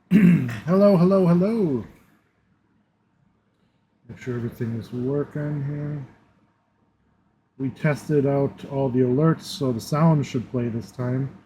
Hello, hello, hello. Make sure everything is working here. We tested out all the alerts, so the sound should play this time.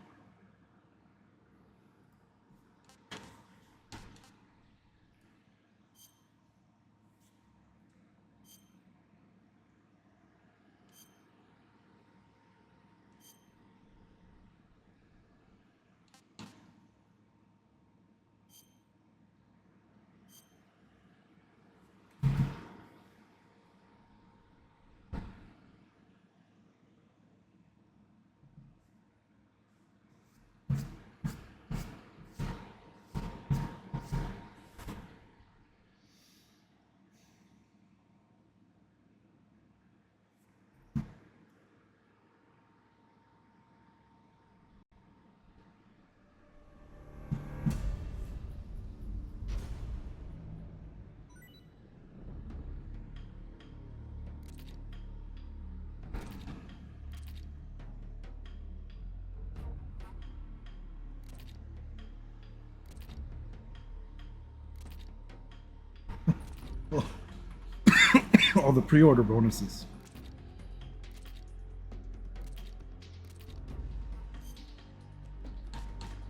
All the pre-order bonuses.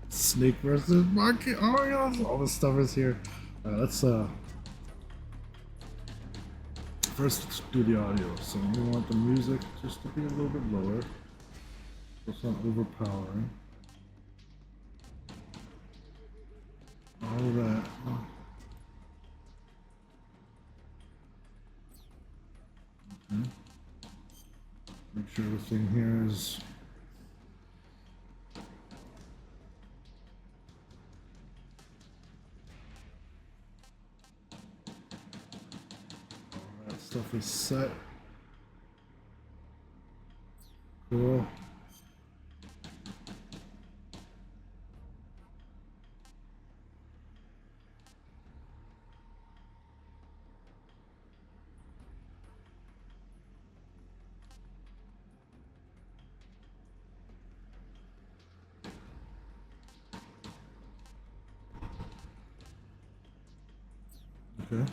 Snake versus monkey. Oh yes, all this stuff is here. Let's first let's do the audio. So we want the music just to be a little bit lower, so it's not overpowering. All of that. Okay. Make sure everything here is all that stuff is set. Cool. Okay.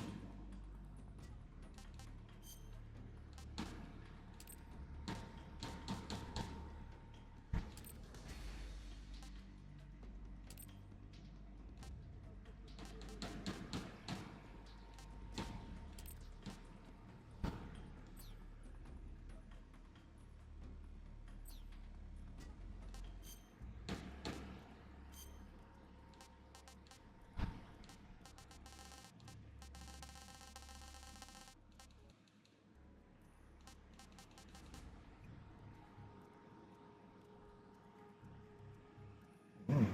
Oh.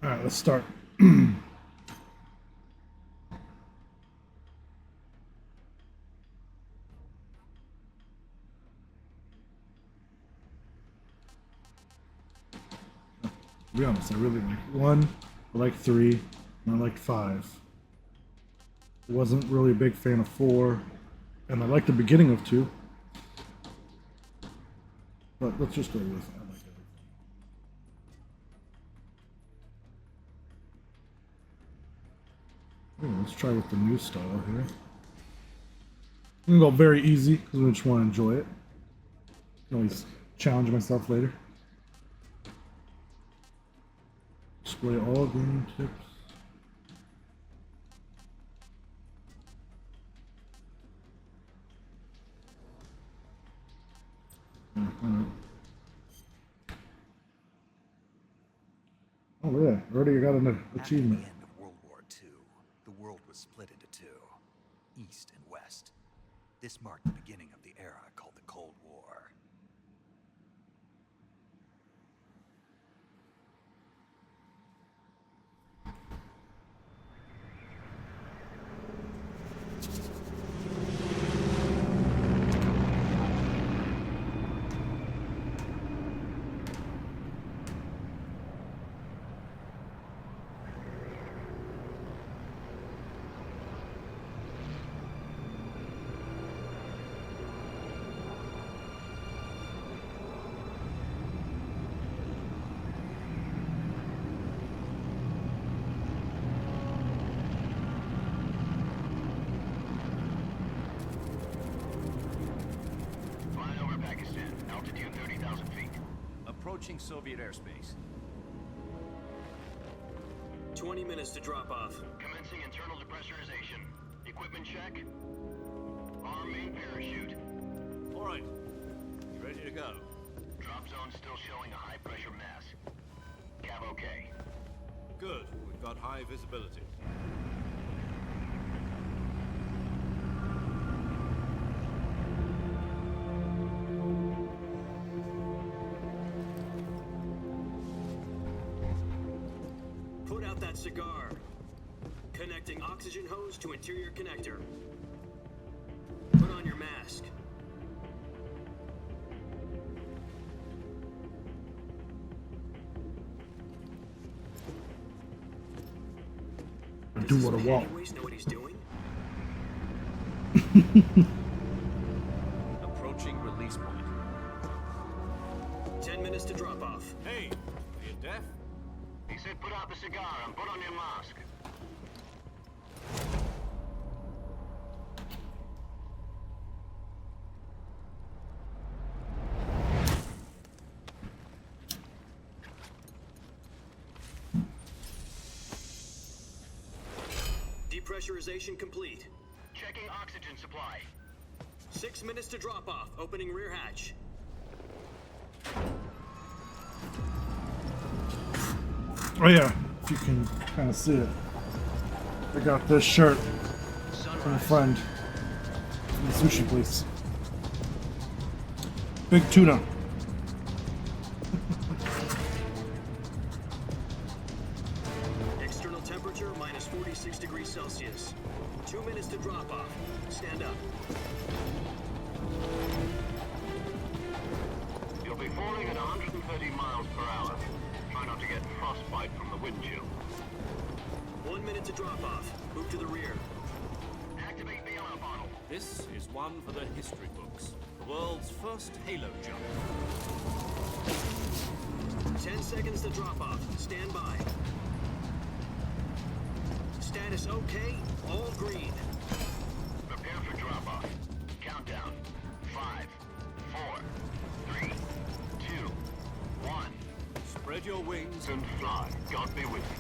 All right, let's start. To be honest, I really like one, I like three, and I liked five. I wasn't really a big fan of four, and I liked the beginning of two, but let's just go with I like everything. Let's try with the new style here. I'm gonna go very easy because I just want to enjoy it. Can always challenge myself later. Display all green tips. Oh yeah, already got an achievement. At the end of World War split into two, East and West. This marked the beginning of the era called the Cold War. Altitude 30,000 feet. Approaching Soviet airspace. 20 minutes to drop off. Commencing internal depressurization. Equipment check. Arm main parachute. All right. You ready to go? Drop zone still showing a high pressure mass. Cav okay. Good. We've got high visibility. Put out that cigar. Connecting oxygen hose to interior connector. Put on your mask. Do what I want. Anyways, know what he's doing? Approaching release point. 10 minutes to drop off. Hey, are you deaf? He said put out the cigar and put on your mask. Depressurization complete. Checking oxygen supply. 6 minutes to drop off. Opening rear hatch. Oh yeah, if you can kind of see it. I got this shirt from a friend from the sushi place. Big tuna. External temperature minus 46 degrees Celsius. 2 minutes to drop off. Stand up. You'll be falling at 130 miles per hour. Try not to get frostbite from the wind chill. 1 minute to drop off. Move to the rear. Activate bailout bottle. This is one for the history books. The world's first halo jump. 10 seconds to drop off. Stand by. Status okay. All green. Prepare for drop off. Countdown. 5, 4, 3, 2, 1. Spread your wings And fly. God be with you.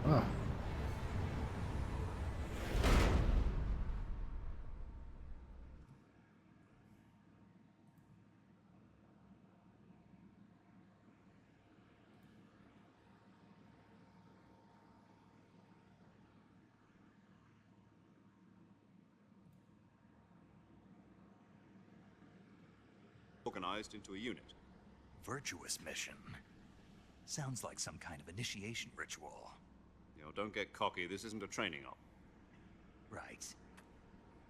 Ah. organized into a unit. Virtuous mission. Sounds like some kind of initiation ritual. You know, don't get cocky. This isn't a training op. Right.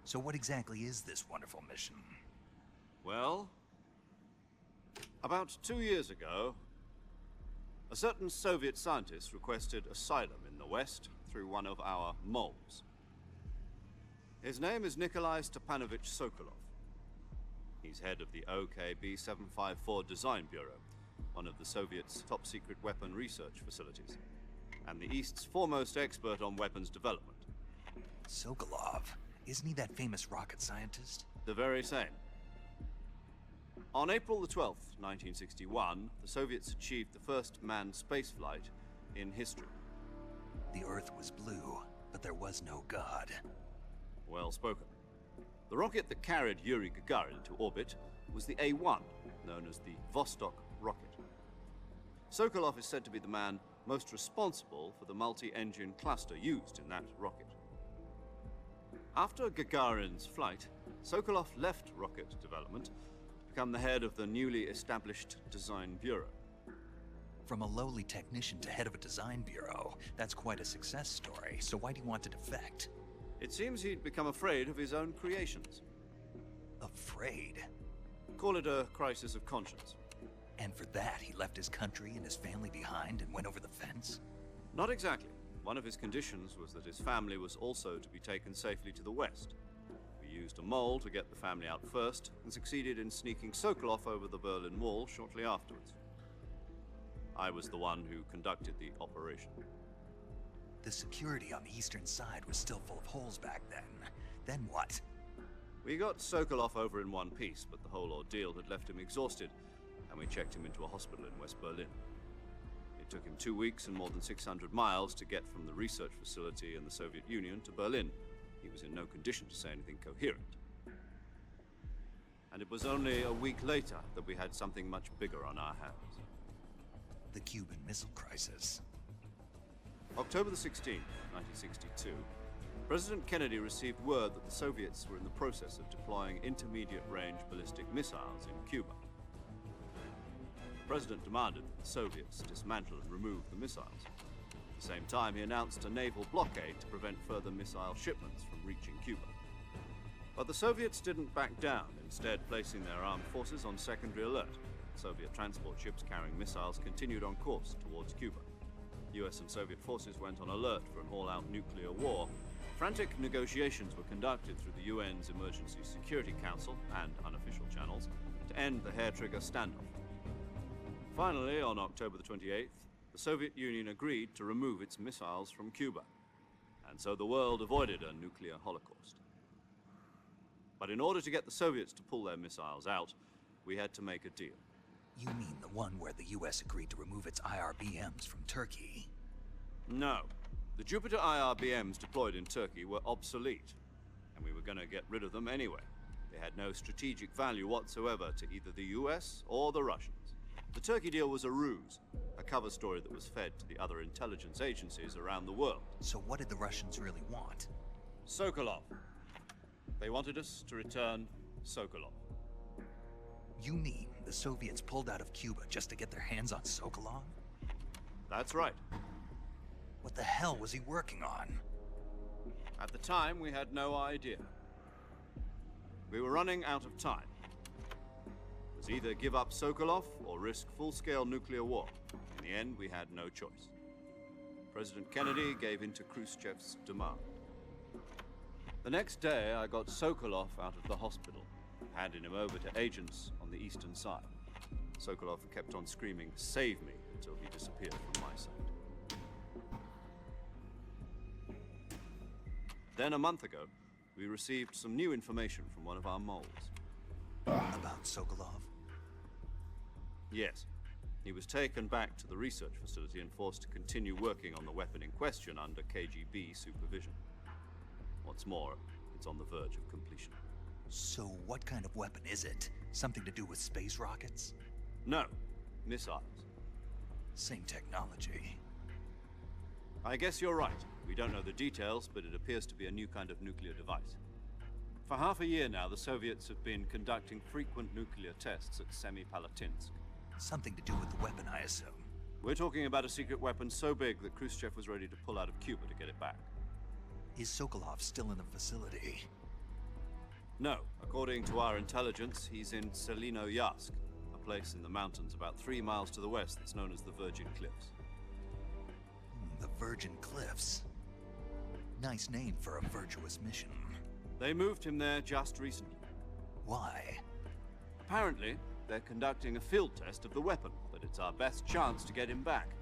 So what exactly is this wonderful mission? Well, about 2 years ago, a certain Soviet scientist requested asylum in the West through one of our moles. His name is Nikolai Stepanovich Sokolov. He's head of the OKB-754 Design Bureau, one of the Soviets' top-secret weapon research facilities, and the East's foremost expert on weapons development. Sokolov. Isn't he that famous rocket scientist? The very same. On April the 12th, 1961, the Soviets achieved the first manned spaceflight in history. Earth was blue, but there was no God. Well spoken. The rocket that carried Yuri Gagarin into orbit was the A-1, known as the Vostok rocket. Sokolov is said to be the man most responsible for the multi-engine cluster used in that rocket. After Gagarin's flight, Sokolov left rocket development to become the head of the newly established Design Bureau. From a lowly technician to head of a design bureau, that's quite a success story, so why do you want to defect? It seems he'd become afraid of his own creations. Afraid? Call it a crisis of conscience. And for that, he left his country and his family behind and went over the fence? Not exactly. One of his conditions was that his family was also to be taken safely to the west. We used a mole to get the family out first, and succeeded in sneaking Sokolov over the Berlin Wall shortly afterwards. I was the one who conducted the operation. The security on the eastern side was still full of holes back then. Then what? We got Sokolov over in one piece, but the whole ordeal had left him exhausted, and we checked him into a hospital in West Berlin. It took him 2 weeks and more than 600 miles to get from the research facility in the Soviet Union to Berlin. He was in no condition to say anything coherent. And it was only a week later that we had something much bigger on our hands. The Cuban Missile Crisis. October the 16th, 1962, President Kennedy received word that the Soviets were in the process of deploying intermediate-range ballistic missiles in Cuba. The President demanded that the Soviets dismantle and remove the missiles. At the same time, he announced a naval blockade to prevent further missile shipments from reaching Cuba. But the Soviets didn't back down, instead placing their armed forces on secondary alert. Soviet transport ships carrying missiles continued on course towards Cuba. US and Soviet forces went on alert for an all-out nuclear war. Frantic negotiations were conducted through the UN's Emergency Security Council and unofficial channels to end the hair-trigger standoff. Finally, on October the 28th, the Soviet Union agreed to remove its missiles from Cuba, and so the world avoided a nuclear holocaust. But in order to get the Soviets to pull their missiles out, we had to make a deal. You mean the one where the US agreed to remove its IRBMs from Turkey? No. The Jupiter IRBMs deployed in Turkey were obsolete, and we were going to get rid of them anyway. They had no strategic value whatsoever to either the US or the Russians. The Turkey deal was a ruse, a cover story that was fed to the other intelligence agencies around the world. So what did the Russians really want? Sokolov. They wanted us to return Sokolov. You mean the Soviets pulled out of Cuba just to get their hands on Sokolov? That's right. What the hell was he working on? At the time, we had no idea. We were running out of time. It was either give up Sokolov or risk full-scale nuclear war. In the end, we had no choice. President Kennedy gave in to Khrushchev's demand. The next day, I got Sokolov out of the hospital, handing him over to agents on the eastern side. Sokolov kept on screaming, "Save me," until he disappeared from my sight. Then, a month ago, we received some new information from one of our moles. About Sokolov? Yes. He was taken back to the research facility and forced to continue working on the weapon in question under KGB supervision. What's more, it's on the verge of completion. So what kind of weapon is it? Something to do with space rockets? No, missiles. Same technology. I guess you're right. We don't know the details, but it appears to be a new kind of nuclear device. For half a year now, the Soviets have been conducting frequent nuclear tests at Semipalatinsk. Something to do with the weapon, I assume. We're talking about a secret weapon so big that Khrushchev was ready to pull out of Cuba to get it back. Is Sokolov still in the facility? No. According to our intelligence, he's in Selinoyarsk, a place in the mountains about 3 miles to the west that's known as the Virgin Cliffs. The Virgin Cliffs. Nice name for a virtuous mission. They moved him there just recently. Why? Apparently, they're conducting a field test of the weapon, but it's our best chance to get him back.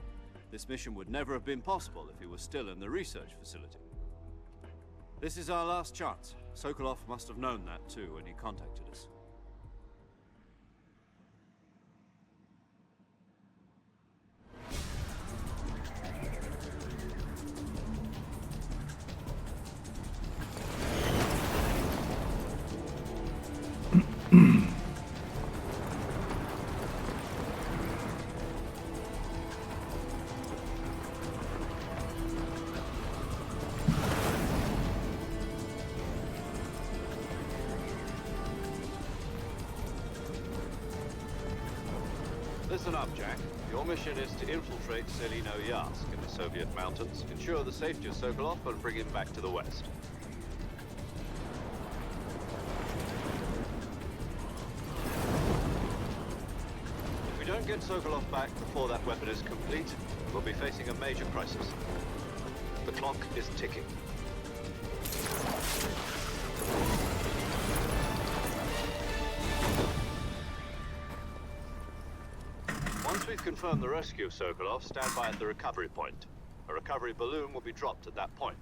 This mission would never have been possible if he was still in the research facility. This is our last chance. Sokolov must have known that too when he contacted us. Listen up, Jack. Your mission is to infiltrate Selino Yask in the Soviet mountains, ensure the safety of Sokolov, and bring him back to the West. If we don't get Sokolov back before that weapon is complete, we'll be facing a major crisis. The clock is ticking. Once we've confirmed the rescue of Sokolov, stand by at the recovery point. A recovery balloon will be dropped at that point.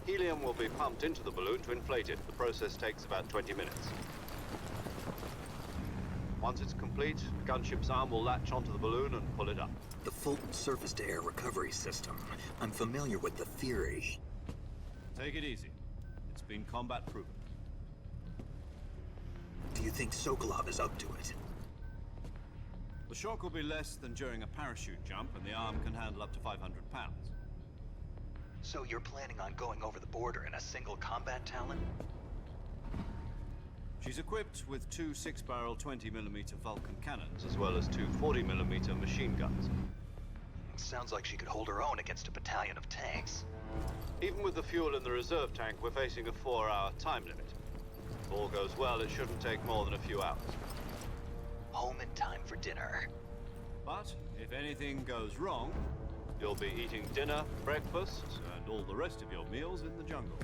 Helium will be pumped into the balloon to inflate it. The process takes about 20 minutes. Once it's complete, the gunship's arm will latch onto the balloon and pull it up. The Fulton surface-to-air recovery system. I'm familiar with the theory. Take it easy. It's been combat proven. Do you think Sokolov is up to it? The shock will be less than during a parachute jump, and the arm can handle up to 500 pounds. So you're planning on going over the border in a single combat Talon? She's equipped with two 6-barrel 20mm Vulcan cannons, as well as two 40mm machine guns. Sounds like she could hold her own against a battalion of tanks. Even with the fuel in the reserve tank, we're facing a 4-hour time limit. If all goes well, it shouldn't take more than a few hours. Home in time for dinner. But if anything goes wrong, you'll be eating dinner, breakfast, and all the rest of your meals in the jungle.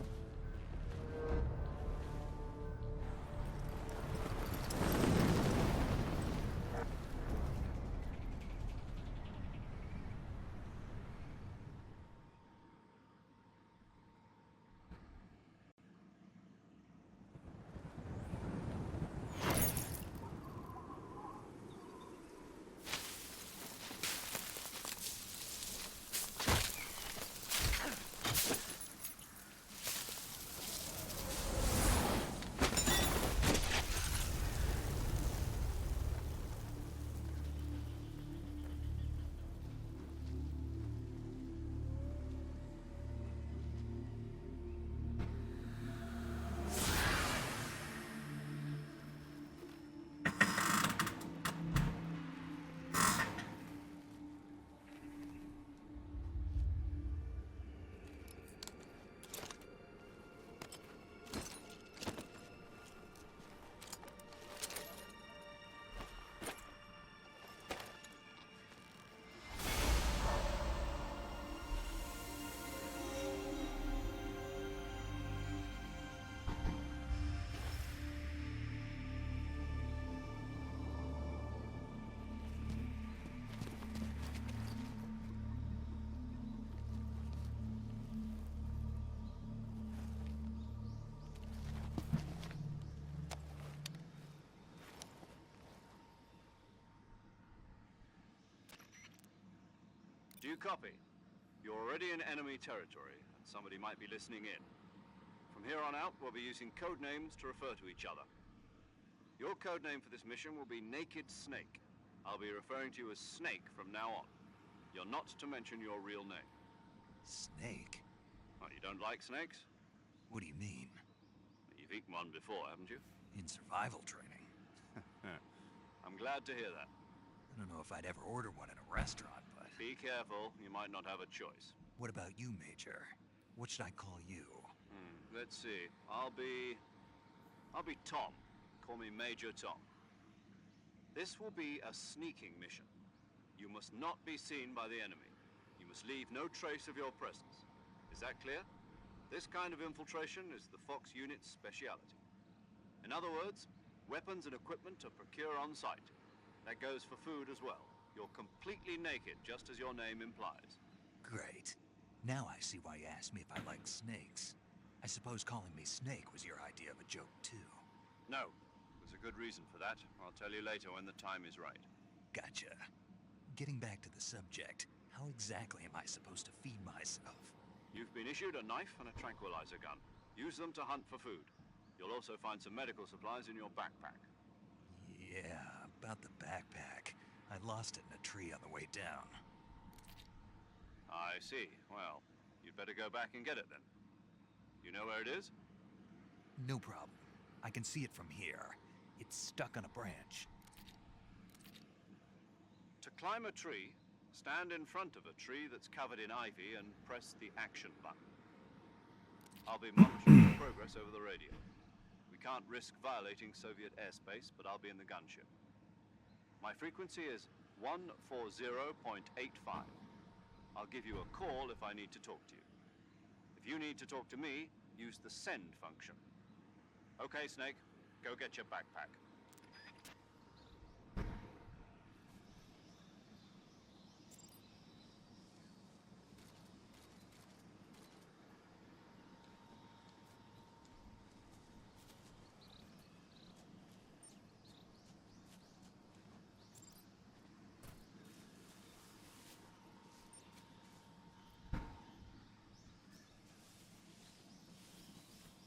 Do you copy? You're already in enemy territory, and somebody might be listening in. From here on out, we'll be using code names to refer to each other. Your code name for this mission will be Naked Snake. I'll be referring to you as Snake from now on. You're not to mention your real name. Snake? Oh, you don't like snakes? What do you mean? You've eaten one before, haven't you? In survival training. I'm glad to hear that. I don't know if I'd ever order one in a restaurant, but... Be careful, you might not have a choice. What about you, Major? What should I call you? Let's see. I'll be Tom. Call me Major Tom. This will be a sneaking mission. You must not be seen by the enemy. You must leave no trace of your presence. Is that clear? This kind of infiltration is the Fox unit's speciality. In other words, weapons and equipment are procured on site. That goes for food as well. You're completely naked, just as your name implies. Great. Now I see why you asked me if I like snakes. I suppose calling me Snake was your idea of a joke, too. No. There's a good reason for that. I'll tell you later when the time is right. Gotcha. Getting back to the subject, how exactly am I supposed to feed myself? You've been issued a knife and a tranquilizer gun. Use them to hunt for food. You'll also find some medical supplies in your backpack. Yeah, about the backpack. I lost it in a tree on the way down. I see. Well, you'd better go back and get it then. You know where it is? No problem. I can see it from here. It's stuck on a branch. To climb a tree, stand in front of a tree that's covered in ivy and press the action button. I'll be monitoring your progress over the radio. We can't risk violating Soviet airspace, but I'll be in the gunship. My frequency is 140.85. I'll give you a call if I need to talk to you. If you need to talk to me, use the send function. Okay, Snake, go get your backpack.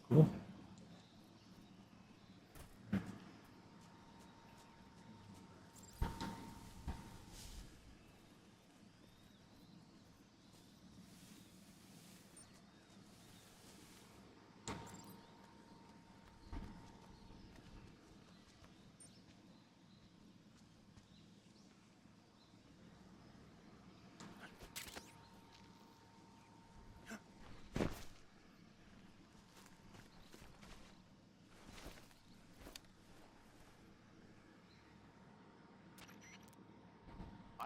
Cool.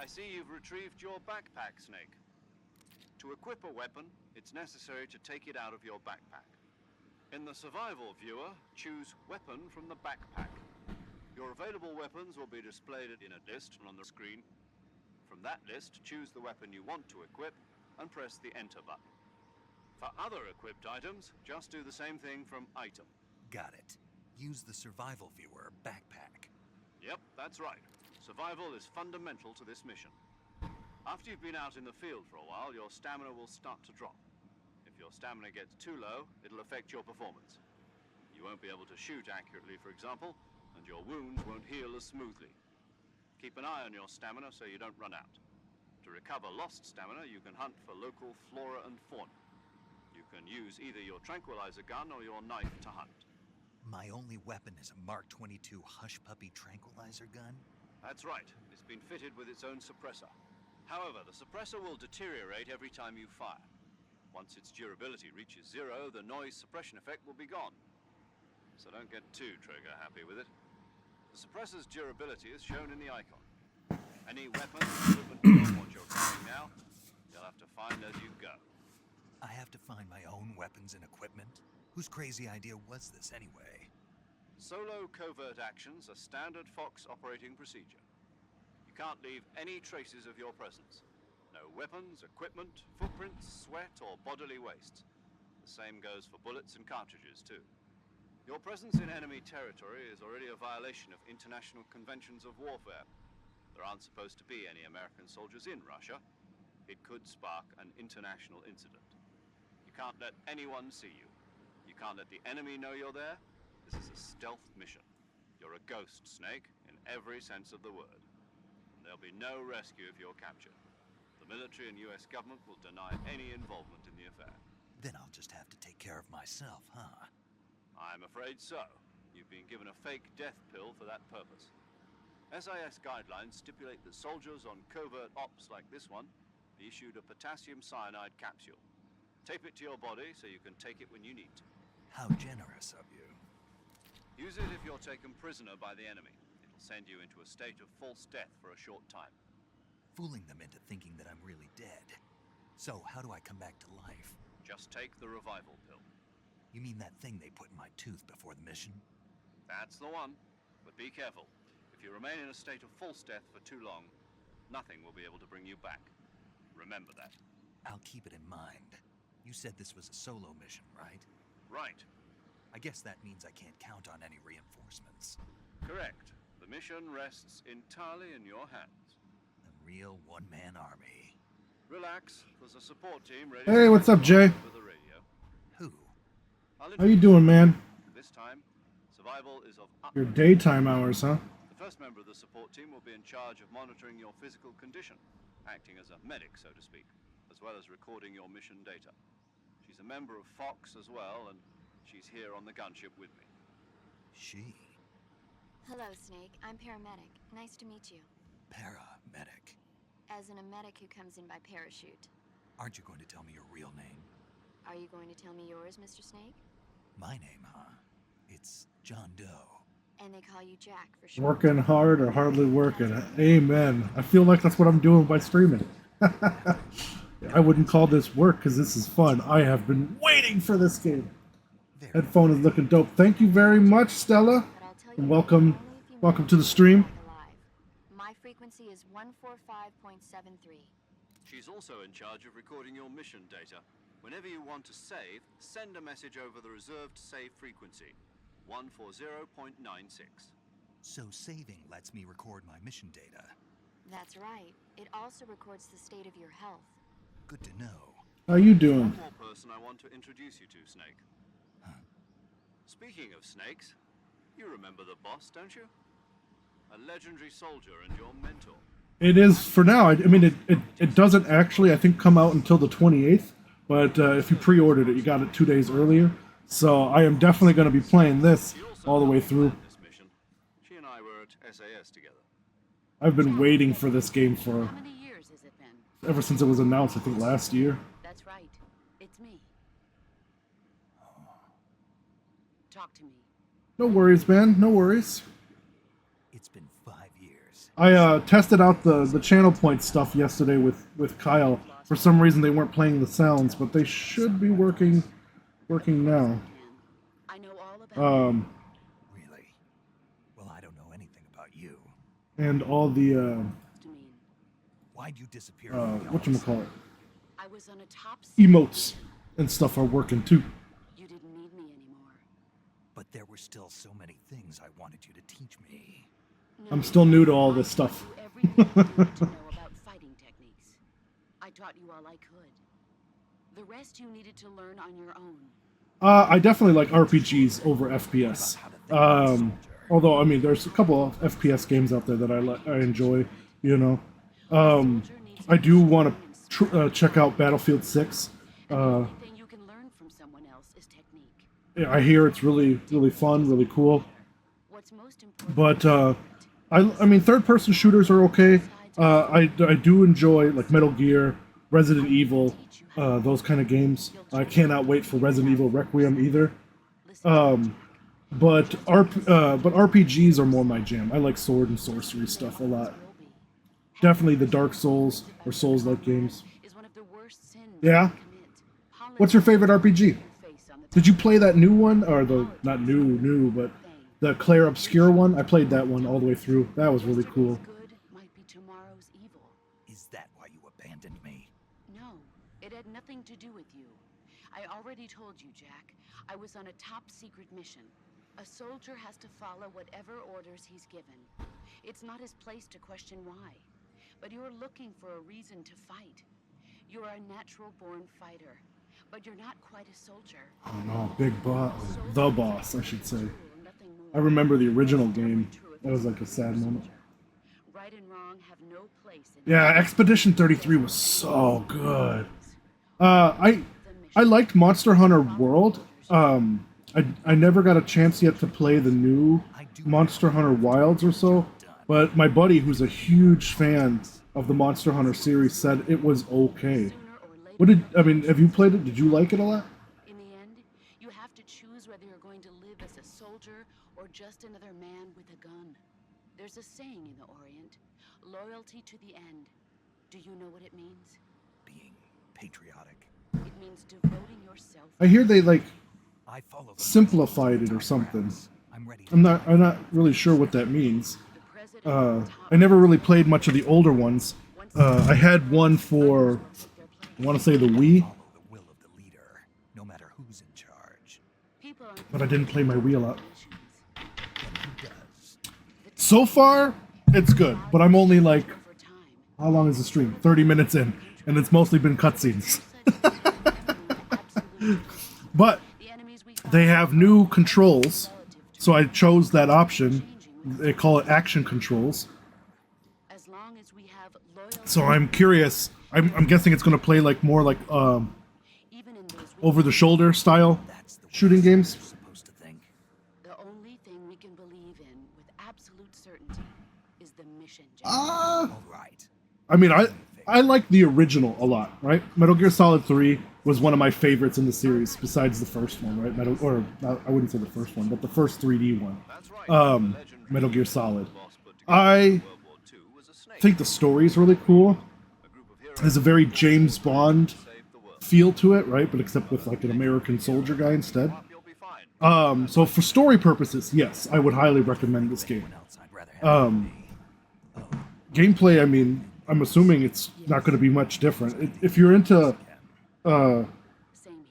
I see you've retrieved your backpack, Snake. To equip a weapon, it's necessary to take it out of your backpack. In the survival viewer, choose Weapon from the backpack. Your available weapons will be displayed in a list on the screen. From that list, choose the weapon you want to equip and press the Enter button. For other equipped items, just do the same thing from Item. Got it. Use the survival viewer backpack. Yep, that's right. Survival is fundamental to this mission. After you've been out in the field for a while, your stamina will start to drop. If your stamina gets too low, it'll affect your performance. You won't be able to shoot accurately, for example, and your wounds won't heal as smoothly. Keep an eye on your stamina so you don't run out. To recover lost stamina, you can hunt for local flora and fauna. You can use either your tranquilizer gun or your knife to hunt. My only weapon is a Mark 22 Hush Puppy tranquilizer gun? That's right. It's been fitted with its own suppressor. However, the suppressor will deteriorate every time you fire. Once its durability reaches zero, the noise suppression effect will be gone. So don't get too trigger happy with it. The suppressor's durability is shown in the icon. Any weapon or equipment beyond what you're carrying now, you'll have to find as you go. I have to find my own weapons and equipment? Whose crazy idea was this anyway? Solo covert actions are standard Fox operating procedure. You can't leave any traces of your presence. No weapons, equipment, footprints, sweat, or bodily waste. The same goes for bullets and cartridges, too. Your presence in enemy territory is already a violation of international conventions of warfare. There aren't supposed to be any American soldiers in Russia. It could spark an international incident. You can't let anyone see you. You can't let the enemy know you're there. This is a stealth mission. You're a ghost, Snake, in every sense of the word. And there'll be no rescue if you're captured. The military and US government will deny any involvement in the affair. Then I'll just have to take care of myself, huh? I'm afraid so. You've been given a fake death pill for that purpose. SIS guidelines stipulate that soldiers on covert ops like this one be issued a potassium cyanide capsule. Tape it to your body so you can take it when you need to. How generous of you. Use it if you're taken prisoner by the enemy. It'll send you into a state of false death for a short time. Fooling them into thinking that I'm really dead. So, how do I come back to life? Just take the revival pill. You mean that thing they put in my tooth before the mission? That's the one. But be careful. If you remain in a state of false death for too long, nothing will be able to bring you back. Remember that. I'll keep it in mind. You said this was a solo mission, right? Right. I guess that means I can't count on any reinforcements. Correct. The mission rests entirely in your hands. A real one-man army. Relax. There's a support team ready. Hey, what's up, Jay? Over the radio. Who? I'll How you doing, man? This time, Your daytime hours, huh? The first member of the support team will be in charge of monitoring your physical condition, acting as a medic, so to speak, as well as recording your mission data. She's a member of Fox as well, and she's here on the gunship with me. She? Hello, Snake. I'm paramedic. Nice to meet you. Paramedic. As in a medic who comes in by parachute. Aren't you going to tell me your real name? Are you going to tell me yours, Mr. Snake? My name, huh? It's John Doe. And they call you Jack for short. Working hard or hardly working? Amen. I feel like that's what I'm doing by streaming. I wouldn't call this work because this is fun. I have been waiting for this game. Very Headphone is looking dope. Thank you very much, Stella. But I'll tell And you welcome, only if you welcome make to the it stream. back alive. My frequency is 145.73. She's also in charge of recording your mission data. Whenever you want to save, send a message over the reserved save frequency, 140.96. So saving lets me record my mission data. That's right. It also records the state of your health. Good to know. How you doing? One more person I want to introduce you to, Snake. Huh. Speaking of snakes, you remember the boss, don't you? A legendary soldier and your mentor. It is for now. I mean, it doesn't actually, I think, come out until the 28th. But if you pre-ordered it, you got it 2 days earlier. So I am definitely going to be playing this She also all the way helped through. plan this mission. She and I were at SAS together. I've been waiting for this game for How many years has it been? ever since it was announced. I think last year. That's right. It's me. Talk to me. No worries, man. No worries. It's been 5 years. I tested out the channel point stuff yesterday with Kyle. For some reason, they weren't playing the sounds, but they should be working now. I know all about Really? Well, I don't know anything about you. And all the to mean. Why'd you disappear from the whatchamacallit, I was on a top emotes and stuff are working too. You didn't need me anymore. But there were still so many things I wanted you to teach me. No, I'm still new to all this I stuff. taught you everything you need to know about fighting techniques. I taught you all I could. The rest you needed to learn on your own. I definitely like RPGs over FPS. Although, I mean, there's a couple of FPS games out there that I enjoy, you know. I do want to check out Battlefield 6. The only thing you can learn from someone else is technique. I hear it's really, really fun, really cool. What's most important But I mean, third-person shooters are okay. I do enjoy like Metal Gear, Resident Evil, those kind of games. I cannot wait for Resident Evil Requiem either. But RPGs are more my jam. I like sword and sorcery stuff a lot. Definitely the Dark Souls or Souls-like games. is one of the worst sins Yeah? you can commit. What's your favorite RPG? Face on the Did you play that new one, or the not new, but the Claire Obscure one? I played that one all the way through. That was really cool. good might be tomorrow's evil. Is that why you abandoned me? No, it had nothing to do with you. I already told you, Jack. I was on a top secret mission. A soldier has to follow whatever orders he's given. It's not his place to question why. But you're looking for a reason to fight. You're a natural-born fighter, but you're not quite a soldier. Oh no, big boss, the boss, I should say. Nothing more. I remember the original game. That was like a sad moment. Right and wrong have no place in Yeah, Expedition 33 was so good. I liked Monster Hunter World. I never got a chance yet to play the new Monster Hunter Wilds or so, but my buddy, who's a huge fan of the Monster Hunter series, said it was okay. Have you played it? Did you like it a lot? In the end, you have to choose whether you're going to live as a soldier or just another man with a gun. There's a saying in the Orient, loyalty to the end. Do you know what it means? Being patriotic. It means devoting yourself. I hear they like I follow the simplified it or something. I'm ready. I'm not really sure what that means. The president I never really played much of the older ones. I had one for, I want to say the Wii, Follow the will of the leader, no matter who's in charge. people aren't but I didn't play my Wii a lot. missions. Then who does? So far, it's good, but I'm only like, Over time, how long is the stream? 30 minutes in, and it's mostly been cutscenes. absolutely. But The enemies we they have new controls, So I chose that option. They call it action controls. As long as we have loyal So I'm curious. I'm guessing it's going to play like more like even in those over the shoulder style That's the way shooting you're games. supposed to think. the only thing we can believe in with absolute certainty is the mission, Jack. All right. I mean, I like the original a lot, right? Metal Gear Solid 3 was one of my favorites in the series, besides the first one, right? I wouldn't say the first one, but the first 3D one, That's right. Metal Gear Solid. boss put together I in World War II was a snake. think the story is really cool. A group of heroes There's a very James Bond saved the world. feel to it, right? But except with like an American soldier guy instead. You'll be fine. So for story purposes, yes, I would highly recommend this game. Anyone else I'd rather have than me. Gameplay, I mean, I'm assuming it's not going to be much different. If you're into Same here.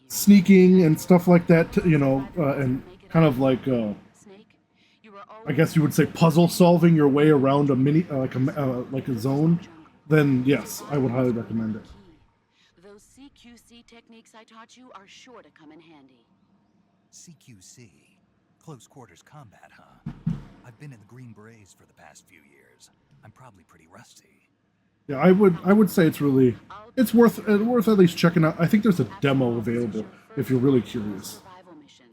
sneaking and stuff like that, you know, and kind of like Snake, you were I always guess you would say puzzle solving your way around a mini like a zone, then yes, I would highly recommend it. key. Those CQC techniques I taught you are sure to come in handy. CQC. Close quarters combat, huh? I've been in the Green Berets for the past few years. I'm probably pretty rusty. Yeah, I would say it's worth at least checking out. I think there's a demo available if you're really curious Survival mission.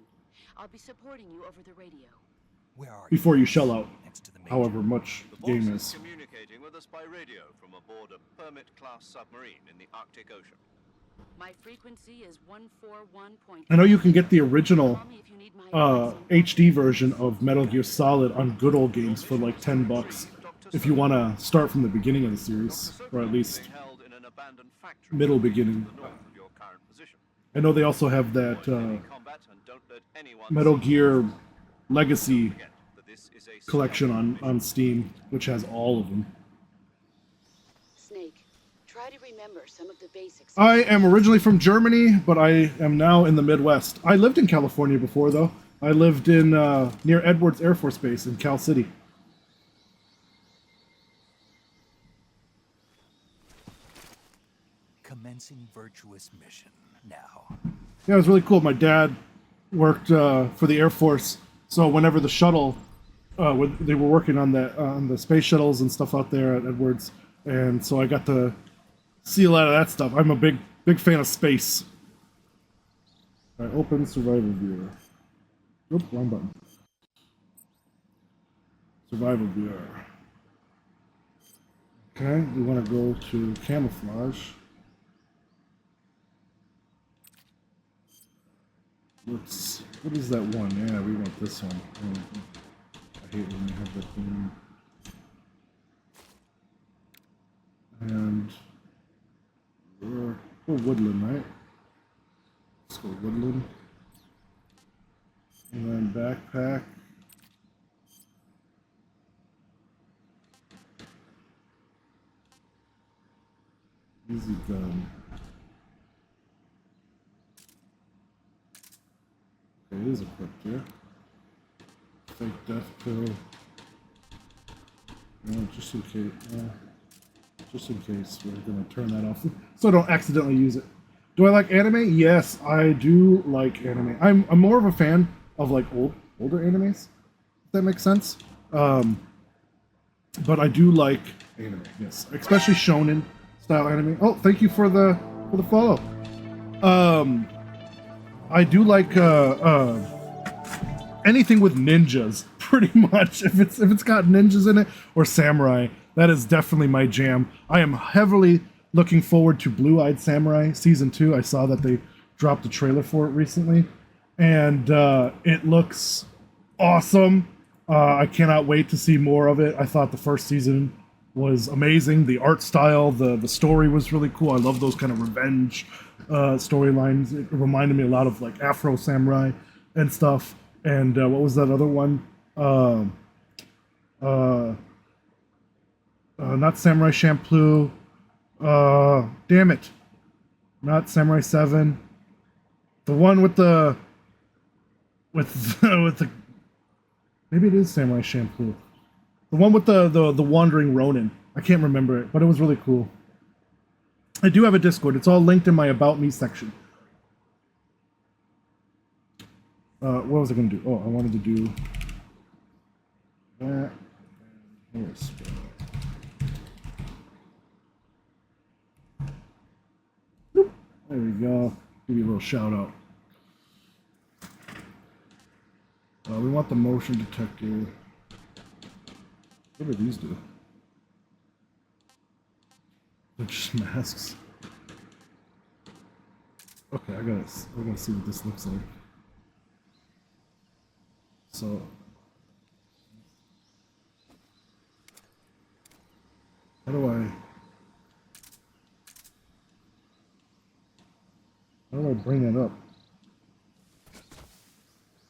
I'll be supporting you over the radio. Where are before you shell out Next to the major. however much The the boss game is is. communicating with us by radio from aboard a Permit-class submarine in the Arctic Ocean. My frequency is 141. I know you can get the original Call me if you need my advice. HD version of Metal Gear Solid on Good Old Games for like $10 if you want to start from the beginning of the series, or at least Being held in an abandoned factory middle beginning. to the north of your current position. I know they also have that Combat and don't let anyone Metal Gear Legacy forget that this is a collection on Steam, which has all of them. Snake, try to remember some of the basics. I am originally from Germany, but I am now in the Midwest. I lived in California before, though. I lived in near Edwards Air Force Base in Cal City. Commencing virtuous mission now. Yeah, it was really cool. My dad worked for the Air Force, so whenever the shuttle, when they were working on the space shuttles and stuff out there at Edwards, and so I got to see a lot of that stuff. I'm a big fan of space. All right, open survival viewer. Oop, wrong button. Survival viewer. Okay, we want to go to camouflage. What is that one? Yeah, we want this one. I hate when you have that thing. And we're woodland, right? Let's go woodland. And then backpack. Easy gun. Okay, it is equipped here. Fake death pill. No, just in case. Just in case we're gonna turn that off, so I don't accidentally use it. Do I like anime? Yes, I do like anime. I'm more of a fan of like older animes. If that makes sense. But I do like anime. Yes, especially shonen style anime. Oh, thank you for the follow. I do like anything with ninjas, pretty much. If it's got ninjas in it or samurai, that is definitely my jam. I am heavily looking forward to Blue-Eyed Samurai Season 2. I saw that they dropped a trailer for it recently, and it looks awesome. I cannot wait to see more of it. I thought the first season was amazing. The art style, the story was really cool. I love those kind of revenge storylines. It reminded me a lot of like Afro Samurai and stuff. And what was that other one? Not Samurai Champloo. Damn it. Not Samurai 7. The one with the maybe it is Samurai Champloo. The one with the Wandering Ronin. I can't remember it, but it was really cool. I do have a Discord. It's all linked in my About Me section. What was I going to do? Oh, I wanted to do shout out. We want the motion detector. What do these do? They're just masks. Okay, I gotta see what this looks like. So, how do I bring it up?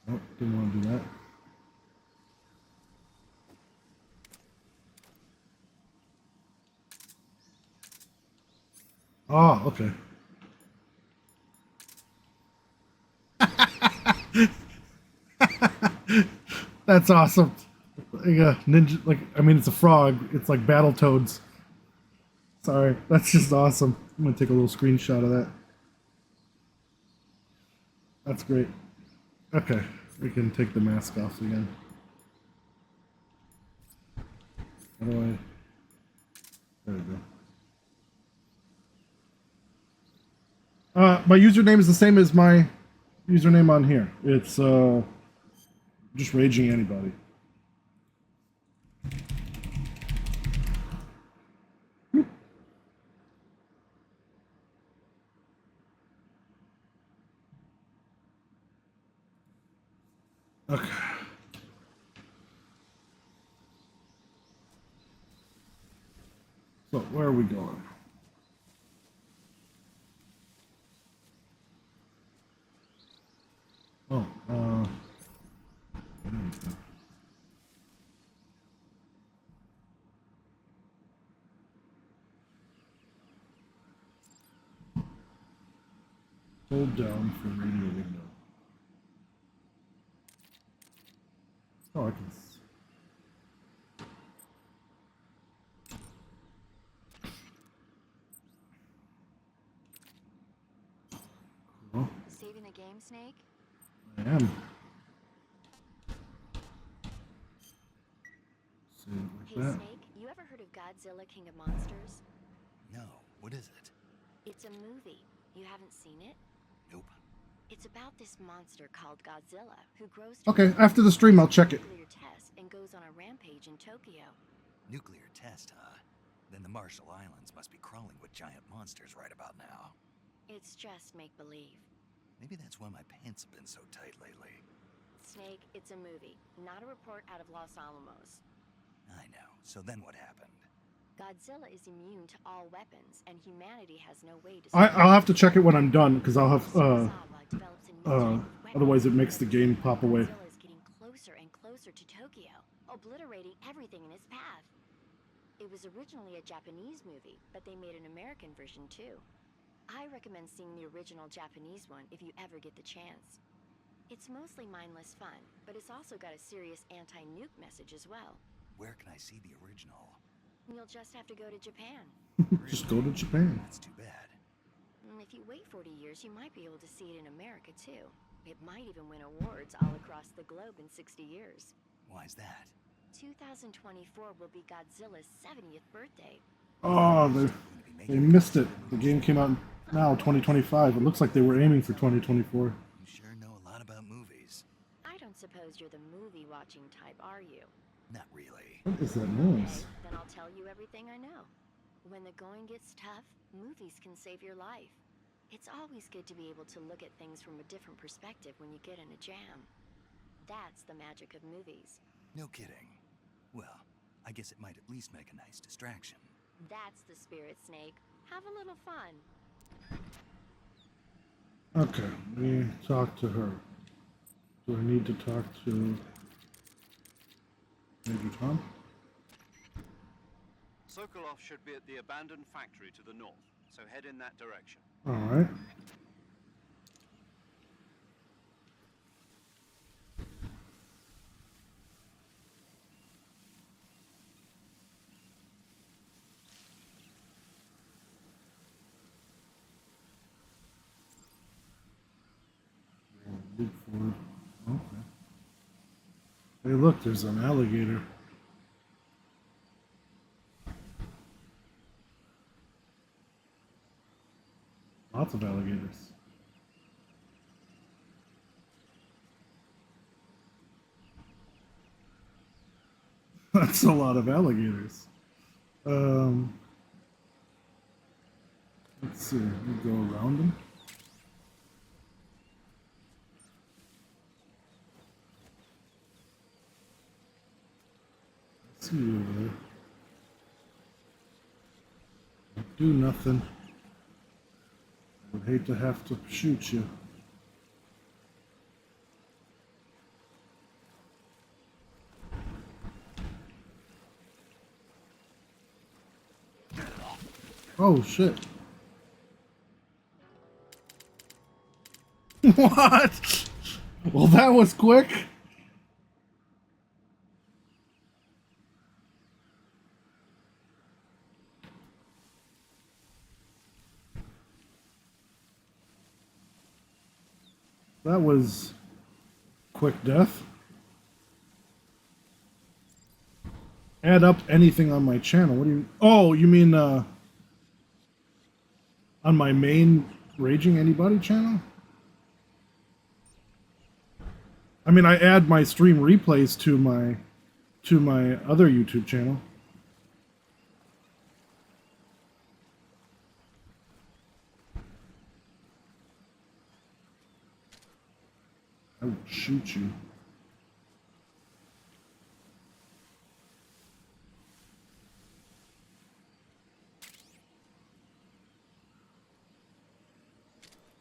Oh, didn't want to do that. Oh, okay. That's awesome. Like a ninja, like, I mean, it's a frog. It's like Battletoads. Sorry, that's just awesome. I'm gonna take a little screenshot of that. That's great. Okay, we can take the mask off again. How do I? There we go. My username is the same as my username on here. It's just raging anybody. Okay. So where are we going? Oh, hold down for radio window. Oh, I can. Cool. Saving the game, Snake? I am. See it like Hey, that. Snake, you ever heard of Godzilla King of Monsters? No, what is it? It's a movie. You haven't seen it? Nope. It's about this monster called Godzilla who grows to Okay, after the stream, I'll check it. nuclear test and goes on a rampage in Tokyo. Nuclear test, huh? Then the Marshall Islands must be crawling with giant monsters right about now. It's just make-believe. Maybe that's why my pants have been so tight lately. Snake, it's a movie, not a report out of Los Alamos. I know. So then what happened? Godzilla is immune to all weapons, and humanity has no way to... I'll have to check it when I'm done because I'll have otherwise it makes the game pop away. Godzilla is getting closer and closer to Tokyo, obliterating everything in its path. It was originally a Japanese movie, but they made an American version too. I recommend seeing the original Japanese one if you ever get the chance. It's mostly mindless fun, but it's also got a serious anti-nuke message as well. Where can I see the original? You'll just have to go to Japan. Just go to Japan. That's too bad. If you wait 40 years, you might be able to see it in America too. It might even win awards all across the globe in 60 years. Why's that? 2024 will be Godzilla's 70th birthday. Oh, they missed it. The game came out now, 2025. It looks like they were aiming for 2024. You sure know a lot about movies. I don't suppose you're the movie-watching type, are you? Not really. What is that noise? Okay, then I'll tell you everything I know. When the going gets tough, movies can save your life. It's always good to be able to look at things from a different perspective when you get in a jam. That's the magic of movies. No kidding. Well, I guess it might at least make a nice distraction. That's the spirit, Snake. Have a little fun. Okay, let me talk to her. Do I need to talk to Major Tom? Sokolov should be at the abandoned factory to the north, so head in that direction. All right. Look forward. Okay. Hey, look, there's an alligator. Lots of alligators. That's a lot of alligators. Um, let's see. We go around them. Let's see you over there. Do nothing. I would hate to have to shoot you. Oh shit. What? Well, that was quick. That was quick death. Add up anything on my channel. What do you... Oh, you mean on my main Raging Anybody channel? I mean, I add my stream replays to my other YouTube channel. I will shoot you.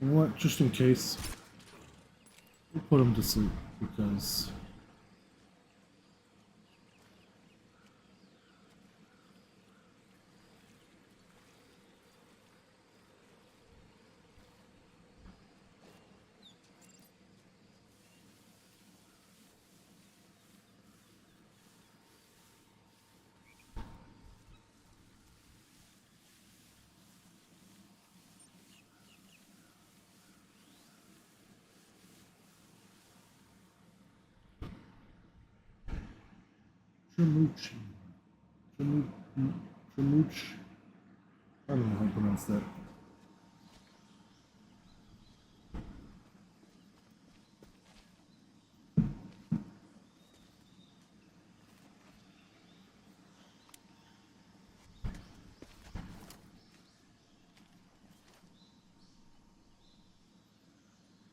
You know what? Just in case, we'll put him to sleep because Tremucci. Tremuch. I don't know how to pronounce that.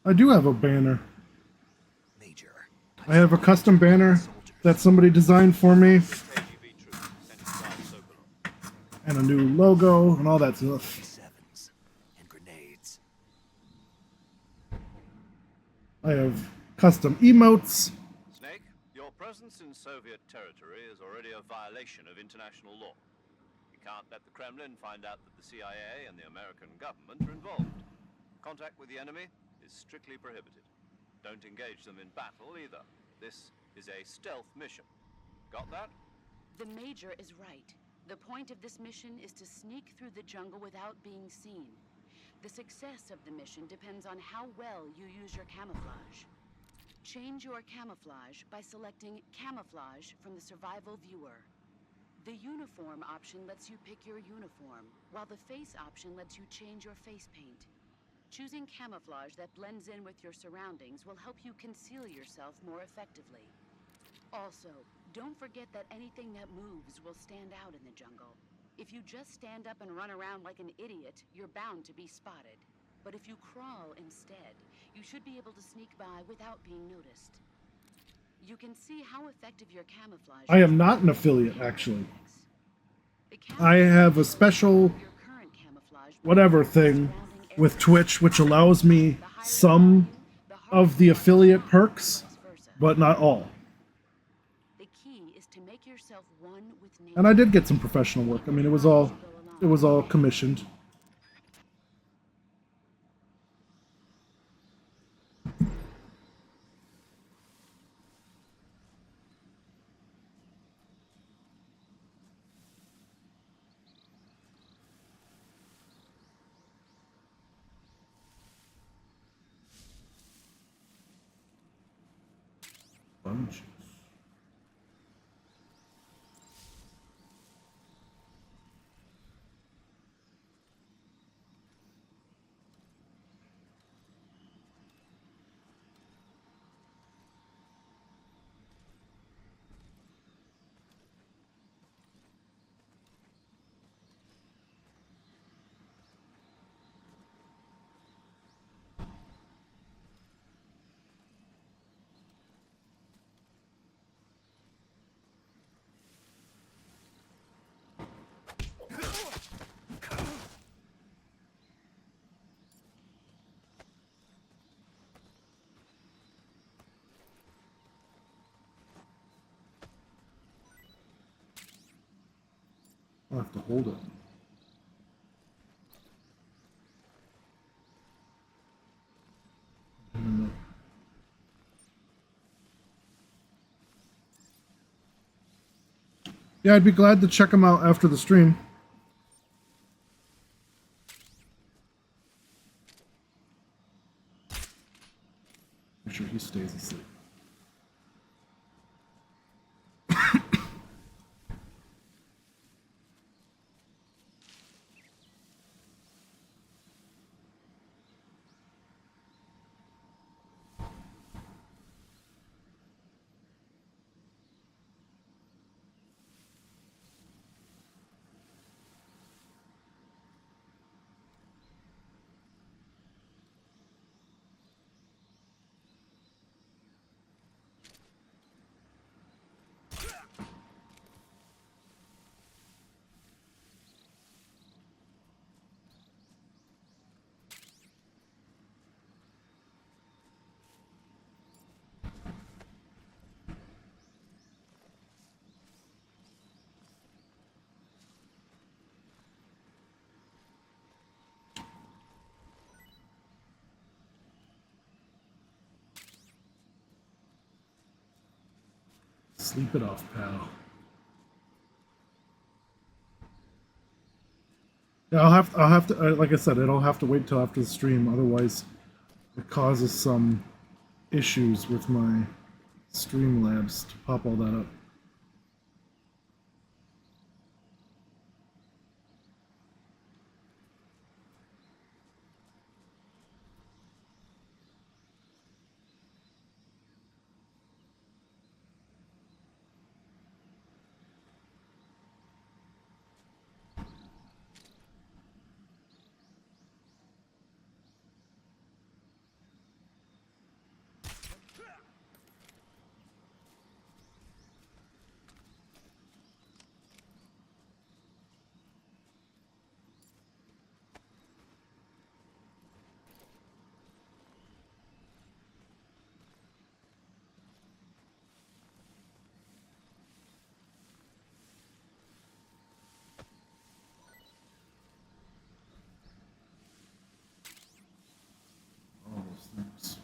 I do have a banner. Major. I have a custom banner that somebody designed for me, KGB troops sent to guard Sokolov. and a new logo, and all that stuff. Sevens and grenades. I have custom emotes. Snake, your presence in Soviet territory is already a violation of international law. You can't let the Kremlin find out that the CIA and the American government are involved. Contact with the enemy is strictly prohibited. Don't engage them in battle either. This is a stealth mission. Got that? The Major is right. The point of this mission is to sneak through the jungle without being seen. The success of the mission depends on how well you use your camouflage. Change your camouflage by selecting Camouflage from the Survival Viewer. The Uniform option lets you pick your uniform, while the Face option lets you change your face paint. Choosing camouflage that blends in with your surroundings will help you conceal yourself more effectively. Also, don't forget that anything that moves will stand out in the jungle. If you just stand up and run around like an idiot, you're bound to be spotted. But if you crawl instead, you should be able to sneak by without being noticed. You can see how effective your camouflage I is am not an with affiliate, actually. The I have a camouflage special your current camouflage whatever thing with Twitch, which allows me some of the affiliate perks, but not all. The key is to make yourself one with nature. And I did get some professional work. I mean, it was all commissioned. Bunches. I'll have to hold it. Yeah, I'd be glad to check them out after the stream. Make sure he stays asleep. Sleep it off, pal. Yeah, I'll have to, like I said, it'll have to wait till after the stream. Otherwise, it causes some issues with my Streamlabs to pop all that up. All those things.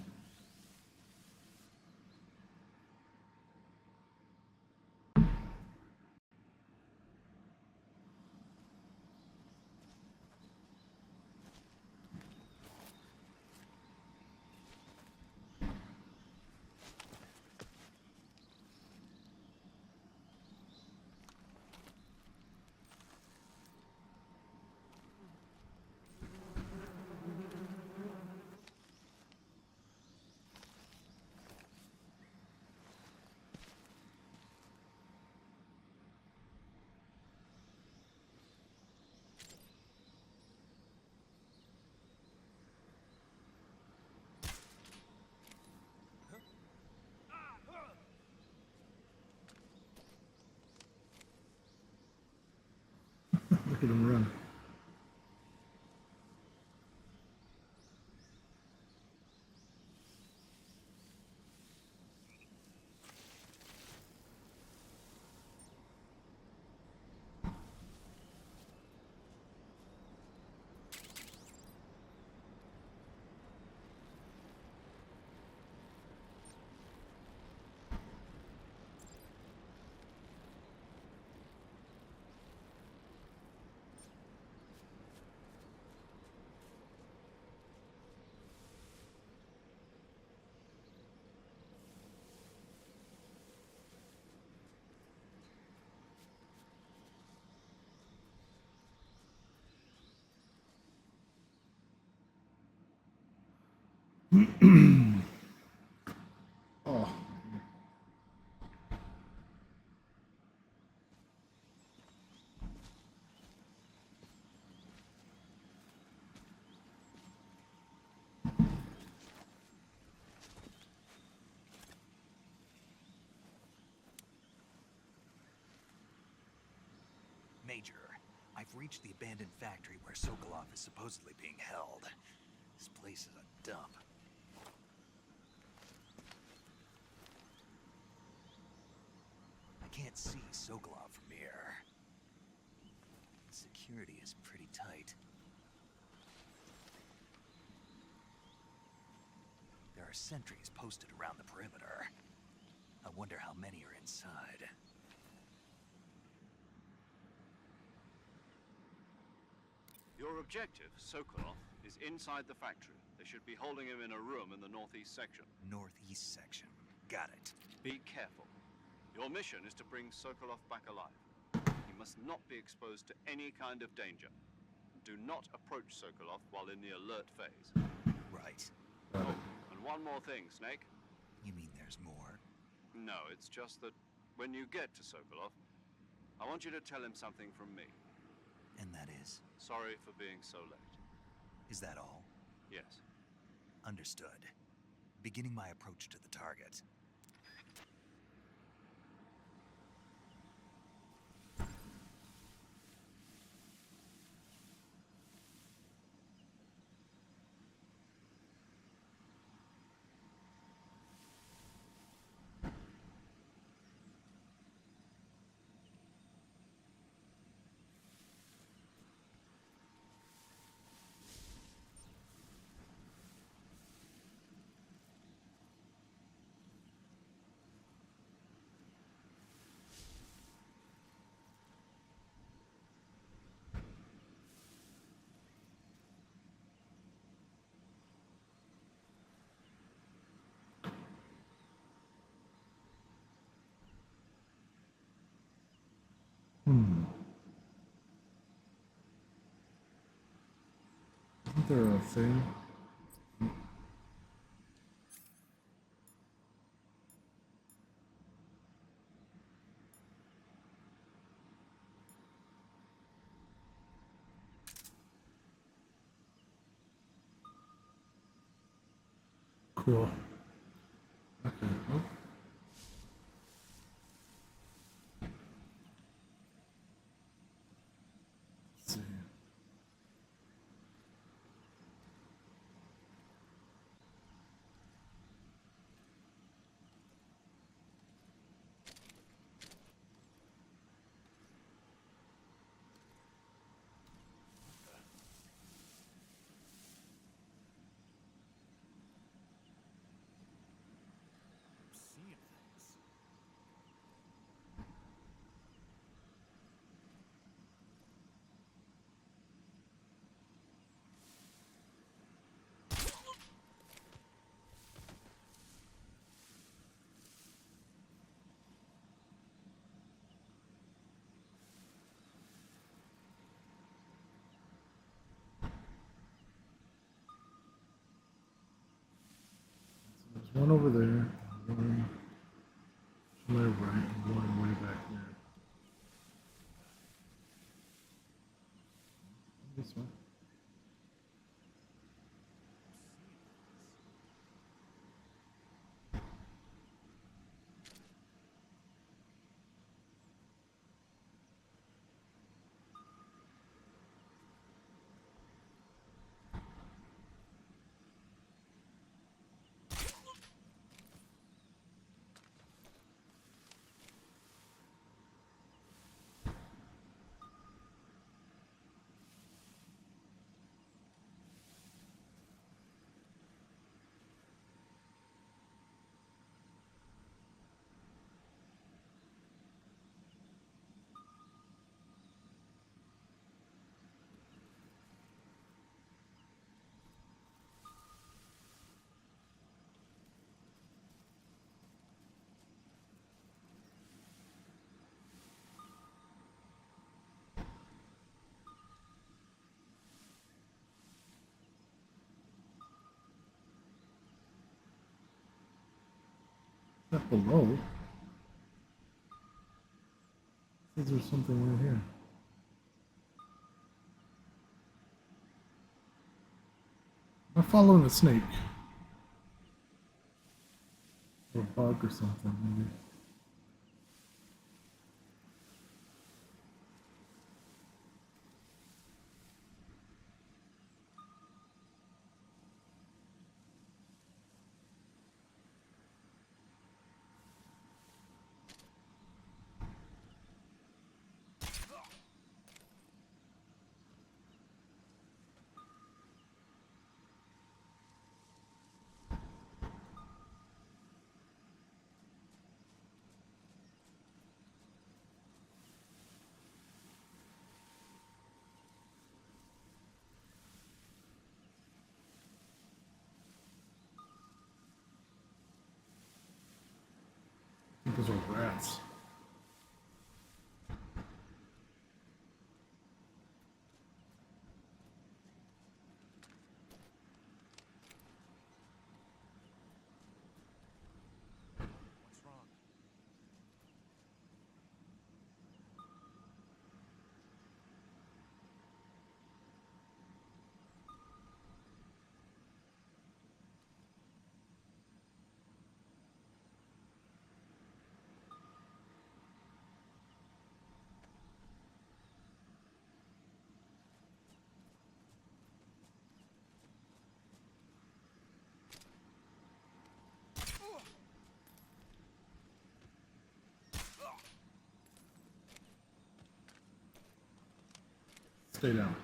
Look at him run. Oh. Major, I've reached the abandoned factory where Sokolov is supposedly being held. This place is a dump. I can't see Sokolov from here. security is pretty tight. There are sentries posted around the perimeter. I wonder how many are inside. Your objective, Sokolov, is inside the factory. They should be holding him in a room in the northeast section. Northeast section. Got it. Be careful. Your mission is to bring Sokolov back alive. He must not be exposed to any kind of danger. Do not approach Sokolov while in the alert phase. Right. Oh, and one more thing, Snake. You mean there's more? No, it's just that when you get to Sokolov, I want you to tell him something from me. And that is? Sorry for being so late. Is that all? Yes. Understood. Beginning my approach to the target. Isn't there a thing? Cool. Okay. Oh. Let's see. Seeing things. There's one over there, one to my right, and one way back there. This one. Not below. Says there's something right here. Am I following a snake? Or a bug or something, maybe. Those are rats. What's wrong? Stay down.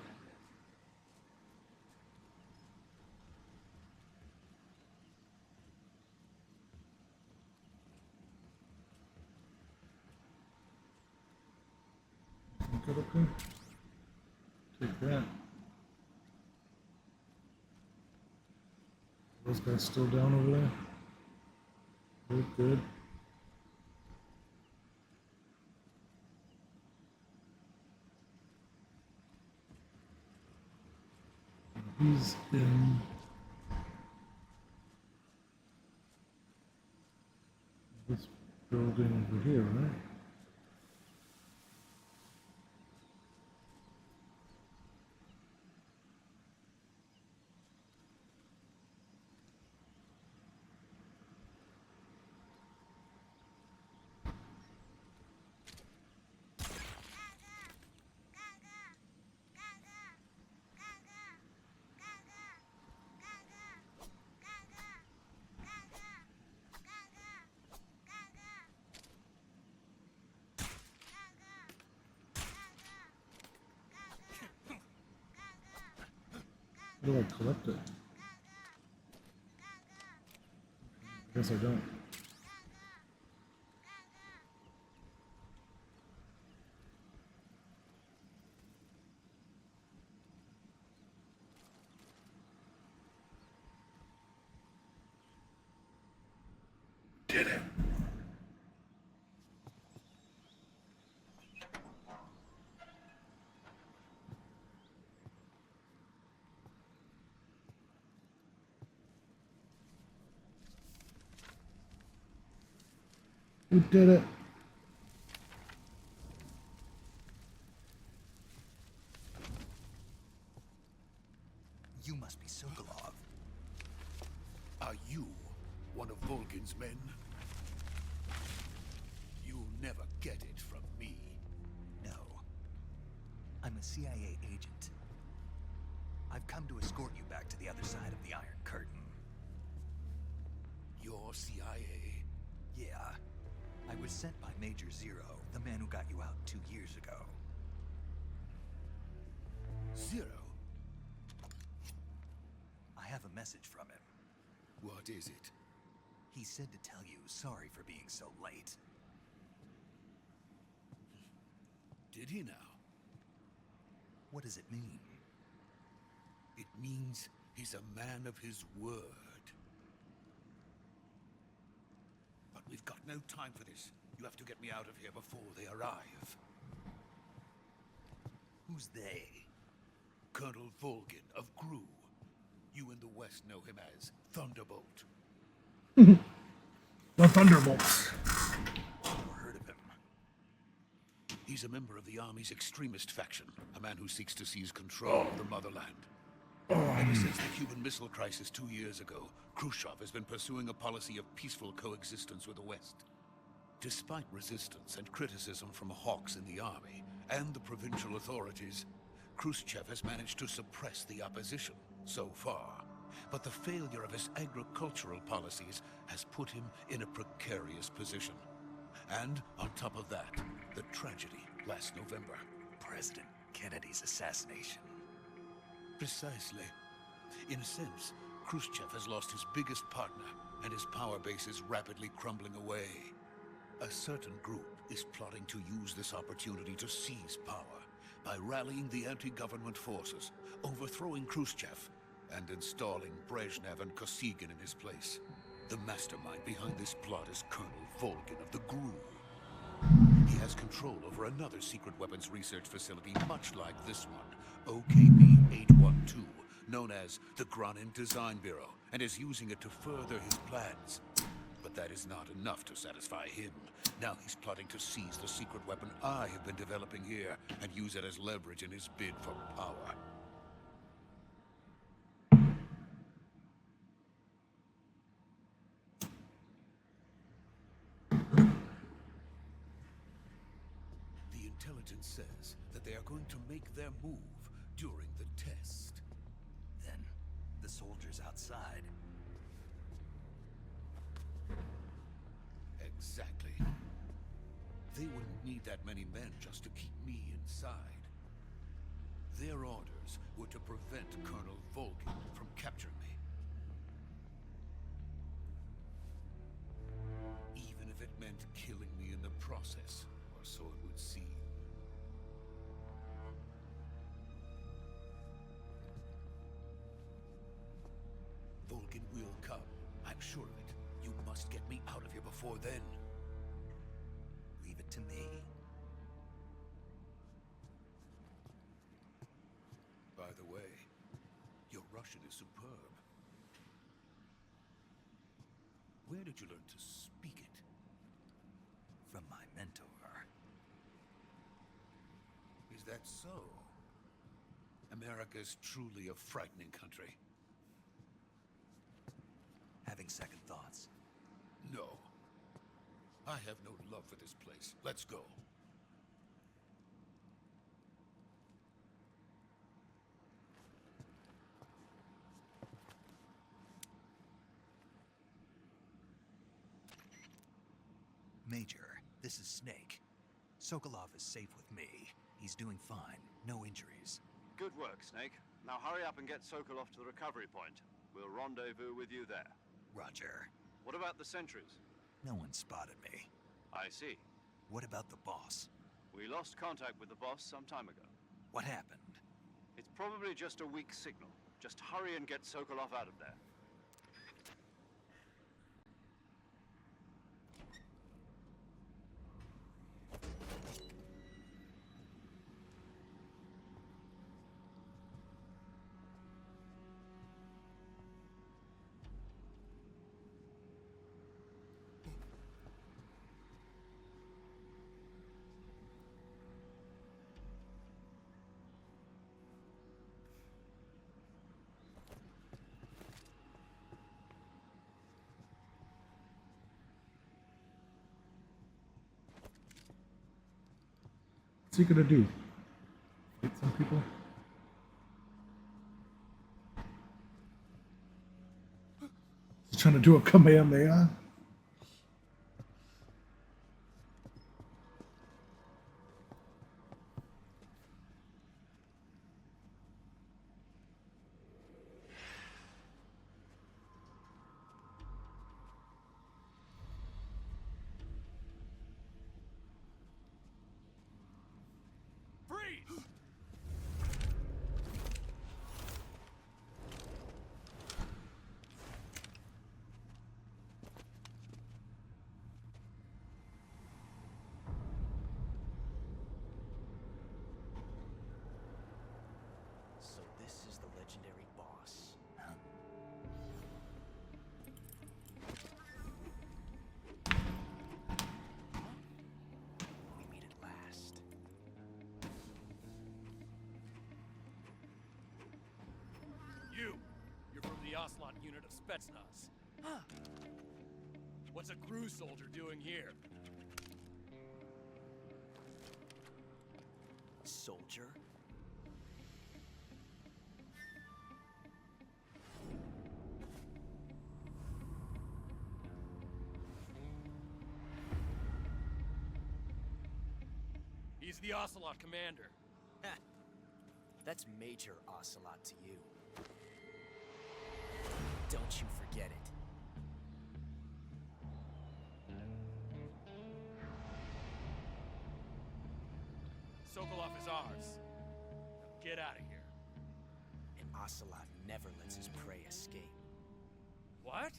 Good up there. Take that. Those guys still down over there? Good, good. He's in this building over here, right? How do I collect it? I guess I don't. Did it. We did it. You must be Sokolov. Are you one of Volgin's men? You'll never get it from me. No. I'm a CIA agent. I've come to escort you back to the other side of the Iron Curtain. You're CIA? Yeah. I was sent by Major Zero, the man who got you out 2 years ago. Zero? I have a message from him. What is it? He said to tell you sorry for being so late. Did he now? What does it mean? It means he's a man of his word. But we've got no time for this. You have to get me out of here before they arrive. Who's they? Colonel Volgin of Gru. You in the West know him as Thunderbolt. The Thunderbolts. Never heard of him. He's a member of the Army's extremist faction, a man who seeks to seize control of the motherland. Ever since the Cuban Missile Crisis 2 years ago, Khrushchev has been pursuing a policy of peaceful coexistence with the West. Despite resistance and criticism from hawks in the army and the provincial authorities, Khrushchev has managed to suppress the opposition so far. But the failure of his agricultural policies has put him in a precarious position. And on top of that, the tragedy last November. President Kennedy's assassination. Precisely. In a sense, Khrushchev has lost his biggest partner, and his power base is rapidly crumbling away. A certain group is plotting to use this opportunity to seize power by rallying the anti-government forces, overthrowing Khrushchev, and installing Brezhnev and Kosygin in his place. The mastermind behind this plot is Colonel Volgin of the Gru. He has control over another secret weapons research facility much like this one, OKB-812, known as the Granin Design Bureau, and is using it to further his plans. But that is not enough to satisfy him. Now he's plotting to seize the secret weapon I have been developing here and use it as leverage in his bid for power. The intelligence says that they are going to make their move during the test. Then, the soldiers outside. Exactly. They wouldn't need that many men just to keep me inside. Their orders were to prevent Colonel Volgin from capturing me. Even if it meant killing me in the process, or so it would seem. Volgin will come. I'm sure of it. You must get me out of here before then. Leave it to me. By the way, your Russian is superb. Where did you learn to speak it? From my mentor. Is that so? America is truly a frightening country. Having second thoughts. No. I have no love for this place. Let's go. Major, this is Snake. Sokolov is safe with me. He's doing fine. No injuries. Good work, Snake. Now hurry up and get Sokolov to the recovery point. We'll rendezvous with you there. Roger. What about the sentries? No one spotted me. I see. What about the boss? We lost contact with the boss some time ago. What happened? It's probably just a weak signal. Just hurry and get Sokolov out of there. What's he gonna do? Fight some people? He's trying to do a Kamehameha? So this is the legendary boss. Huh? We meet at last. You're from the Ocelot unit of Spetsnaz. Huh. What's a crew soldier doing here? Soldier? He's the Ocelot commander. Heh. That's Major Ocelot to you. Don't you forget it. Sokolov is ours. Now get out of here. And Ocelot never lets his prey escape. What?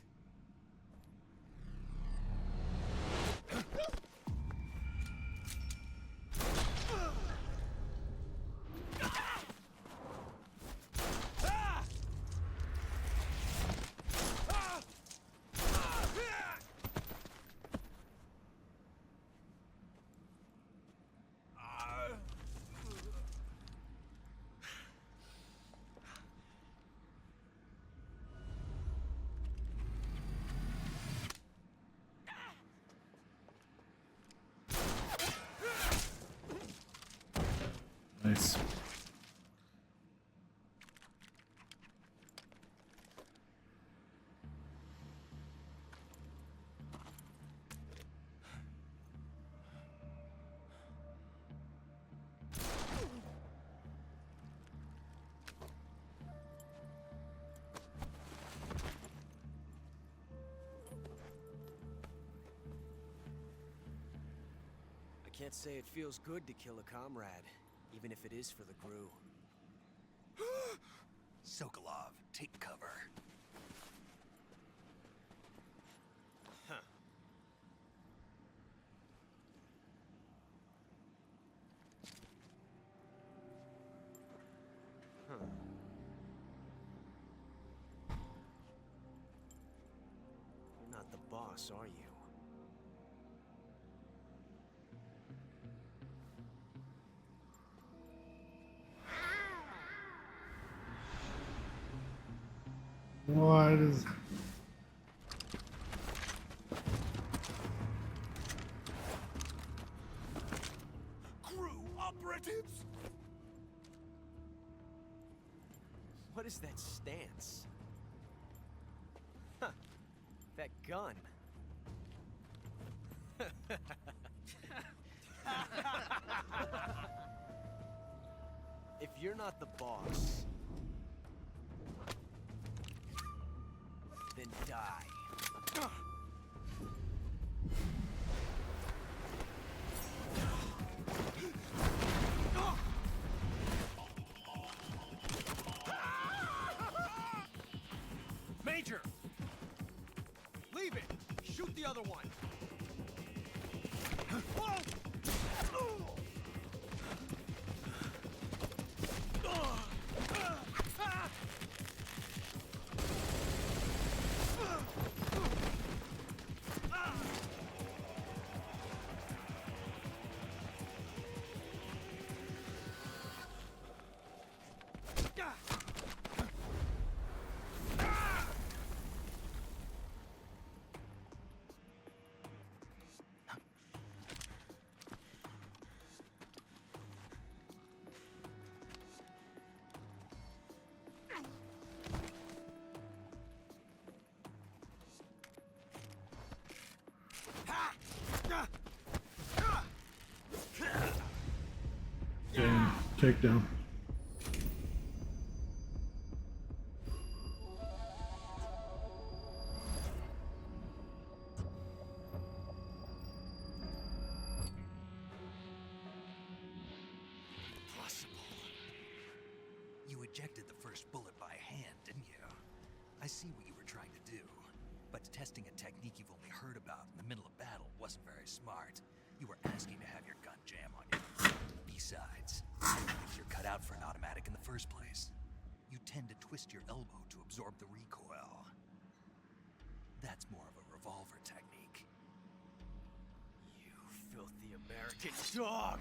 Can't say it feels good to kill a comrade, even if it is for the Gru. Sokolov, take cover. Huh. Huh. You're not the boss, are you? What is... Crew operatives! What is that stance? Huh. That gun. If you're not the boss, then die. Major! Leave it! Shoot the other one! Damn, takedown. Impossible. You ejected the first bullet by hand, didn't you? I see what you were trying to do. But testing a technique you've only heard about in the middle of battle wasn't very smart. You were asking to have your gun jam on you. Besides, I don't think you're cut out for an automatic in the first place. You tend to twist your elbow to absorb the recoil. That's more of a revolver technique. You filthy American dog!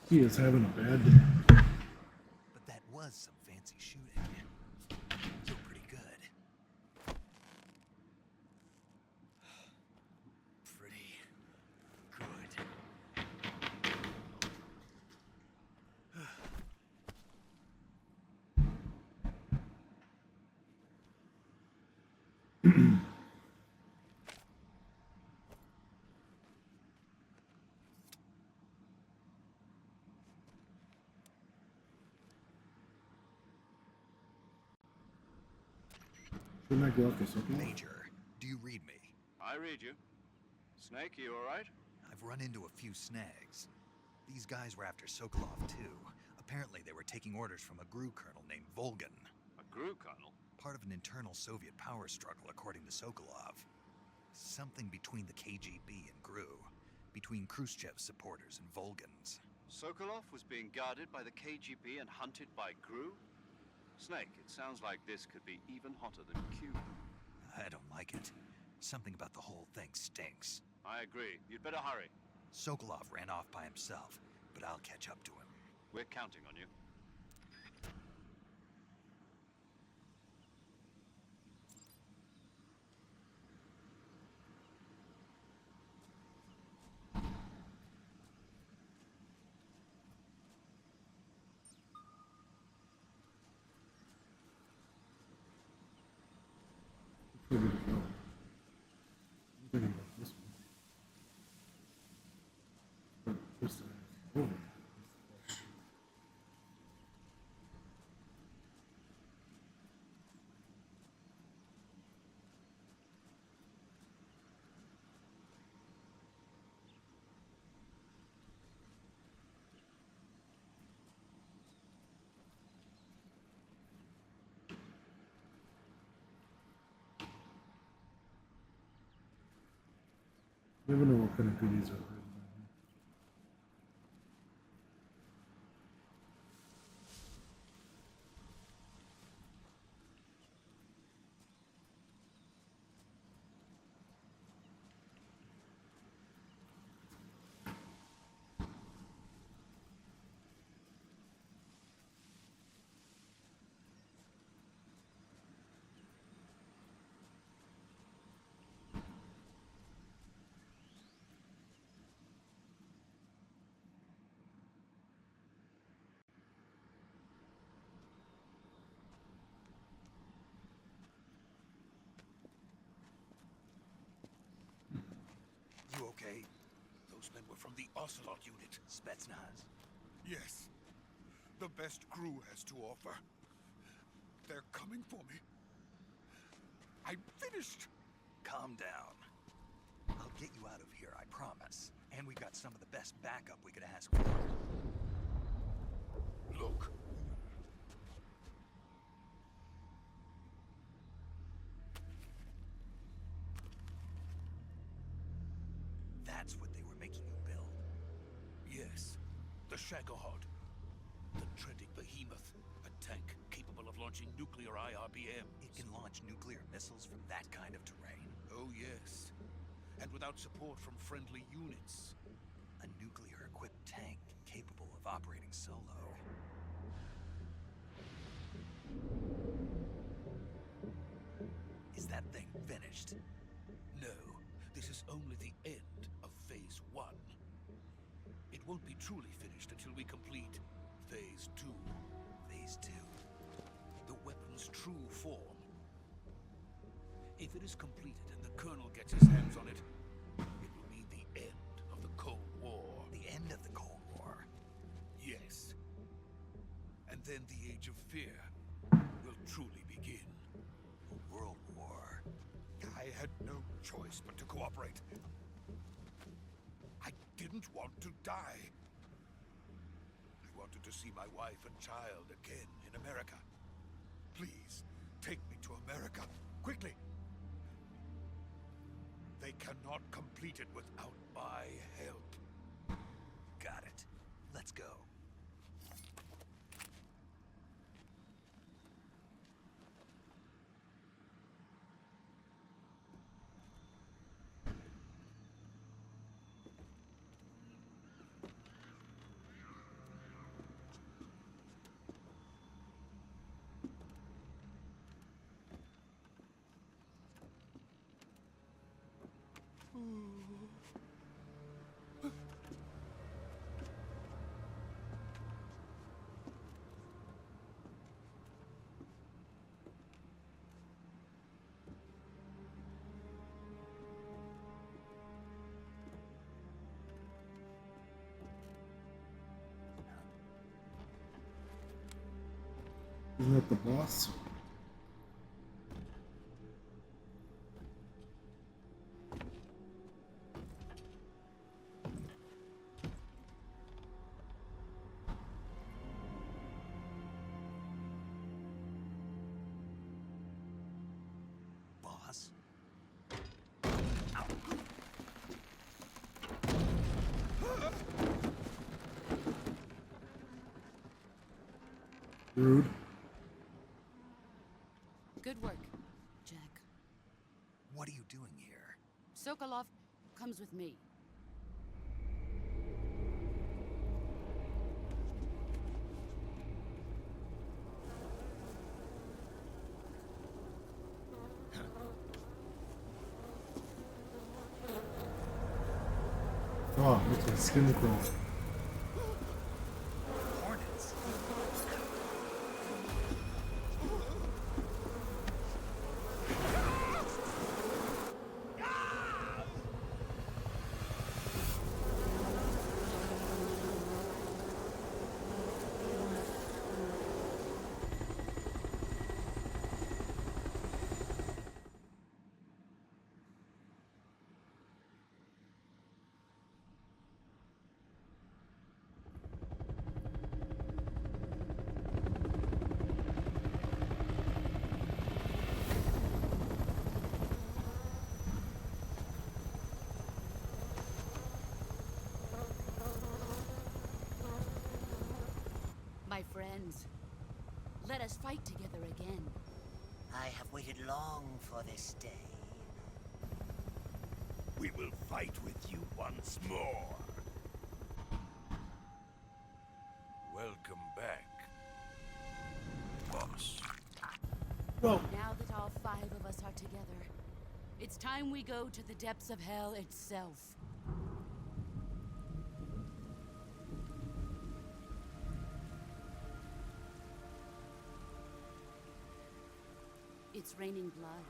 He is having a bad day. But that was some fancy shooting. You're pretty good. Pretty good. Shouldn't I go after Sokolov? Major, do you read me? I read you. Snake, you alright? I've run into a few snags. These guys were after Sokolov, too. Apparently they were taking orders from a GRU colonel named Volgan. A GRU colonel? Part of an internal Soviet power struggle, according to Sokolov. Something between the KGB and GRU. Between Khrushchev's supporters and Volgan's. Sokolov was being guarded by the KGB and hunted by GRU? Snake, it sounds like this could be even hotter than Cuba. I don't like it. Something about the whole thing stinks. I agree. You'd better hurry. Sokolov ran off by himself, but I'll catch up to him. We're counting on you. Where did it go? I'm thinking about this one. But this is over. never know what kind of goodies are. You okay? Those men were from the Ocelot unit. Spetsnaz. Yes. The best crew has to offer. They're coming for me. I'm finished. Calm down. I'll get you out of here, I promise. And we got some of the best backup we could ask for. Look. That's what they were making you build. Yes. The Shagohod. The treading behemoth. A tank capable of launching nuclear IRBM. It can launch nuclear missiles from that kind of terrain. Oh, yes. And without support from friendly units. A nuclear-equipped tank capable of operating solo. Is that thing finished? No, this is only the end of Phase 1. It won't be truly finished until we complete Phase 2. Phase 2? The weapon's true form. If it is completed and the Colonel gets his hands on it, it will mean the end of the Cold War. The end of the Cold War? Yes. And then the Age of Fear will truly begin. A world war. I had no choice but to cooperate. I didn't want to die. I wanted to see my wife and child again in America. Please, take me to America, quickly. They cannot complete it without my help. Got it. Let's go. Isn't that the boss? Boss? Rude. Good work, Jack. What are you doing here? Sokolov comes with me. Oh, it's a skin crawl. Hornets. friends. Let us fight together again. I have waited long for this day. We will fight with you once more. Welcome back, boss. Well, Now that all 5 of us are together, it's time we go to the depths of hell itself. It's raining blood.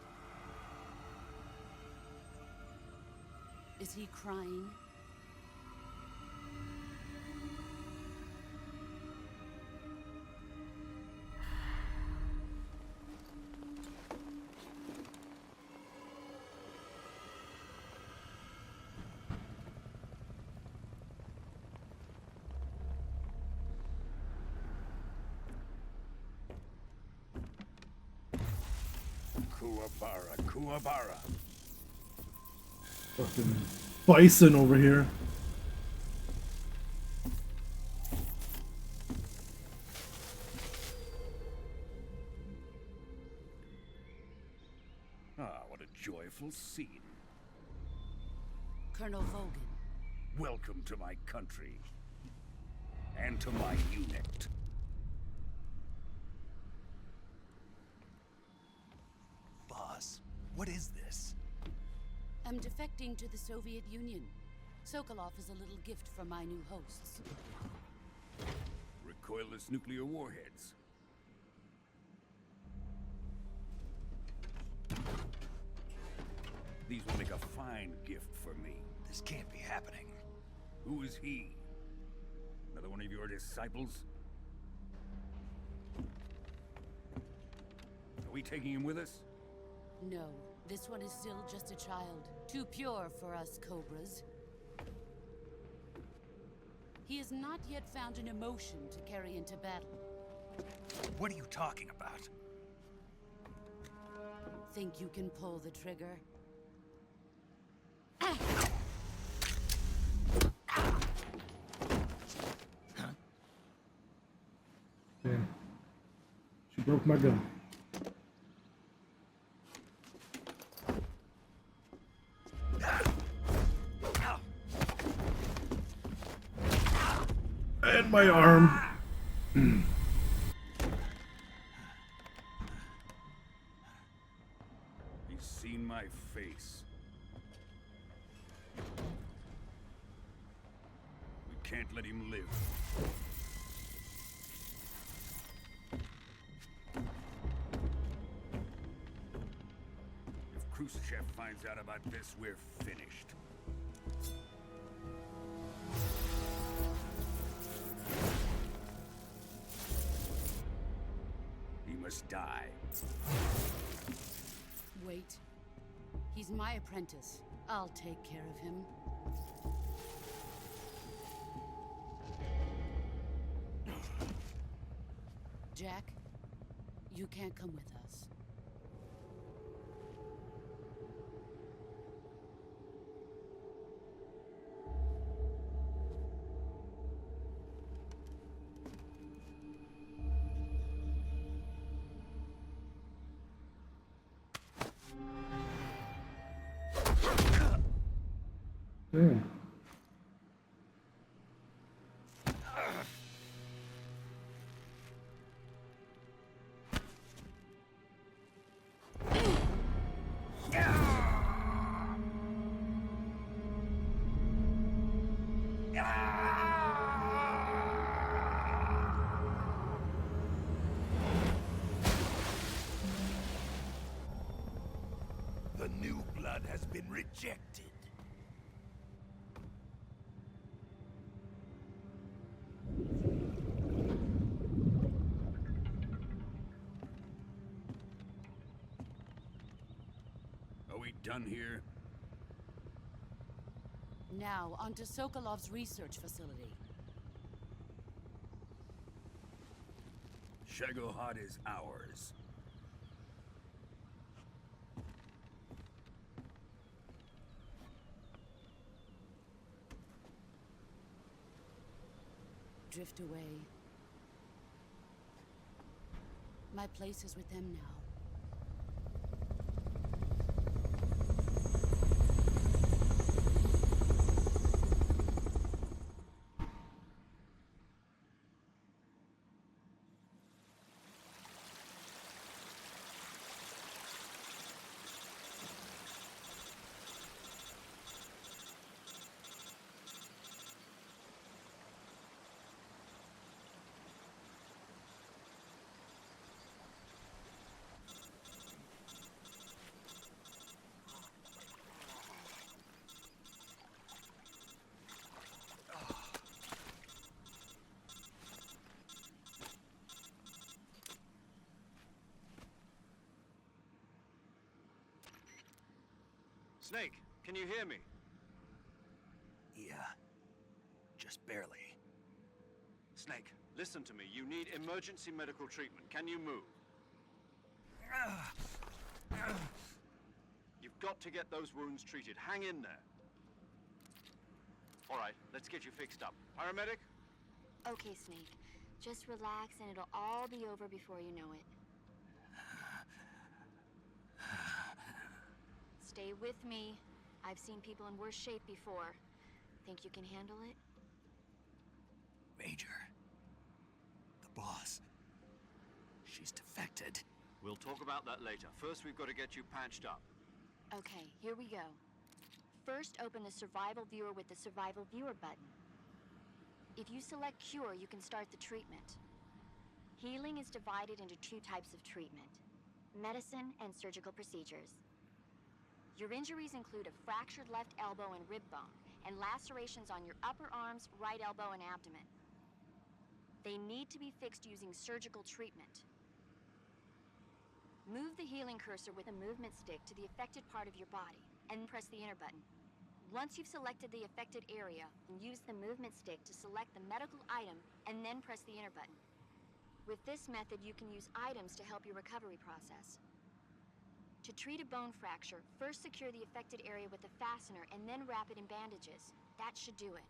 Is he crying? Kuwabara, Kuwabara. fucking bison over here. Ah, what a joyful scene. Colonel Vogan. Welcome to my country. And to my unit. Boss, what is this? I'm defecting to the Soviet Union. Sokolov is a little gift from my new hosts. Recoilless nuclear warheads. These will make a fine gift for me. This can't be happening. Who is he? Another one of your disciples? Are we taking him with us? No, this one is still just a child. Too pure for us Cobras. He has not yet found an emotion to carry into battle. What are you talking about? Think you can pull the trigger? Damn. She broke my gun. And my arm. He's seen my face. We can't let him live. If Khrushchev finds out about this, we're finished. He must die. Wait. He's my apprentice. I'll take care of him. Jack, you can't come with us. Damn. The new blood has been rejected. Are we done here? Now, onto Sokolov's research facility. Shagohod is ours. Drift away. My place is with them now. Snake, can you hear me? Yeah. Just barely. Snake, listen to me. You need emergency medical treatment. Can you move? You've got to get those wounds treated. Hang in there. All right, let's get you fixed up. Paramedic? Okay, Snake. Just relax and it'll all be over before you know it. Stay with me. I've seen people in worse shape before. Think you can handle it? Major. The boss. She's defected. We'll talk about that later. First, we've got to get you patched up. Okay, here we go. First, open the Survival Viewer with the Survival Viewer button. If you select Cure, you can start the treatment. Healing is divided into two types of treatment: medicine and surgical procedures. Your injuries include a fractured left elbow and rib bone, and lacerations on your upper arms, right elbow, and abdomen. They need to be fixed using surgical treatment. Move the healing cursor with a movement stick to the affected part of your body, and press the enter button. Once you've selected the affected area, use the movement stick to select the medical item, and then press the enter button. With this method, you can use items to help your recovery process. To treat a bone fracture, first secure the affected area with a fastener and then wrap it in bandages. That should do it.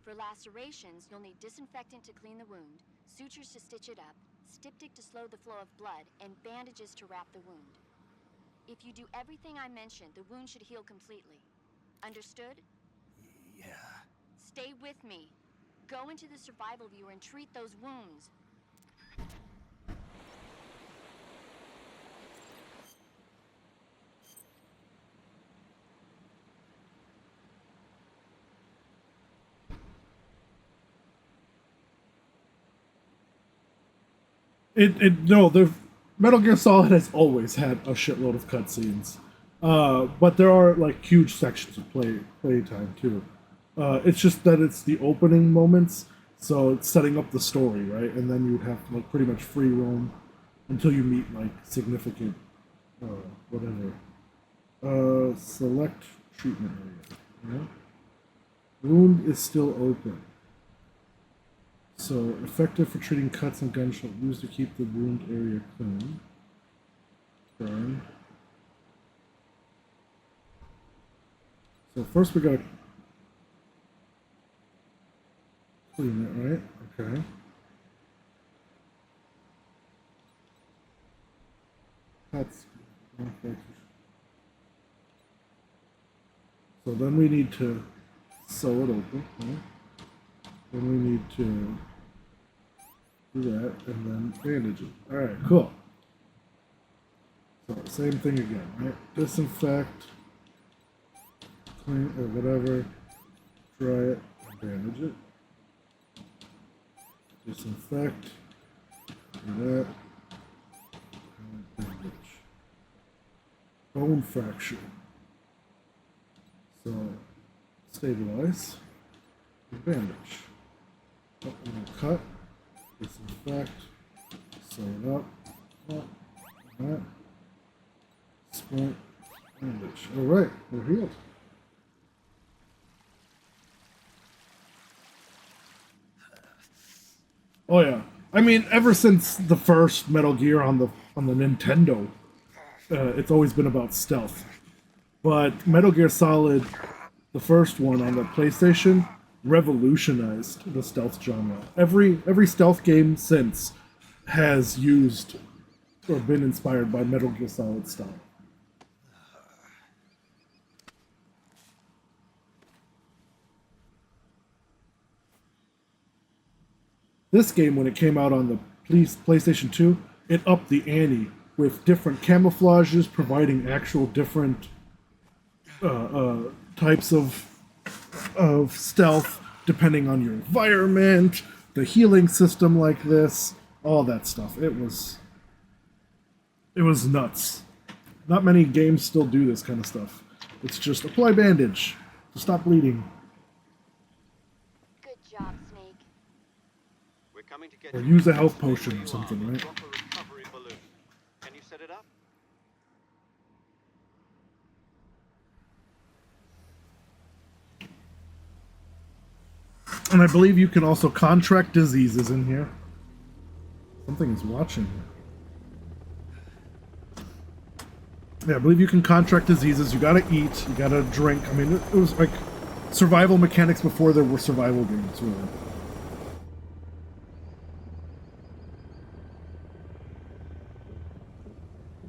For lacerations, you'll need disinfectant to clean the wound, sutures to stitch it up, styptic to slow the flow of blood, and bandages to wrap the wound. If you do everything I mentioned, the wound should heal completely. Understood? Yeah. Stay with me. Go into the Survival Viewer and treat those wounds. No, the Metal Gear Solid has always had a shitload of cutscenes, but there are like huge sections of playtime too. It's just that it's the opening moments, so it's setting up the story, right? And then you have like pretty much free roam until you meet like significant whatever. Select treatment area. Yeah? Wound is still open. So, effective for treating cuts and gunshot. Used to keep the wound area clean. Burn. So first we gotta clean it, right? Okay. That's okay. So then we need to sew it open, right? Then we need to do that and then bandage it. Alright, cool. So same thing again, right? Disinfect, clean or whatever, dry it, and bandage it. Disinfect, do that, and bandage. Bone fracture. So stabilize, and bandage. And cut, disinfect, sew it up, that, splint, bandage. Alright, we're healed. Oh yeah, I mean, ever since the first Metal Gear on the Nintendo, it's always been about stealth. But Metal Gear Solid, the first one on the PlayStation, revolutionized the stealth genre. Every stealth game since has used or been inspired by Metal Gear Solid style. This game, when it came out on the PlayStation 2, it upped the ante with different camouflages, providing actual different types of stealth depending on your environment, the healing system like this, all that stuff. It was nuts. Not many games still do this kind of stuff. It's just apply bandage to stop bleeding. Good job, Snake. We're coming to get Or you use a to health stay where potion or you are. something, We'll right? drop a recovery balloon. Can you set it up? And I believe you can also contract diseases in here. Something is watching. Yeah, I believe you can contract diseases. You gotta eat. You gotta drink. I mean, it was like survival mechanics before there were survival games, really.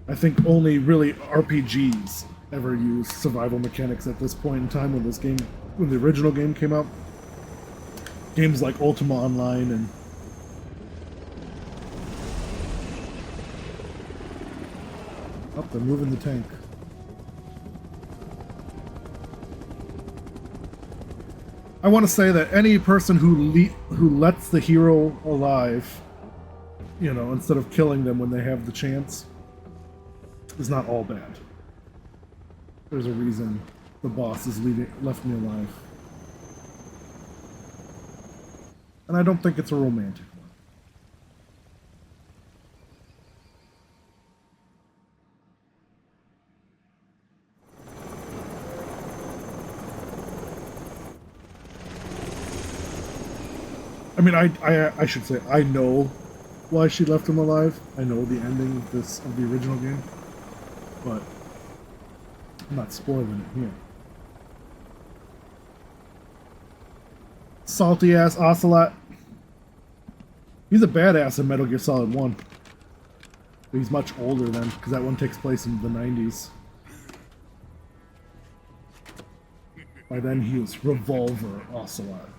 I think only really RPGs ever used survival mechanics at this point in time when the original game came out. Games like Ultima Online and they're moving the tank. I want to say that any person who lets the hero alive, instead of killing them when they have the chance, is not all bad. There's a reason the boss has left me alive. And I don't think it's a romantic one. I mean, I should say I know why she left him alive. I know the ending of the original game, but I'm not spoiling it here. Salty ass Ocelot. He's a badass in Metal Gear Solid 1. But he's much older then, because that one takes place in the 90s. By then he was Revolver Ocelot.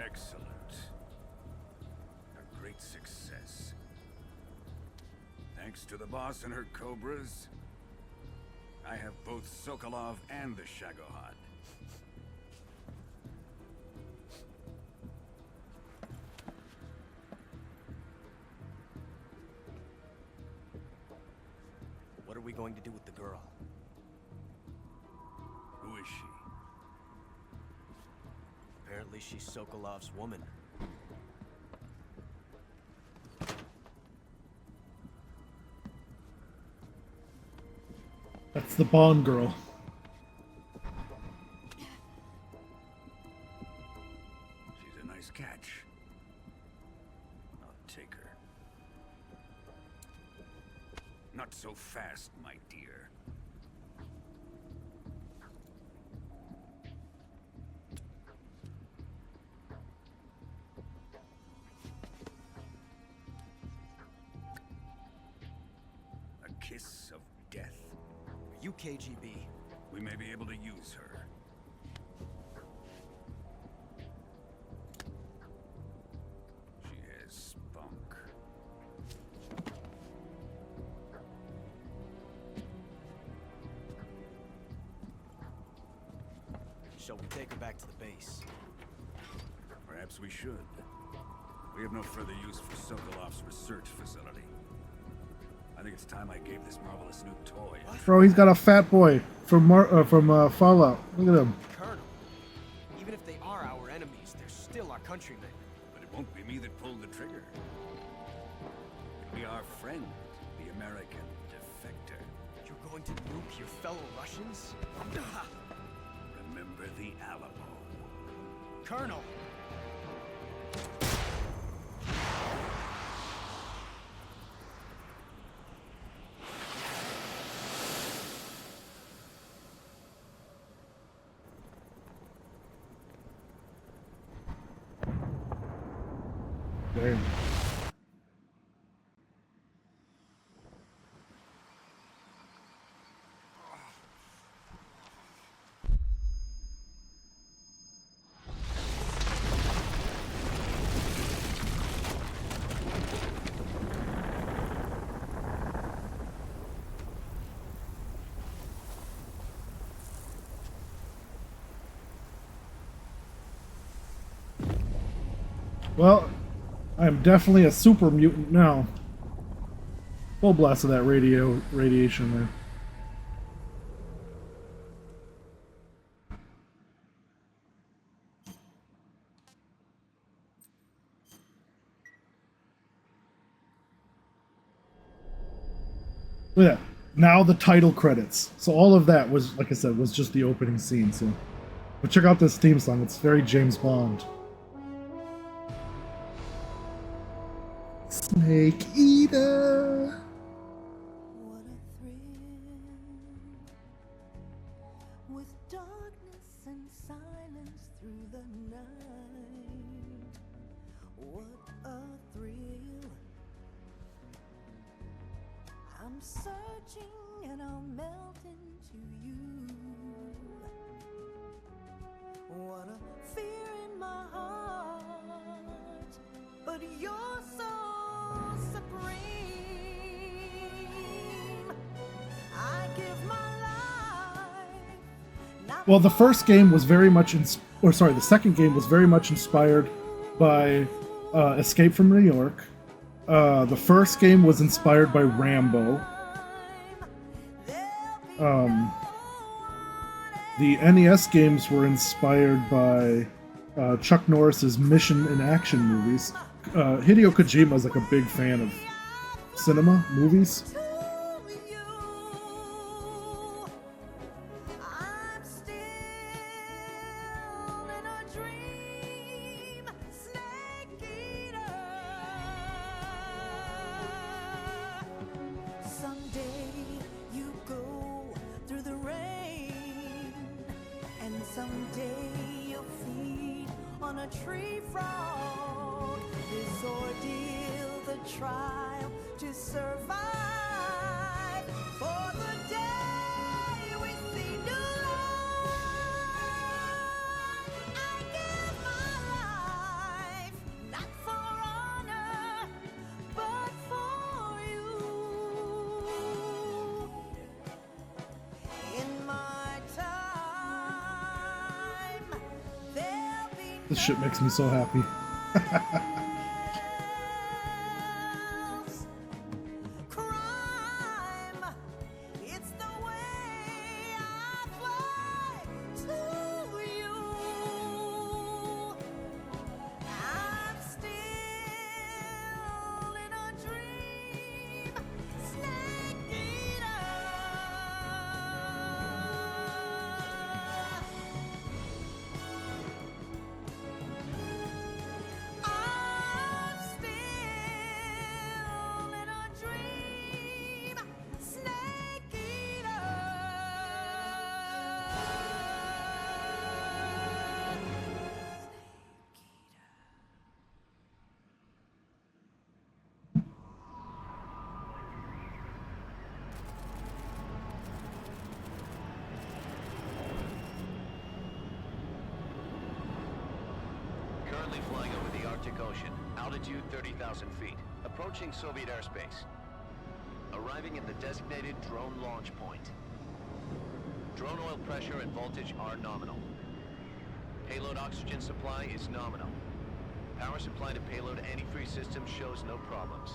Excellent. A great success. Thanks to the boss and her cobras, I have both Sokolov and the Shagohod. What are we going to do with the girl? Who is she? Apparently she's Sokolov's woman. That's the Bond girl. She's a nice catch. I'll take her. Not so fast, my dear. A kiss of death. Are you KGB? We may be able to use her. She has spunk. Shall we take her back to the base? Perhaps we should. We have no further use for Sokolov's research facility. I think it's time I gave this marvelous new toy. Bro, he's got a fat boy from Fallout. Look at him. Colonel, even if they are our enemies, they're still our countrymen. But it won't be me that pulled the trigger. It'll be our friend, the American defector. You're going to nuke your fellow Russians? Remember the Alamo. Colonel! Damn. Well, I'm definitely a super mutant now. Full blast of that radiation there. Yeah. Now the title credits. So all of that was, like I said, was just the opening scene. So, but check out this theme song. It's very James Bond. Snake Eater. What a thrill, with darkness and silence through the night. What a thrill. I'm searching and I'll melt into you. What a fear in my heart, but you're so supreme. I give my life. Well, the first game was very much, the second game was very much inspired by Escape from New York. The first game was inspired by Rambo. The NES games were inspired by Chuck Norris's Mission in Action movies. Hideo Kojima is like a big fan of cinema movies. This shit makes me so happy. Currently flying over the Arctic Ocean, altitude 30,000 feet, approaching Soviet airspace. Arriving at the designated drone launch point. Drone oil pressure and voltage are nominal. Payload oxygen supply is nominal. Power supply to payload antifreeze system shows no problems.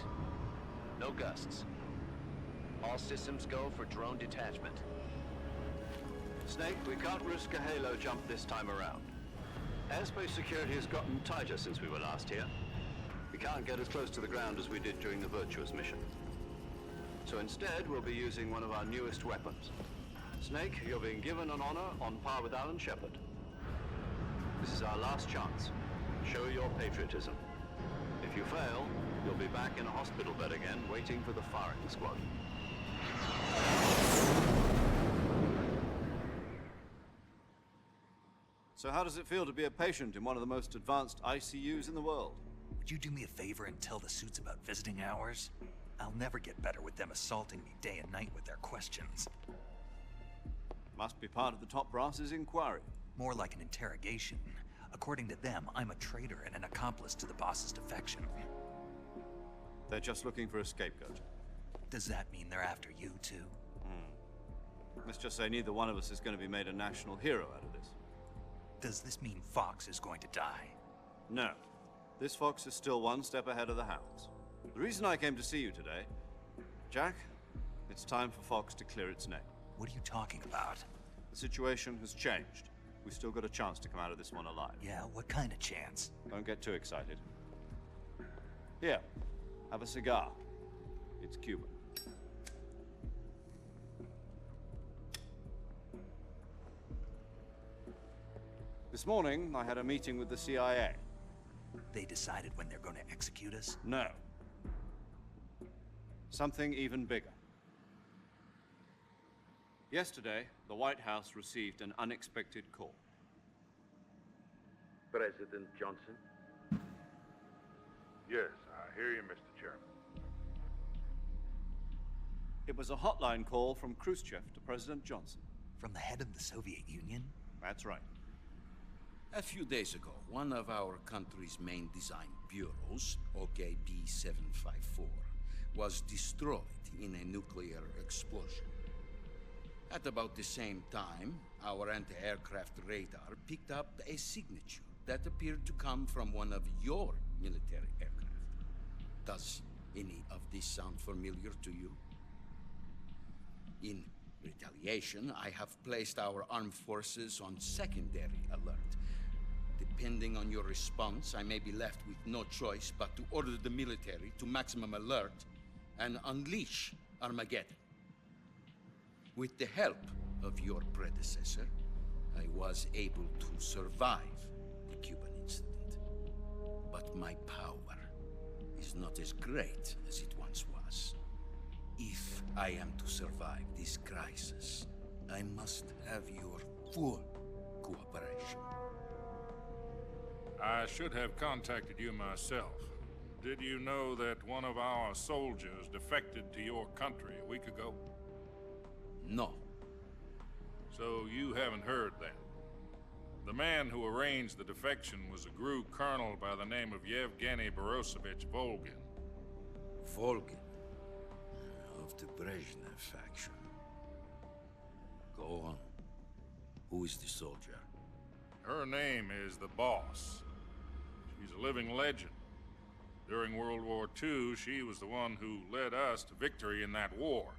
No gusts. All systems go for drone detachment. Snake, we can't risk a halo jump this time around. Airspace security has gotten tighter since we were last here. We can't get as close to the ground as we did during the Virtuous mission. So instead, we'll be using one of our newest weapons. Snake, you're being given an honor on par with Alan Shepard. This is our last chance. Show your patriotism. If you fail, you'll be back in a hospital bed again, waiting for the firing squad. So how does it feel to be a patient in one of the most advanced ICUs in the world? Could you do me a favor and tell the suits about visiting hours? I'll never get better with them assaulting me day and night with their questions. Must be part of the top brass's inquiry. More like an interrogation. According to them, I'm a traitor and an accomplice to the boss's defection. They're just looking for a scapegoat. Does that mean they're after you, too? Let's just say neither one of us is going to be made a national hero out of this. Does this mean Fox is going to die? No. This fox is still one step ahead of the hounds. The reason I came to see you today, Jack, it's time for Fox to clear its name. What are you talking about? The situation has changed. We've still got a chance to come out of this one alive. Yeah, what kind of chance? Don't get too excited. Here, have a cigar. It's Cuban. This morning, I had a meeting with the CIA. They decided when they're going to execute us? No. Something even bigger. Yesterday, the White House received an unexpected call. President Johnson? Yes, I hear you, Mr. Chairman. It was a hotline call from Khrushchev to President Johnson. From the head of the Soviet Union? That's right. A few days ago, one of our country's main design bureaus, OKB-754, was destroyed in a nuclear explosion. At about the same time, our anti-aircraft radar picked up a signature that appeared to come from one of your military aircraft. Does any of this sound familiar to you? In retaliation, I have placed our armed forces on secondary alert. Depending on your response, I may be left with no choice but to order the military to maximum alert and unleash Armageddon. With the help of your predecessor, I was able to survive the Cuban incident. But my power is not as great as it once was. If I am to survive this crisis, I must have your full cooperation. I should have contacted you myself. Did you know that one of our soldiers defected to your country a week ago? No. So you haven't heard then? The man who arranged the defection was a GRU colonel by the name of Yevgeny Borosovich Volgin. Volgin? Of the Brezhnev faction. Go on. Who is the soldier? Her name is the Boss. She's a living legend. During World War II, she was the one who led us to victory in that war.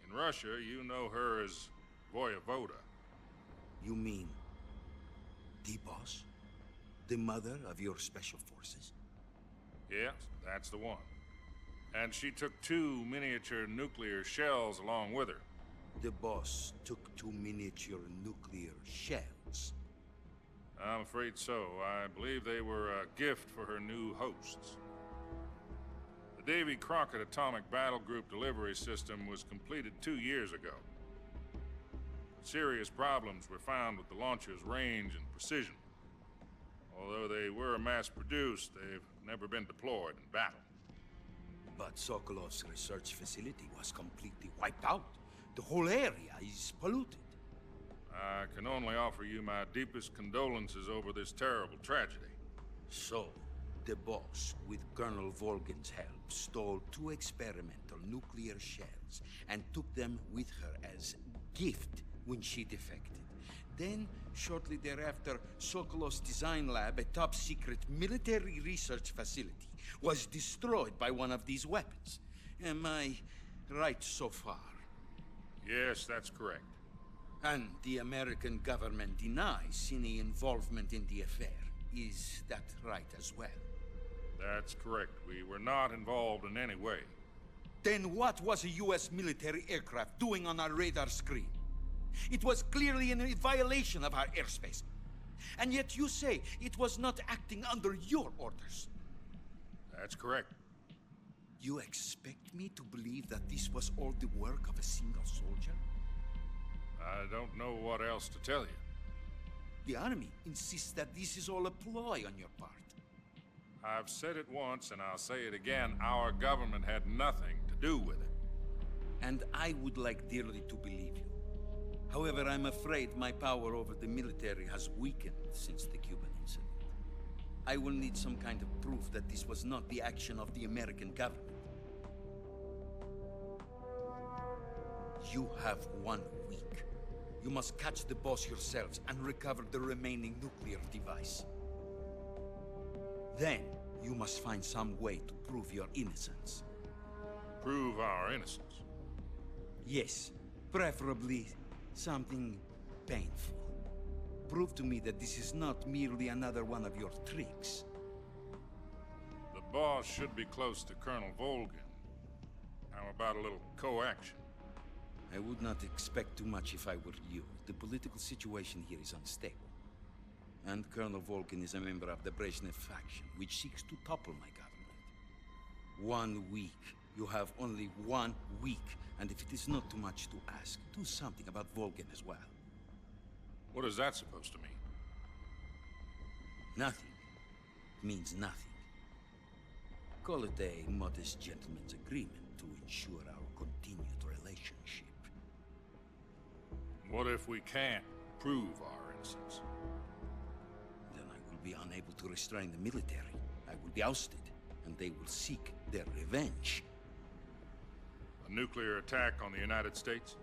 In Russia, you know her as Voyevoda. You mean the Boss? The mother of your special forces? Yes, that's the one. And she took 2 miniature nuclear shells along with her. The Boss took 2 miniature nuclear shells? I'm afraid so. I believe they were a gift for her new hosts. The Davy Crockett Atomic Battle Group delivery system was completed 2 years ago. Serious problems were found with the launcher's range and precision. Although they were mass-produced, they've never been deployed in battle. But Sokolov's research facility was completely wiped out. The whole area is polluted. I can only offer you my deepest condolences over this terrible tragedy. So, the Boss, with Colonel Volgin's help, stole 2 experimental nuclear shells and took them with her as gift when she defected. Then, shortly thereafter, Sokolov's design lab, a top-secret military research facility, was destroyed by one of these weapons. Am I right so far? Yes, that's correct. And the American government denies any involvement in the affair. Is that right as well? That's correct. We were not involved in any way. Then what was a U.S. military aircraft doing on our radar screen? It was clearly in a violation of our airspace. And yet you say it was not acting under your orders. That's correct. You expect me to believe that this was all the work of a single soldier? I don't know what else to tell you. The army insists that this is all a ploy on your part. I've said it once and I'll say it again. Our government had nothing to do with it. And I would like dearly to believe you. However, I'm afraid my power over the military has weakened since the Cuban incident. I will need some kind of proof that this was not the action of the American government. You have 1 week. You must catch the boss yourselves and recover the remaining nuclear device. Then, you must find some way to prove your innocence. Prove our innocence? Yes, preferably something painful. Prove to me that this is not merely another one of your tricks. The boss should be close to Colonel Volgin. How about a little co-action? I would not expect too much if I were you. The political situation here is unstable. And Colonel Volgin is a member of the Brezhnev faction, which seeks to topple my government. 1 week. You have only 1 week. And if it is not too much to ask, do something about Volgin as well. What is that supposed to mean? Nothing. It means nothing. Call it a modest gentleman's agreement to ensure our continued relationship. What if we can't prove our innocence? Then I will be unable to restrain the military. I will be ousted, and they will seek their revenge. A nuclear attack on the United States?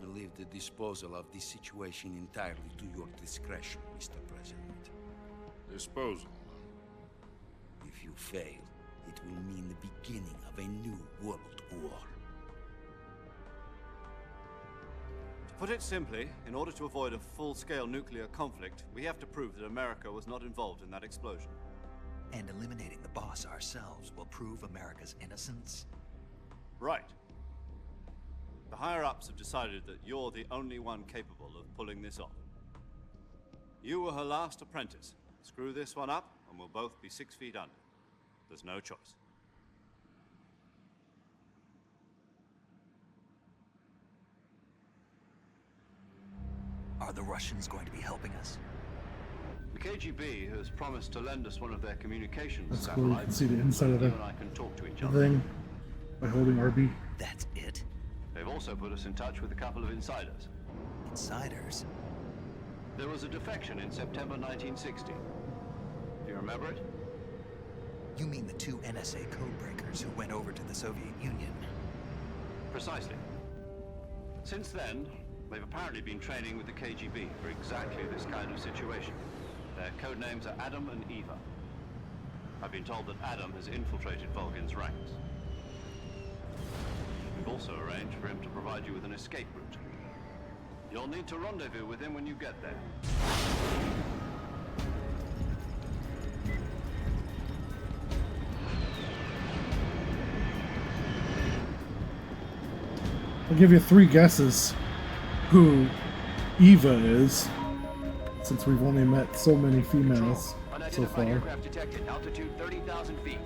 I leave the disposal of this situation entirely to your discretion, Mr. President. Disposal? If you fail, it will mean the beginning of a new world war. To put it simply, in order to avoid a full-scale nuclear conflict, we have to prove that America was not involved in that explosion. And eliminating the boss ourselves will prove America's innocence? Right. The higher-ups have decided that you're the only one capable of pulling this off. You were her last apprentice. Screw this one up, and we'll both be 6 feet under. There's no choice. Are the Russians going to be helping us? The KGB has promised to lend us one of their communications That's cool. You can satellites. see the inside of You the and I can talk to each other. thing by holding RB. That's it? They've also put us in touch with a couple of insiders. Insiders? There was a defection in September 1960. Do you remember it? You mean the 2 NSA codebreakers who went over to the Soviet Union? Precisely. Since then, they've apparently been training with the KGB for exactly this kind of situation. Their code names are Adam and Eva. I've been told that Adam has infiltrated Volgin's ranks. We've also arranged for him to provide you with an escape route. You'll need to rendezvous with him when you get there. I'll give you 3 guesses who Eva is, since we've only met so many females so far. Aircraft detected. Altitude 30,000 feet.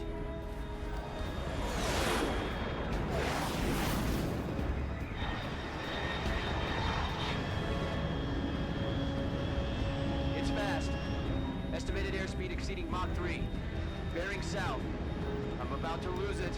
It's fast. Estimated airspeed exceeding Mach 3. Bearing south. I'm about to lose it.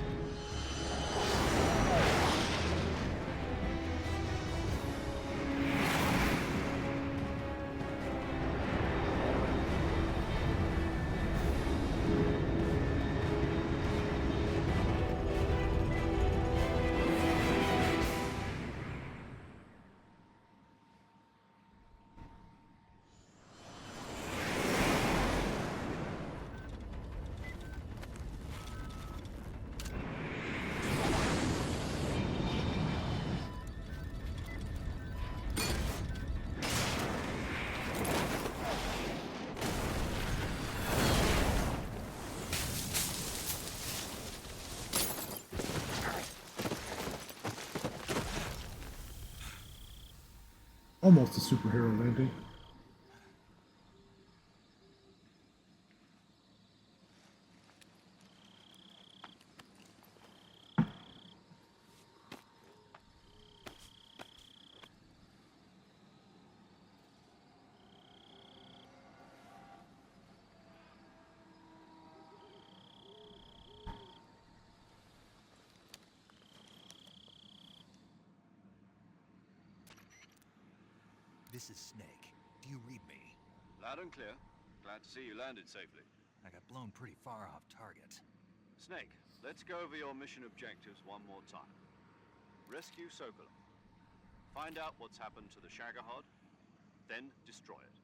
Almost a superhero landing. This is Snake. Do you read me? Loud and clear. Glad to see you landed safely. I got blown pretty far off target. Snake, let's go over your mission objectives one more time. Rescue Sokolov. Find out what's happened to the Shagohod, then destroy it.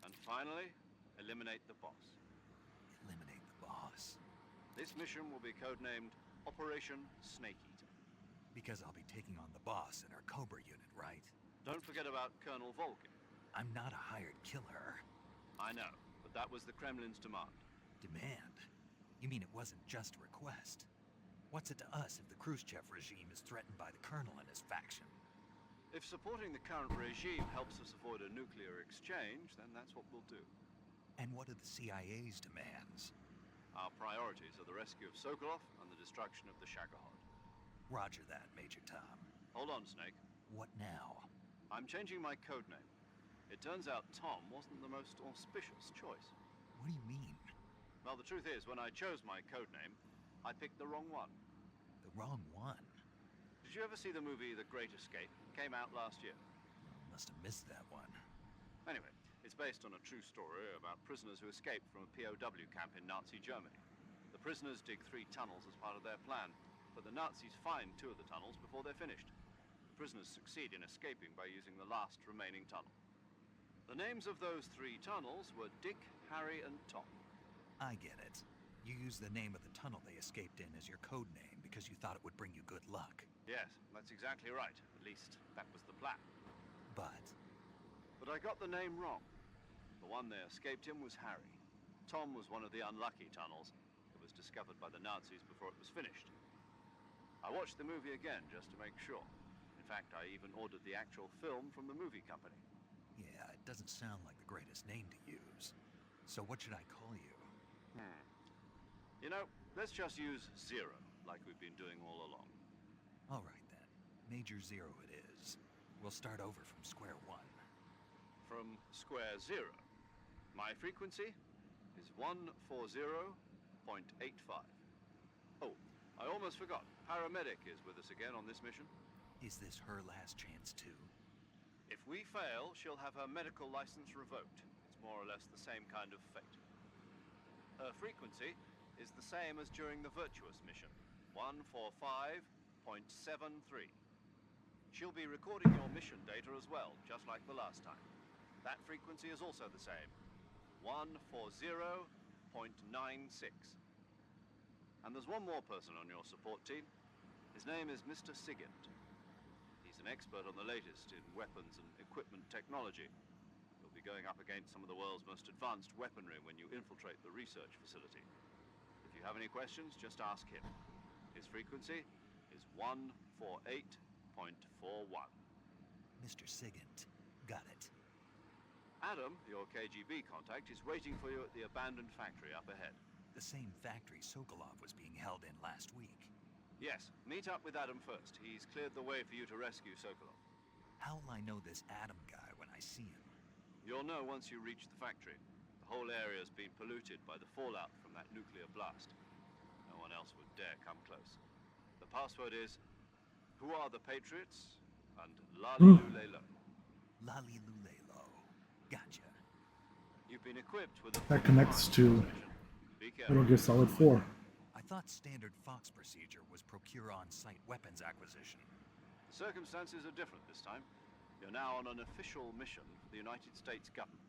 And finally, eliminate the boss. Eliminate the boss? This mission will be codenamed Operation Snake Eater. Because I'll be taking on the boss in our Cobra unit, right? Don't forget about Colonel Volkin. I'm not a hired killer. I know, but that was the Kremlin's demand. Demand? You mean it wasn't just a request? What's it to us if the Khrushchev regime is threatened by the Colonel and his faction? If supporting the current regime helps us avoid a nuclear exchange, then that's what we'll do. And what are the CIA's demands? Our priorities are the rescue of Sokolov and the destruction of the Shagohod. Roger that, Major Tom. Hold on, Snake. What now? I'm changing my codename. It turns out Tom wasn't the most auspicious choice. What do you mean? Well, the truth is, when I chose my codename, I picked the wrong one. The wrong one? Did you ever see the movie The Great Escape? Came out last year. Must have missed that one. Anyway, it's based on a true story about prisoners who escaped from a POW camp in Nazi Germany. The prisoners dig 3 tunnels as part of their plan, but the Nazis find 2 of the tunnels before they're finished. The prisoners succeed in escaping by using the last remaining tunnel. The names of those 3 tunnels were Dick, Harry, and Tom. I get it. You used the name of the tunnel they escaped in as your code name because you thought it would bring you good luck. Yes, that's exactly right. At least, that was the plan. But I got the name wrong. The one they escaped in was Harry. Tom was one of the unlucky tunnels. It was discovered by the Nazis before it was finished. I watched the movie again just to make sure. In fact, I even ordered the actual film from the movie company. yeah, it doesn't sound like the greatest name to use. So what should I call you? You know, let's just use Zero, like we've been doing all along. All right then. Major Zero it is. We'll start over from square one. From square 0. My frequency is 140.85. Oh, I almost forgot. Paramedic is with us again on this mission. Is this her last chance too? If we fail, she'll have her medical license revoked. It's more or less the same kind of fate. Her frequency is the same as during the Virtuous mission, 145.73. She'll be recording your mission data as well, just like the last time. That frequency is also the same, 140.96. And there's one more person on your support team. His name is Mr. Sigint. He's an expert on the latest in weapons and equipment technology. You'll be going up against some of the world's most advanced weaponry when you infiltrate the research facility. If you have any questions, just ask him. His frequency is 148.41. Mr. Sigint. Got it. Adam, your KGB contact, is waiting for you at the abandoned factory up ahead. The same factory Sokolov was being held in last week. Yes, meet up with Adam first. He's cleared the way for you to rescue Sokolov. How will I know this Adam guy when I see him? You'll know once you reach the factory. The whole area's been polluted by the fallout from that nuclear blast. No one else would dare come close. The password is, "Who are the Patriots?" and "Lali Lulelo." Lali Lulelo. Gotcha. You've been equipped with a... That connects to Be careful. Metal Gear Solid 4. I thought standard Fox procedure was procure on-site weapons acquisition. The circumstances are different this time. You're now on an official mission for the United States government.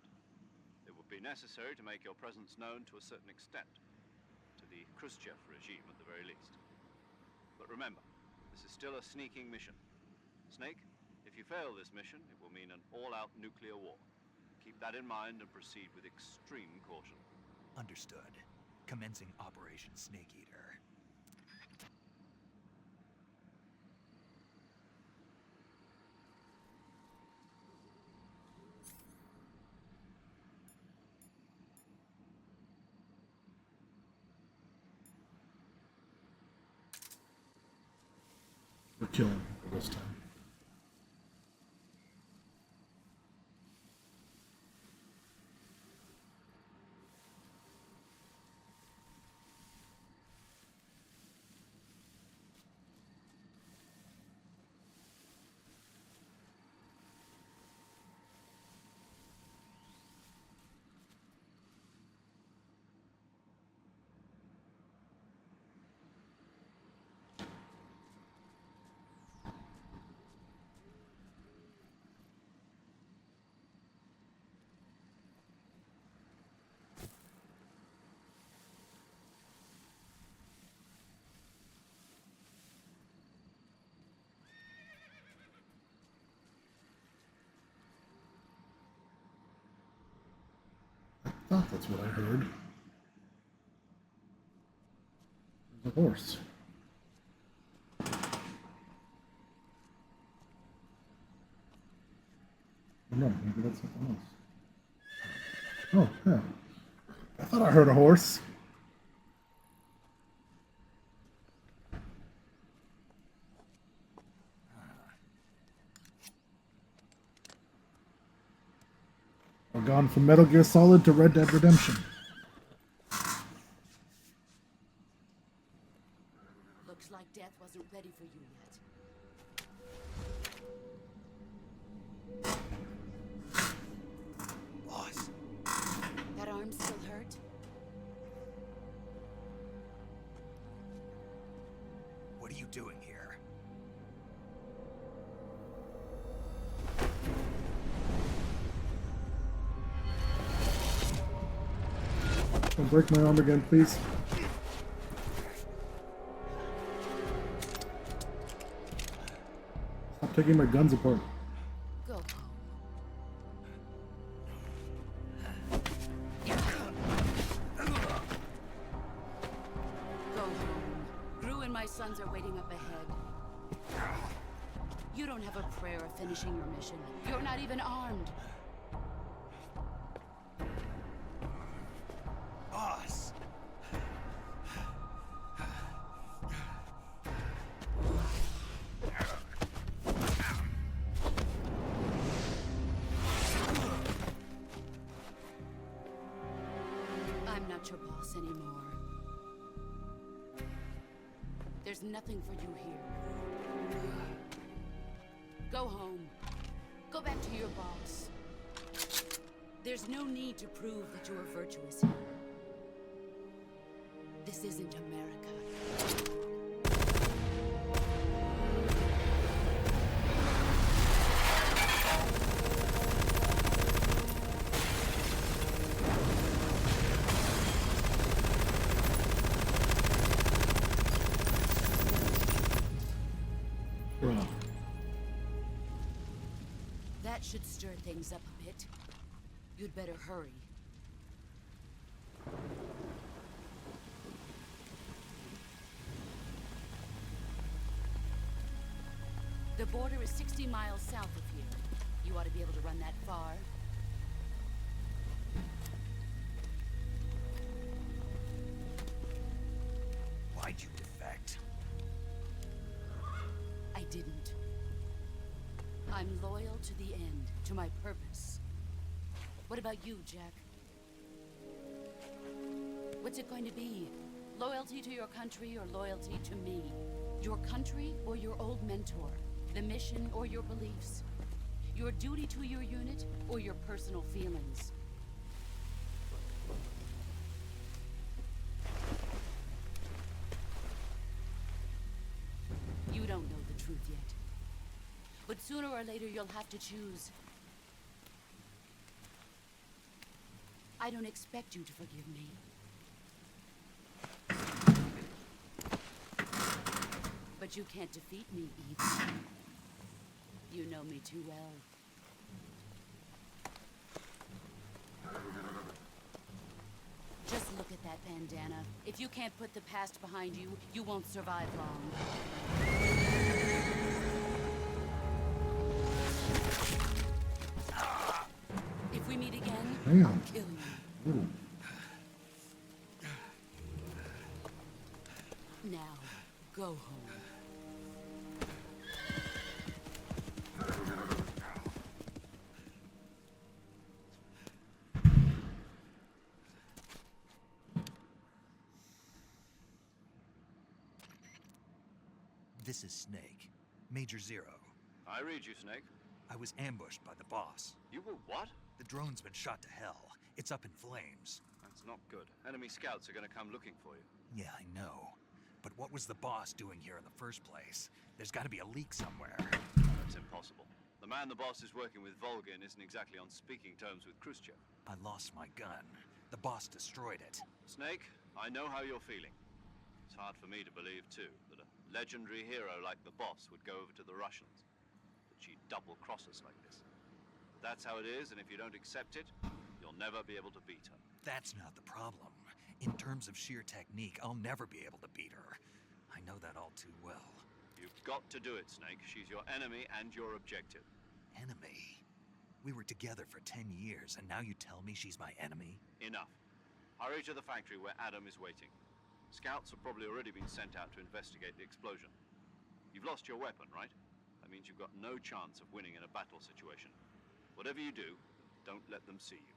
It would be necessary to make your presence known to a certain extent, to the Khrushchev regime at the very least. But remember, this is still a sneaking mission. Snake, if you fail this mission, it will mean an all-out nuclear war. Keep that in mind and proceed with extreme caution. Understood. Commencing Operation Snake Eater. We're killing people this time. thought that's what I heard. There's a horse. Oh, no, maybe that's something else. Oh, yeah. I thought I heard a horse. We're gone from Metal Gear Solid to Red Dead Redemption. Looks like death wasn't ready for you yet. Boss. That arm still hurt? What are you doing here? Don't break my arm again, please. Stop taking my guns apart. Go home. Go home. Gru and my sons are waiting up ahead. You don't have a prayer of finishing your mission. You're not even armed. Boss. I'm not your boss anymore. There's nothing for you here. Go home. Go back to your boss. There's no need to prove that you are virtuous here. This isn't America. Bruh. That should stir things up a bit. You'd better hurry. The border is 60 miles south of here. You ought to be able to run that far. Why'd you defect? I didn't. I'm loyal to the end, to my purpose. What about you, Jack? What's it going to be? Loyalty to your country or loyalty to me? Your country or your old mentor? The mission or your beliefs? Your duty to your unit or your personal feelings? You don't know the truth yet. But sooner or later you'll have to choose. I don't expect you to forgive me. But you can't defeat me either. You know me too well. Just look at that bandana. If you can't put the past behind you, you won't survive long. If we meet again, Damn. I'll kill you. Ooh. Now, go home. This is Snake. Major Zero. I read you, Snake. I was ambushed by the boss. You were what? The drone's been shot to hell. It's up in flames. That's not good. Enemy scouts are gonna come looking for you. Yeah, I know. But what was the boss doing here in the first place? There's gotta be a leak somewhere. That's impossible. The man the boss is working with, Volgin, isn't exactly on speaking terms with Khrushchev. I lost my gun. The boss destroyed it. Snake, I know how you're feeling. It's hard for me to believe, too, that a legendary hero like the boss would go over to the Russians. That she'd double-cross us like this. But that's how it is, and if you don't accept it, you'll never be able to beat her. That's not the problem. In terms of sheer technique, I'll never be able to beat her. I know that all too well. You've got to do it, Snake. She's your enemy and your objective. Enemy? We were together for 10 years, and now you tell me she's my enemy? Enough. Hurry to the factory where Adam is waiting. Scouts have probably already been sent out to investigate the explosion. You've lost your weapon, right? That means you've got no chance of winning in a battle situation. Whatever you do, don't let them see you.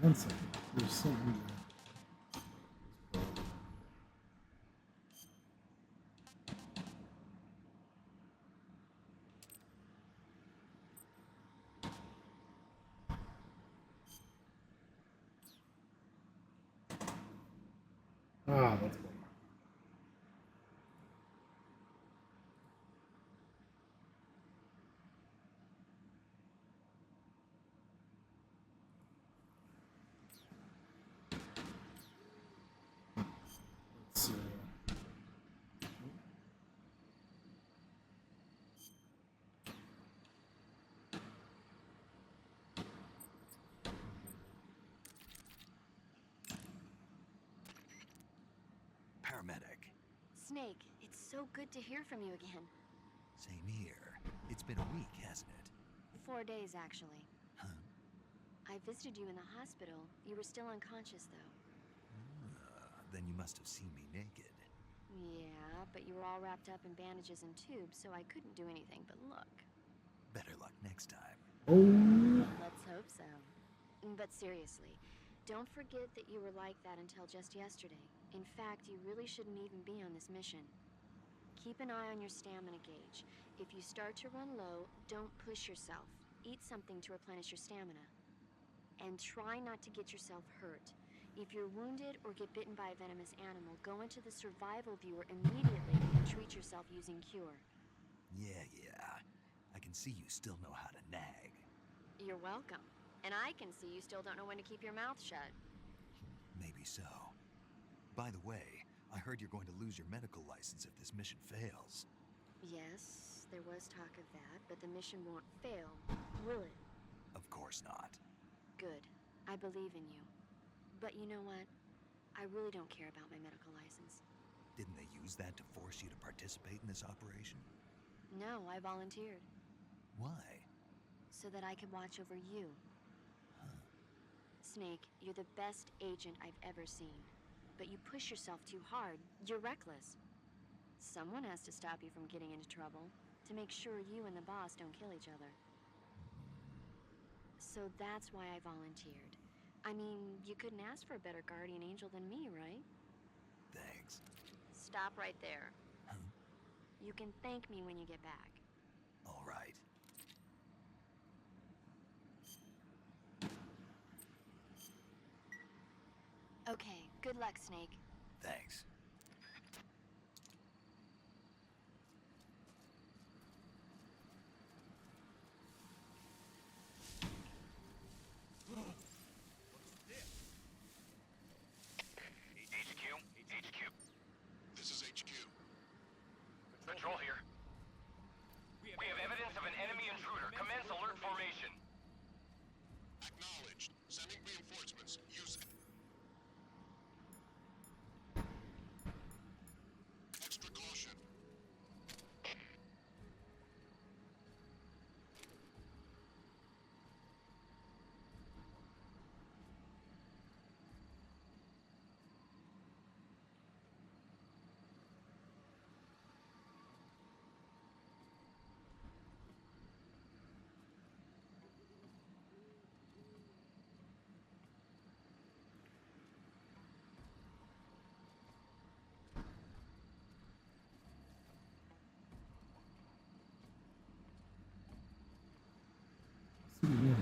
One second. There's something there. Ah, that's better. Let's see. Paramedic. Snake, it's so good to hear from you again. Same here. It's been a week, hasn't it? 4 days, actually. Huh? I visited you in the hospital. You were still unconscious, though. Then you must have seen me naked. Yeah, but you were all wrapped up in bandages and tubes, so I couldn't do anything but look. Better luck next time. Oh. Let's hope so. But seriously, don't forget that you were like that until just yesterday. In fact, you really shouldn't even be on this mission. Keep an eye on your stamina gauge. If you start to run low, don't push yourself. Eat something to replenish your stamina. And try not to get yourself hurt. If you're wounded or get bitten by a venomous animal, go into the survival viewer immediately and treat yourself using Cure. Yeah. I can see you still know how to nag. You're welcome. And I can see you still don't know when to keep your mouth shut. Maybe so. By the way, I heard you're going to lose your medical license if this mission fails. Yes, there was talk of that, but the mission won't fail, will it? Of course not. Good. I believe in you. But you know what? I really don't care about my medical license. Didn't they use that to force you to participate in this operation? No, I volunteered. Why? So that I could watch over you. Huh. Snake, you're the best agent I've ever seen. But you push yourself too hard. You're reckless. Someone has to stop you from getting into trouble, to make sure you and the boss don't kill each other. So that's why I volunteered. I mean, you couldn't ask for a better guardian angel than me, right? Thanks. Stop right there. Huh? You can thank me when you get back. All right. Okay, good luck, Snake. Thanks. HQ. This is HQ. Control here. We have evidence of an enemy intruder. Commence alert formation. Acknowledged. Sending reinforcements. Use it. Extra caution. Yeah.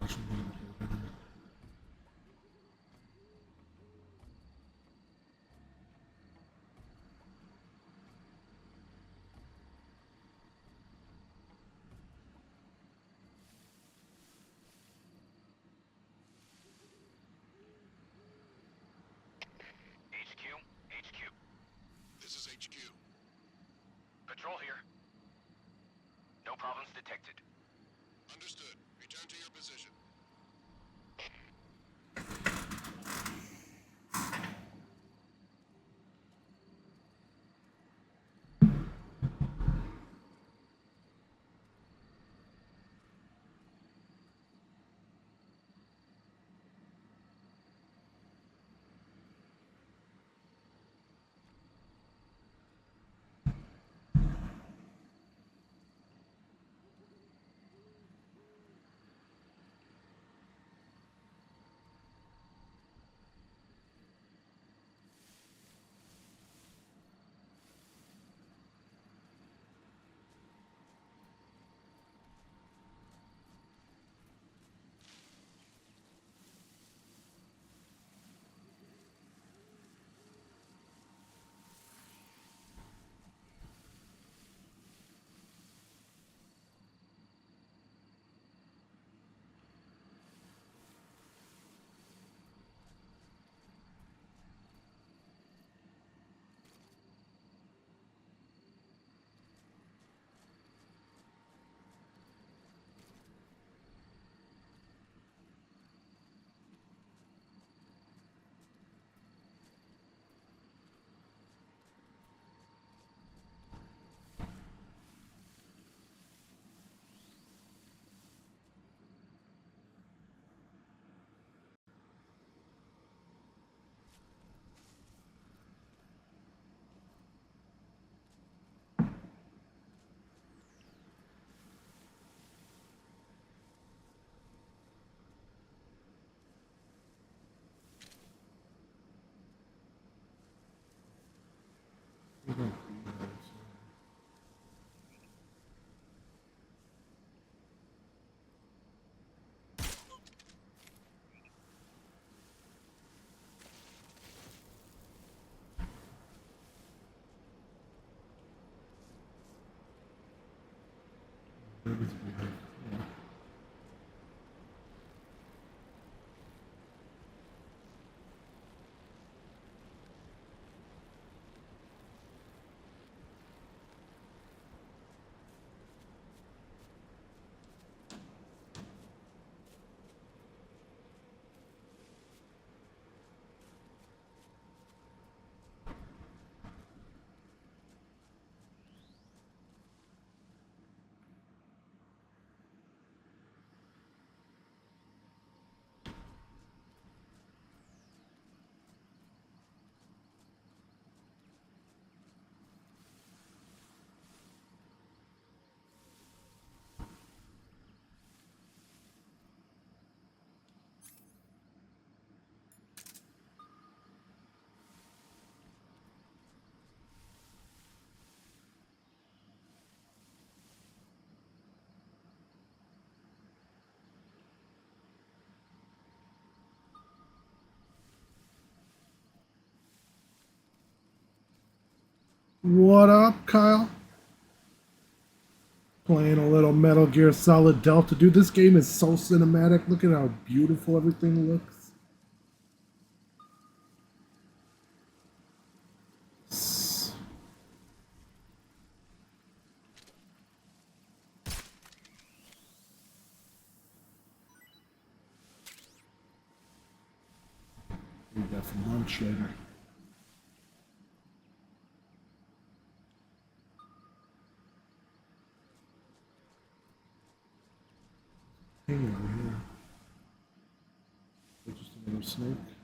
HQ. This is HQ. Patrol here. No problems detected. Understood. Return to your position. What up, Kyle? Playing a little Metal Gear Solid Delta. Dude, this game is so cinematic. Look at how beautiful everything looks. We got some lunch later. Hang over here. Is there just another snake?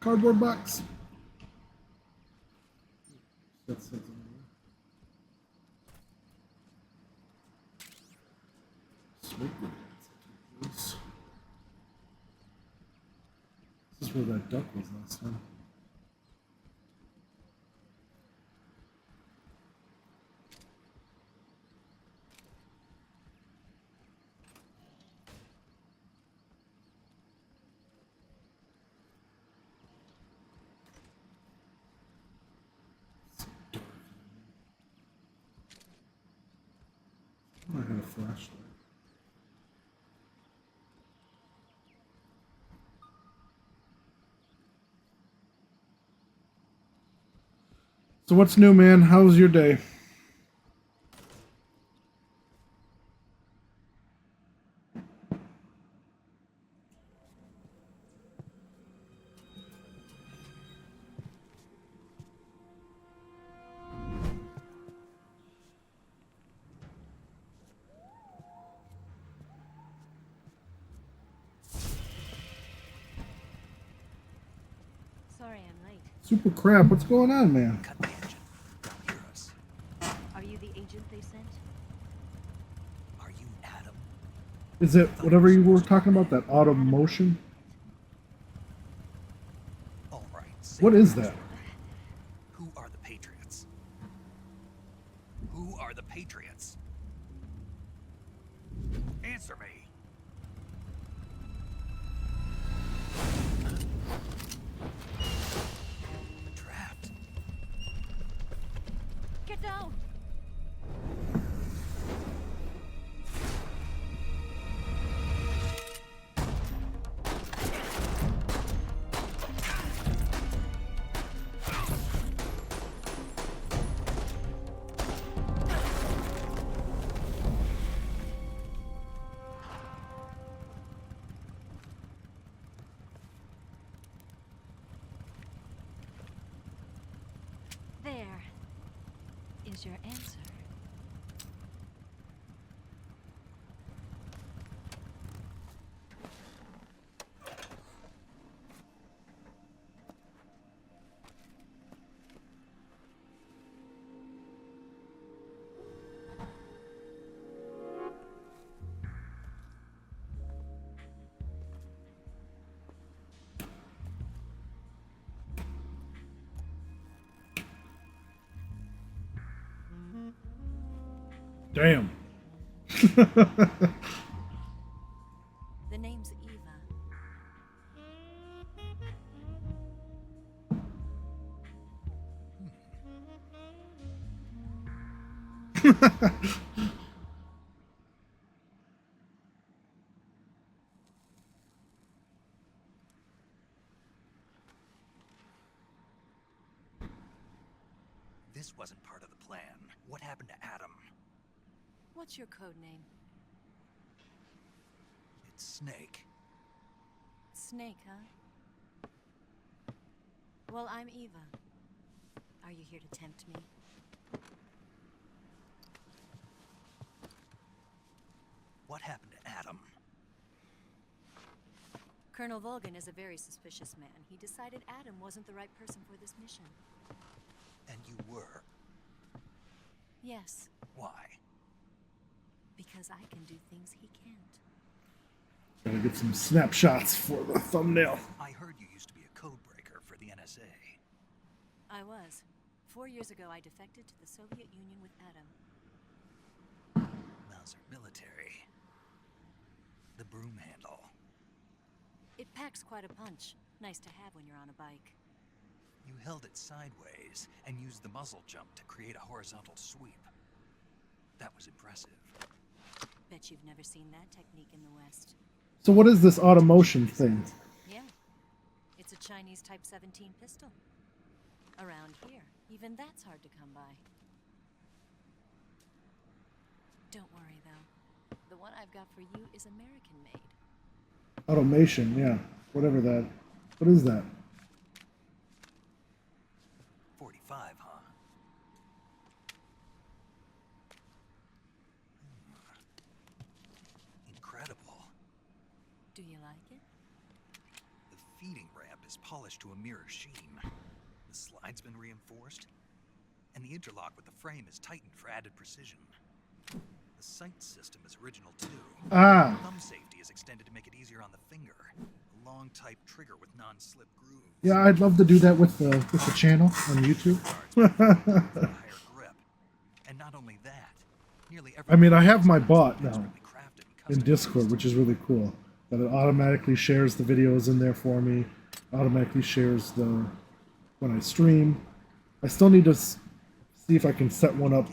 Cardboard box. That says it. Smoke grenades, please. This is where that duck was last time. I had a flashlight. So what's new, man? How's your day? Sorry I'm late. Super crap, what's going on, man? Cut the engine. Don't hear us. Are you the agent they sent? Are you Adam? Is it whatever you were talking about, that auto motion? All right. What is that? Who are the Patriots? Who are the Patriots? Answer me. Trapped. Get down! There is your answer. Damn. The name's Eva. This wasn't part of the plan. What happened to Adam? What's your code name? It's Snake. Snake, huh? Well, I'm Eva. Are you here to tempt me? What happened to Adam? Colonel Volgan is a very suspicious man. He decided Adam wasn't the right person for this mission. And you were. Yes, Why? because I can do things he can't. Gotta get some snapshots for the thumbnail. I heard you used to be a code breaker for the NSA. I was. 4 years ago, I defected to the Soviet Union with Adam. Mauser military. The broom handle. It packs quite a punch. Nice to have when you're on a bike. You held it sideways and used the muzzle jump to create a horizontal sweep. That was impressive. Bet you've never seen that technique in the West. So what is this automotion thing? Yeah. It's a Chinese Type 17 pistol. Around here, even that's hard to come by. Don't worry, though. The one I've got for you is American-made. Automation, yeah. Whatever that. What is that? 45, huh? Incredible. Do you like it? The feeding ramp is polished to a mirror sheen. The slide's been reinforced. and the interlock with the frame is tightened for added precision. The sight system is original too. Ah. Thumb safety is extended to make it easier on the finger. A long type trigger with non-slip grooves. Yeah, I'd love to do that with the channel on YouTube. And not only that, nearly every I mean, I have my bot now in Discord, which is really cool. That it automatically shares the videos in there for me. Automatically shares the when I stream. I still need to see if I can set one up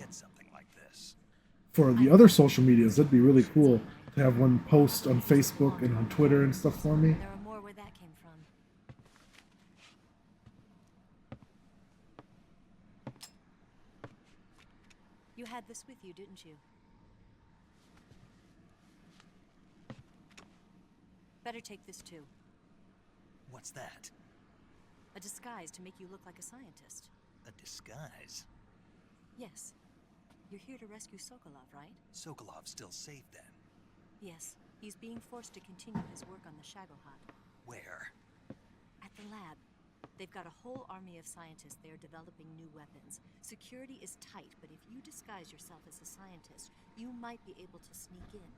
for the other social medias. That'd be really cool to have one post on Facebook and on Twitter and stuff for me. There are more where that came from. You had this with you, didn't you? Better take this too. What's that? A disguise to make you look like a scientist. A disguise? Yes. You're here to rescue Sokolov, right? Sokolov's still safe then? Yes. He's being forced to continue his work on the Shagohod. Where? At the lab. They've got a whole army of scientists there developing new weapons. Security is tight, but if you disguise yourself as a scientist, you might be able to sneak in.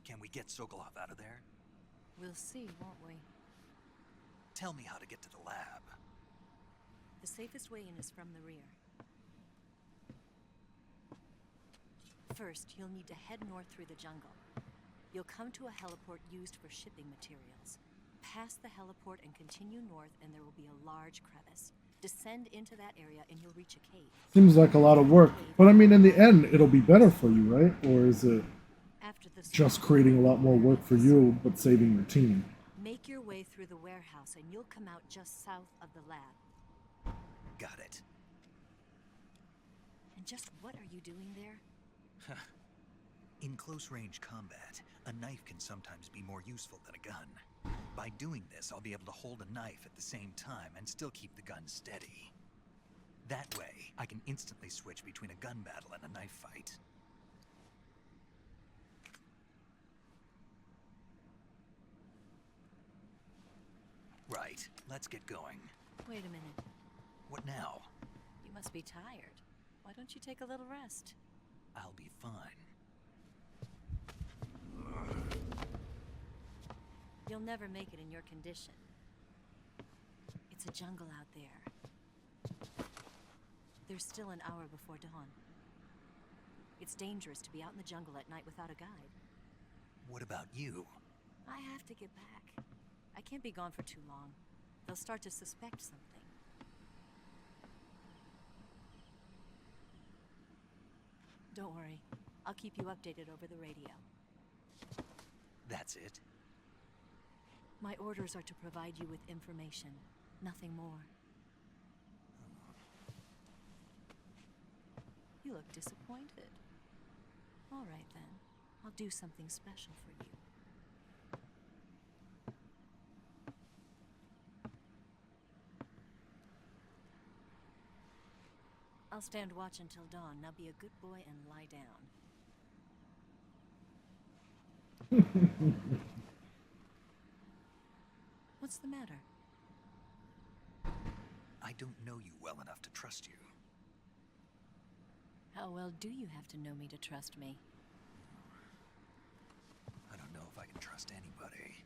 Can we get Sokolov out of there? We'll see, won't we? Tell me how to get to the lab. The safest way in is from the rear. First, you'll need to head north through the jungle. You'll come to a heliport used for shipping materials. Pass the heliport and continue north, and there will be a large crevice. Descend into that area and you'll reach a cave. Seems like a lot of work, but I mean, in the end, it'll be better for you, right? Or is it just creating a lot more work for you, but saving your team? Make your way through the warehouse and you'll come out just south of the lab. Got it. And just what are you doing there? In close-range combat, a knife can sometimes be more useful than a gun. By doing this, I'll be able to hold a knife at the same time and still keep the gun steady. That way, I can instantly switch between a gun battle and a knife fight. Right, let's get going. Wait a minute. What now? You must be tired. Why don't you take a little rest? I'll be fine. You'll never make it in your condition. It's a jungle out there. There's still an hour before dawn. It's dangerous to be out in the jungle at night without a guide. What about you? I have to get back. I can't be gone for too long. They'll start to suspect something. Don't worry. I'll keep you updated over the radio. That's it? My orders are to provide you with information, nothing more. You look disappointed. All right then. I'll do something special for you. I'll stand watch until dawn. Now be a good boy and lie down. What's the matter? I don't know you well enough to trust you. How well do you have to know me to trust me? I don't know if I can trust anybody.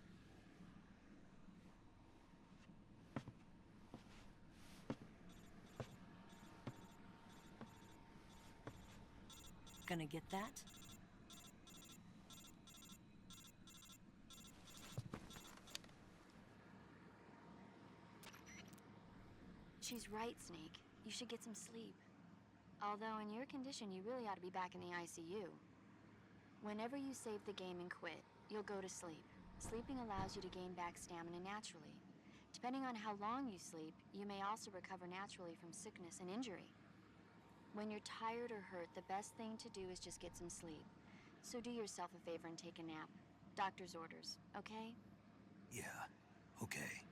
Gonna get that? She's right, Snake. You should get some sleep. Although in your condition, you really ought to be back in the ICU. Whenever you save the game and quit, you'll go to sleep. Sleeping allows you to gain back stamina naturally. Depending on how long you sleep, you may also recover naturally from sickness and injury. When you're tired or hurt, the best thing to do is just get some sleep. So do yourself a favor and take a nap. Doctor's orders, okay? Yeah, okay.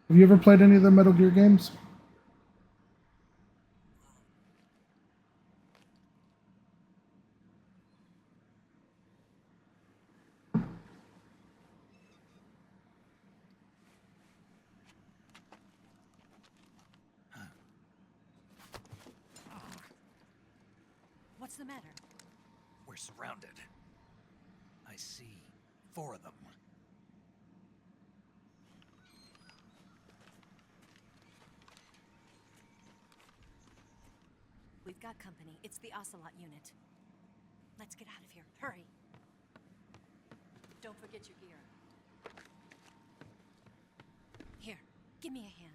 Have you ever played any of the Metal Gear games? What's the matter? We're surrounded. I see 4 of them. We've got company. It's the Ocelot unit. Let's get out of here. Hurry. Don't forget your gear. Here, give me a hand.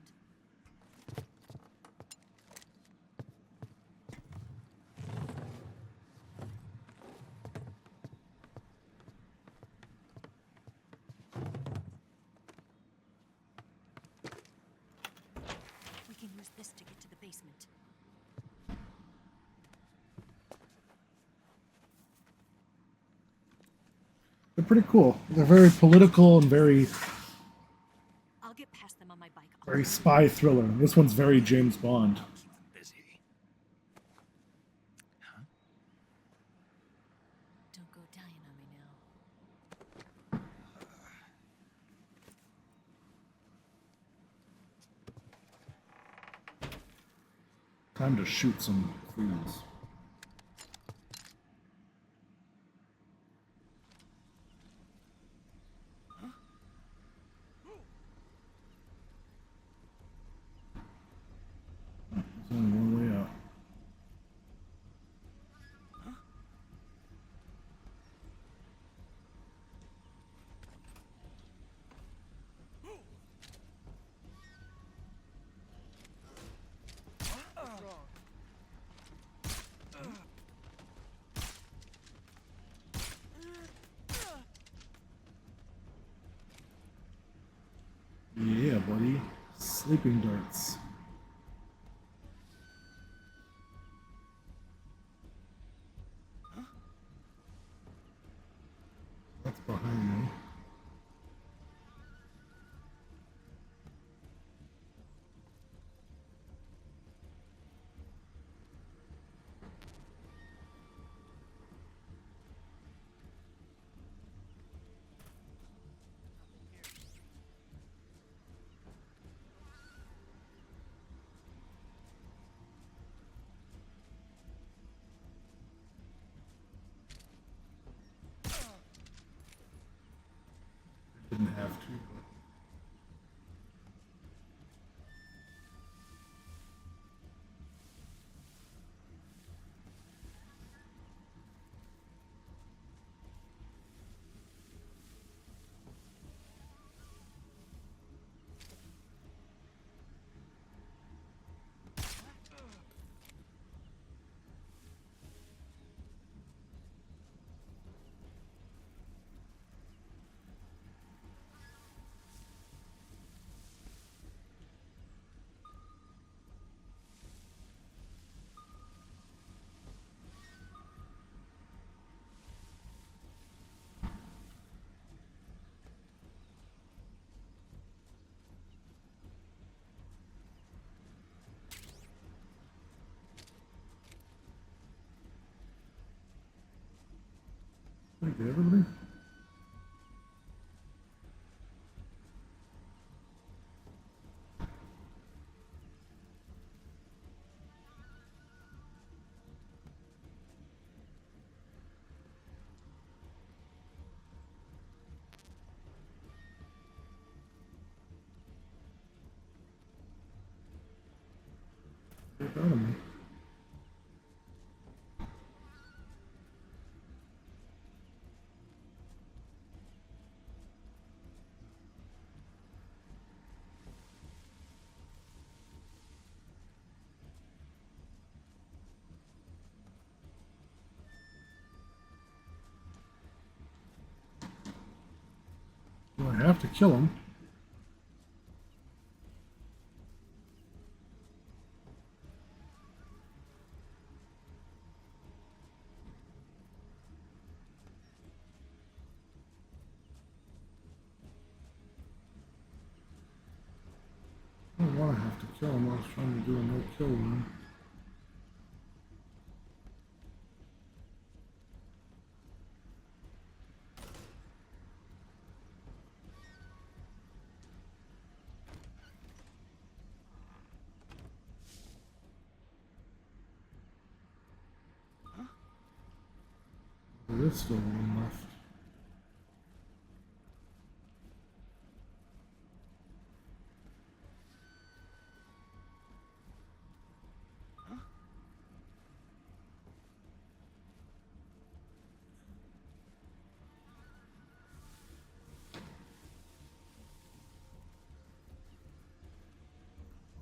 We can use this to get to the basement. They're pretty cool. They're very political and very I'll get past them on my bike. very spy thriller. This one's very James Bond. Don't go dying on me now. Time to shoot some fools. There's only one way out. Yeah, buddy. Sleeping darts. That's behind me. Didn't have to, but pretty good, everybody. They're proud of me. Do I have to kill him? kill him. I was trying to do a no-kill one. There's still one left.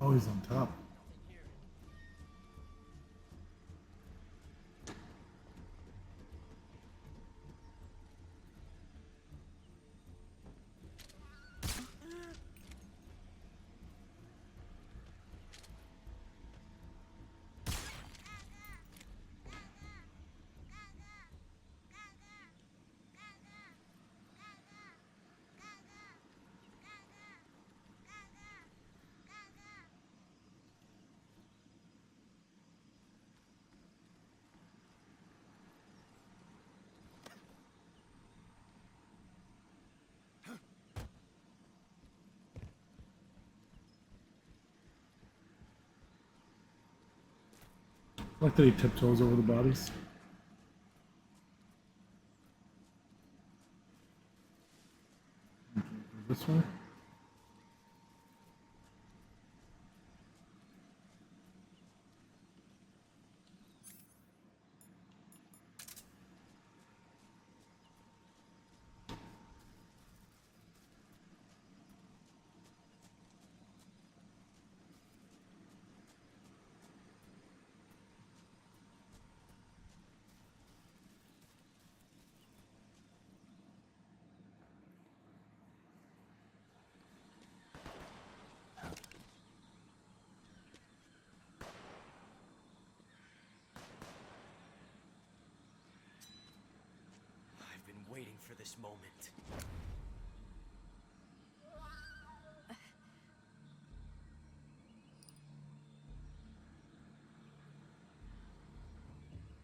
Oh, he's on top. I like that he tiptoes over the bodies. This way? I've been waiting for this moment.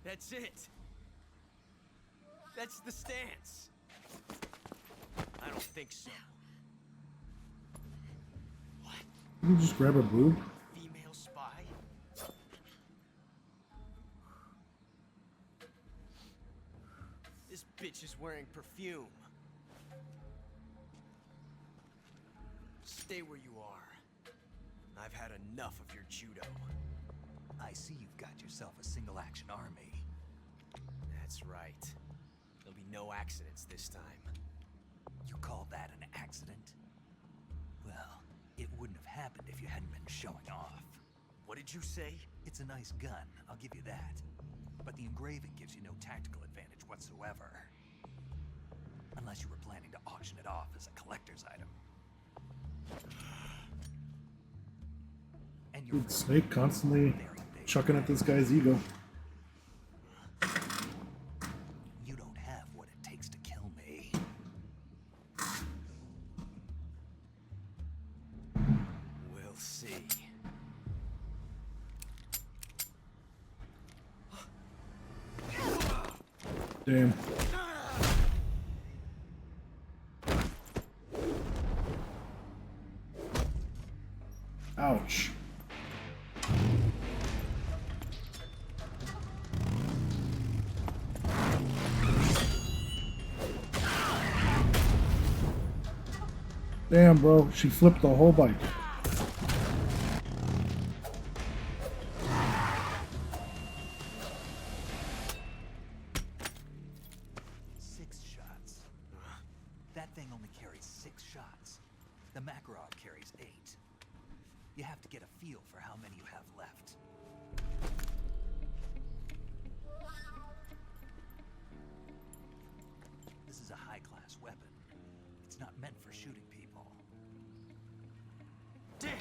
That's it. That's the stance. I don't think so. You can just grab a boob. Female spy? This bitch is wearing perfume. Stay where you are. I've had enough of your judo. I see you've got yourself a single-action army. That's right. There'll be no accidents this time. You call that an accident? Well, it wouldn't have happened if you hadn't been showing off. What did you say? It's a nice gun, I'll give you that. But the engraving gives you no tactical advantage whatsoever. Unless you were planning to auction it off as a collector's item. And Dude, Snake constantly chucking at this guy's ego. You don't have what it takes to kill me. We'll see. Damn. Ouch. Damn, bro. She flipped the whole bike. Six shots. That thing only carries 6 shots. The Makarov carries 8. You have to get a feel for how many you have left. This is a high-class weapon. It's not meant for shooting people. Damn!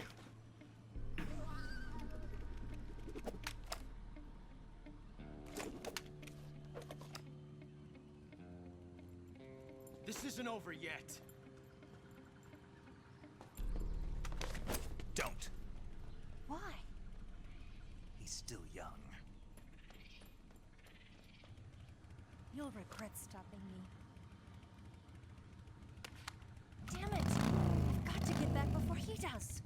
This isn't over yet. Don't. still young. You'll regret stopping me. Damn it! I've got to get back before he does.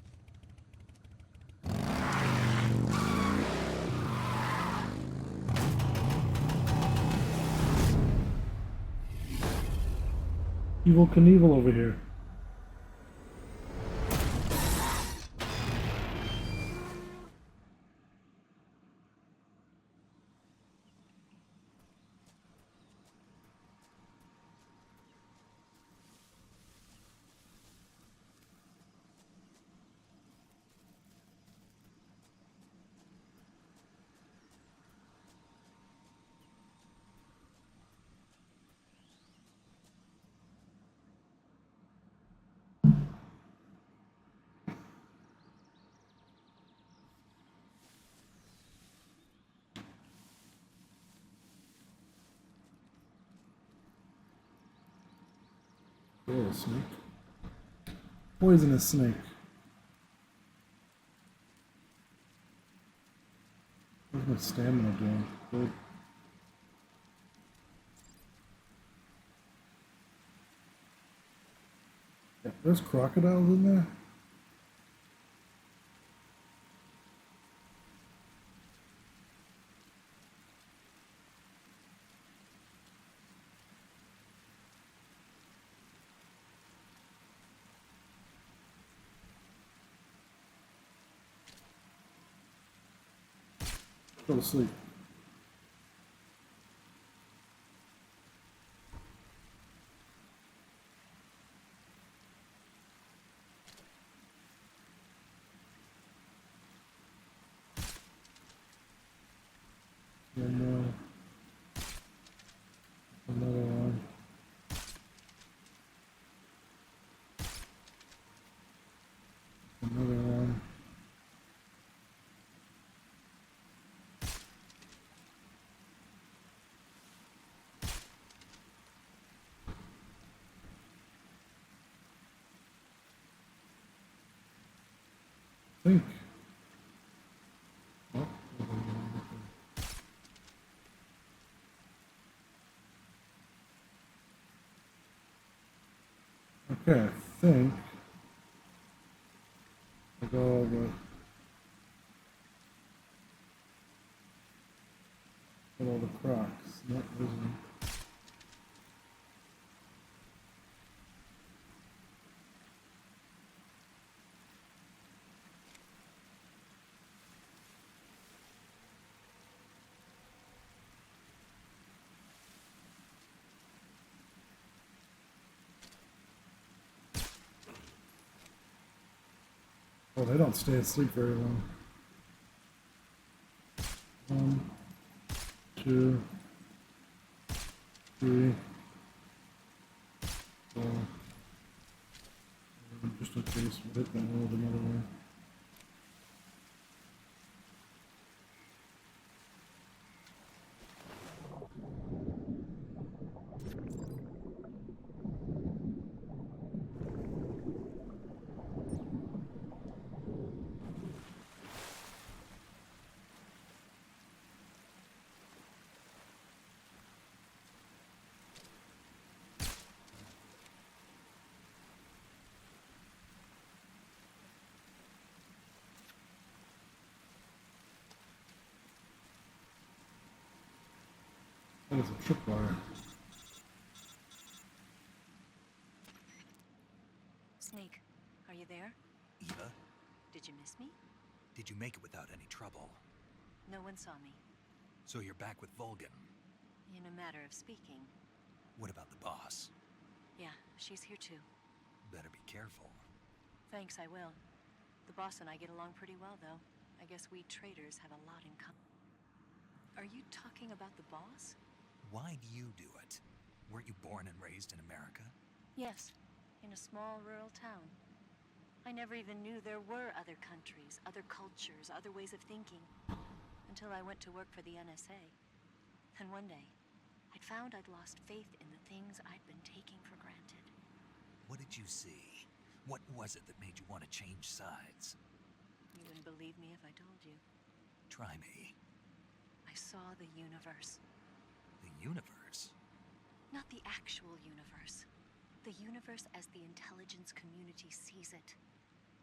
Evil Knievel over here. Oh, snake. Poisonous snake. Where's my stamina doing? Good. Yeah, there's crocodiles in there. Go to sleep. And another one. Another one. Think. Oh. Okay, I think I'll go over with all the crocs. Not visible. Oh, they don't stay asleep very long. 1, 2, 3, 4. Just in case we hit that one with another one. That is a tripwire. Snake, are you there? Eva, Did you miss me? did you make it without any trouble? No one saw me. So you're back with Vulcan. In a matter of speaking. What about the boss? Yeah, she's here too. Better be careful. Thanks, I will. The boss and I get along pretty well, though. I guess we traders have a lot in common. Are you talking about the boss? Why do you do it? Weren't you born and raised in America? Yes, in a small rural town. I never even knew there were other countries, other cultures, other ways of thinking. Until I went to work for the NSA. Then one day, I'd found I'd lost faith in the things I'd been taking for granted. What did you see? What was it that made you want to change sides? You wouldn't believe me if I told you. Try me. I saw the universe. The universe? Not the actual universe. The universe as the intelligence community sees it.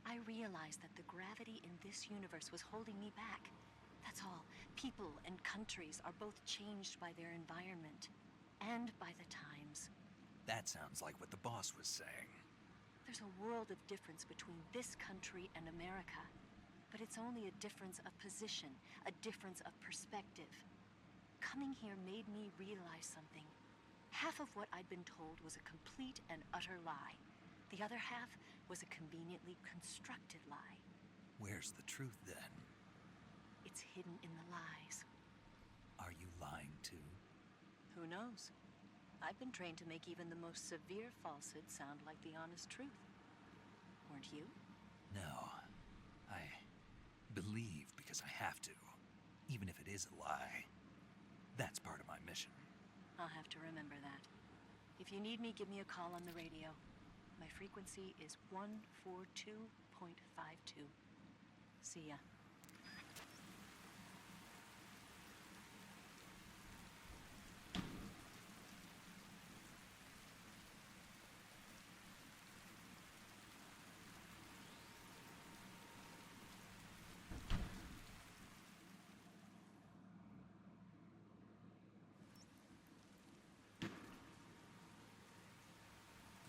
I realized that the gravity in this universe was holding me back. That's all. People and countries are both changed by their environment and by the times. That sounds like what the boss was saying. There's a world of difference between this country and America. But it's only a difference of position, a difference of perspective. Coming here made me realize something. Half of what I'd been told was a complete and utter lie. The other half was a conveniently constructed lie. Where's the truth then? It's hidden in the lies. Are you lying too? Who knows? I've been trained to make even the most severe falsehood sound like the honest truth. Weren't you? No. I believe because I have to, even if it is a lie. That's part of my mission. I'll have to remember that. If you need me, give me a call on the radio. My frequency is 142.52. See ya.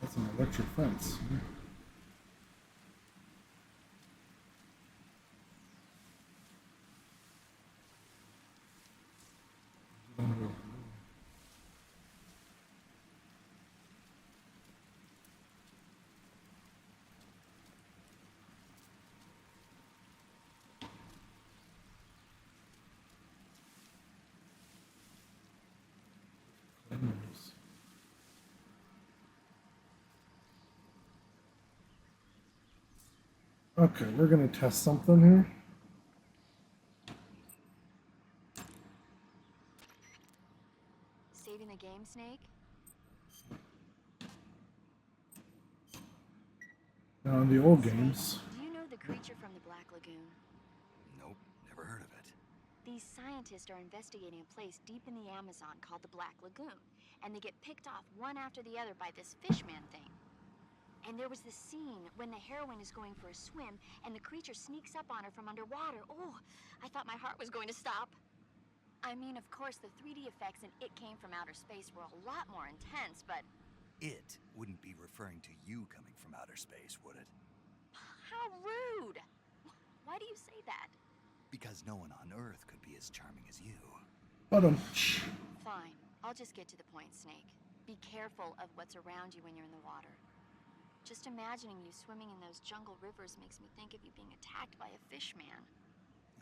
That's an electric fence. Okay, we're gonna test something here. Saving the game, Snake? Now in the old games, Do you know the creature from the Black Lagoon? Nope, never heard of it. These scientists are investigating a place deep in the Amazon called the Black Lagoon, and they get picked off one after the other by this fishman thing. And there was this scene when the heroine is going for a swim, and the creature sneaks up on her from underwater. Oh, I thought my heart was going to stop. I mean, of course, the 3D effects in It Came from Outer Space were a lot more intense, but... It wouldn't be referring to you coming from outer space, would it? How rude! Why do you say that? Because no one on Earth could be as charming as you. Fine. I'll just get to the point, Snake. Be careful of what's around you when you're in the water. Just imagining you swimming in those jungle rivers makes me think of you being attacked by a fishman.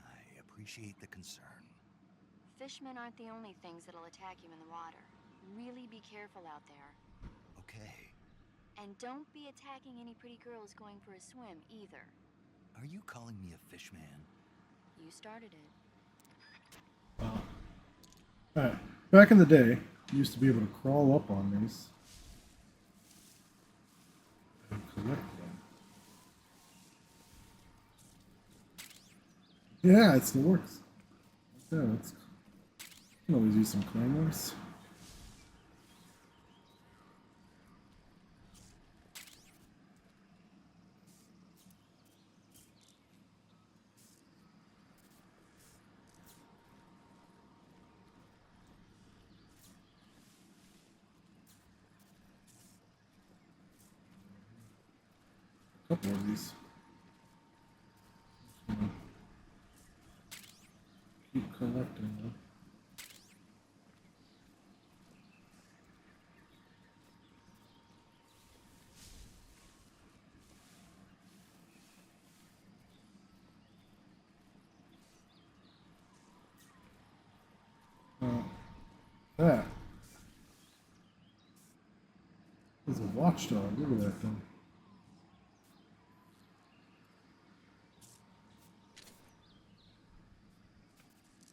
I appreciate the concern. Fishmen aren't the only things that'll attack you in the water. Really be careful out there. Okay. And don't be attacking any pretty girls going for a swim, either. Are you calling me a fishman? You started it. Alright, back in the day, you used to be able to crawl up on these and collect them. Yeah, it still works. Yeah, that's cool. You can always use some claymores. A couple of these. Keep collecting them. That is a watchdog. Look at that thing.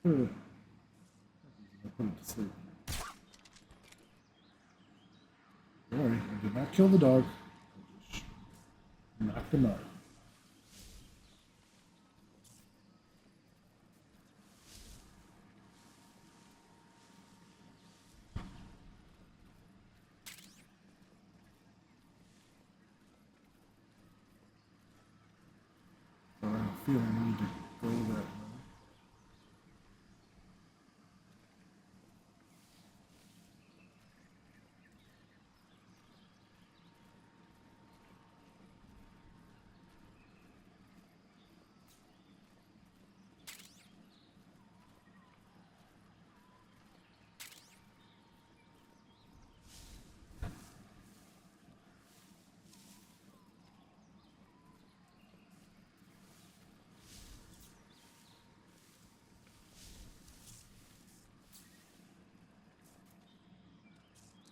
I'll put it to sleep. Don't worry, I did not kill the dog. I just knocked him out. feeling I need to go that way.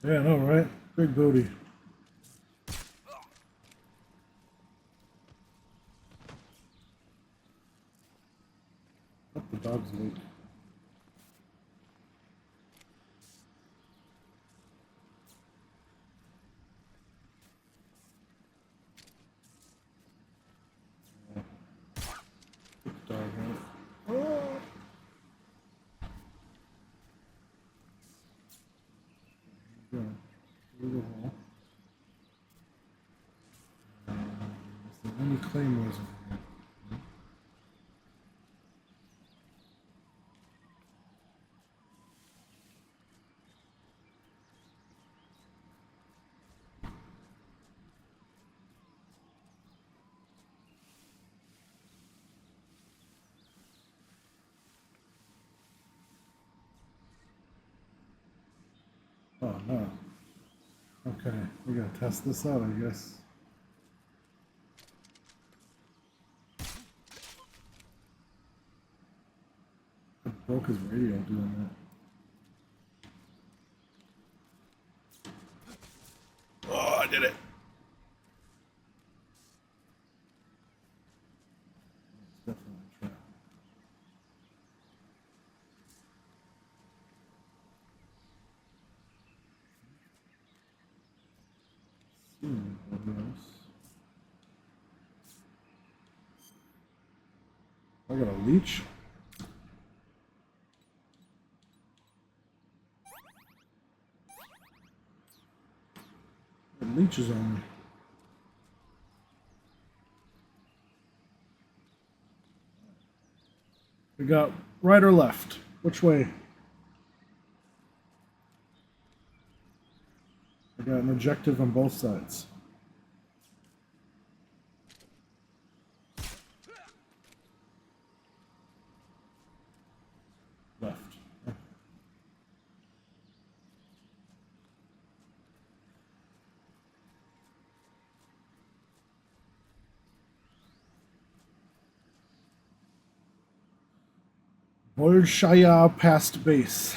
Yeah, I know, right? Big booty. Up the dog's leg. Put the dog out. Oh! There you go. Through the hole. Is there any claymores in here? Oh no. Okay, we gotta test this out, I guess. I broke his radio doing that. Oh, I did it! It's definitely a trap. Anybody else? I got a leech. The leech is on me. We got right or left? Which way? I got an objective on both sides. Left. Bolshaya past base.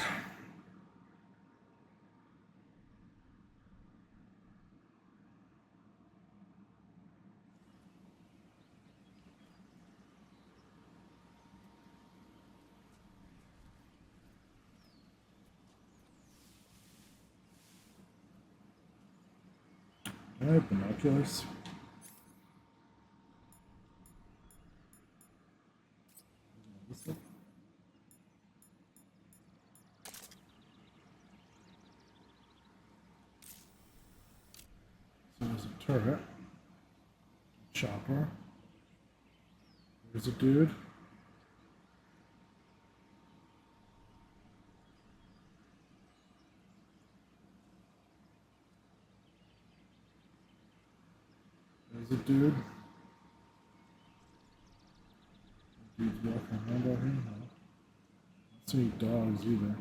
I have binoculars. This way? So there's a turret. Chopper. There's a dude. There's a dude. Dude's walking around out here. No. Not see any dogs either.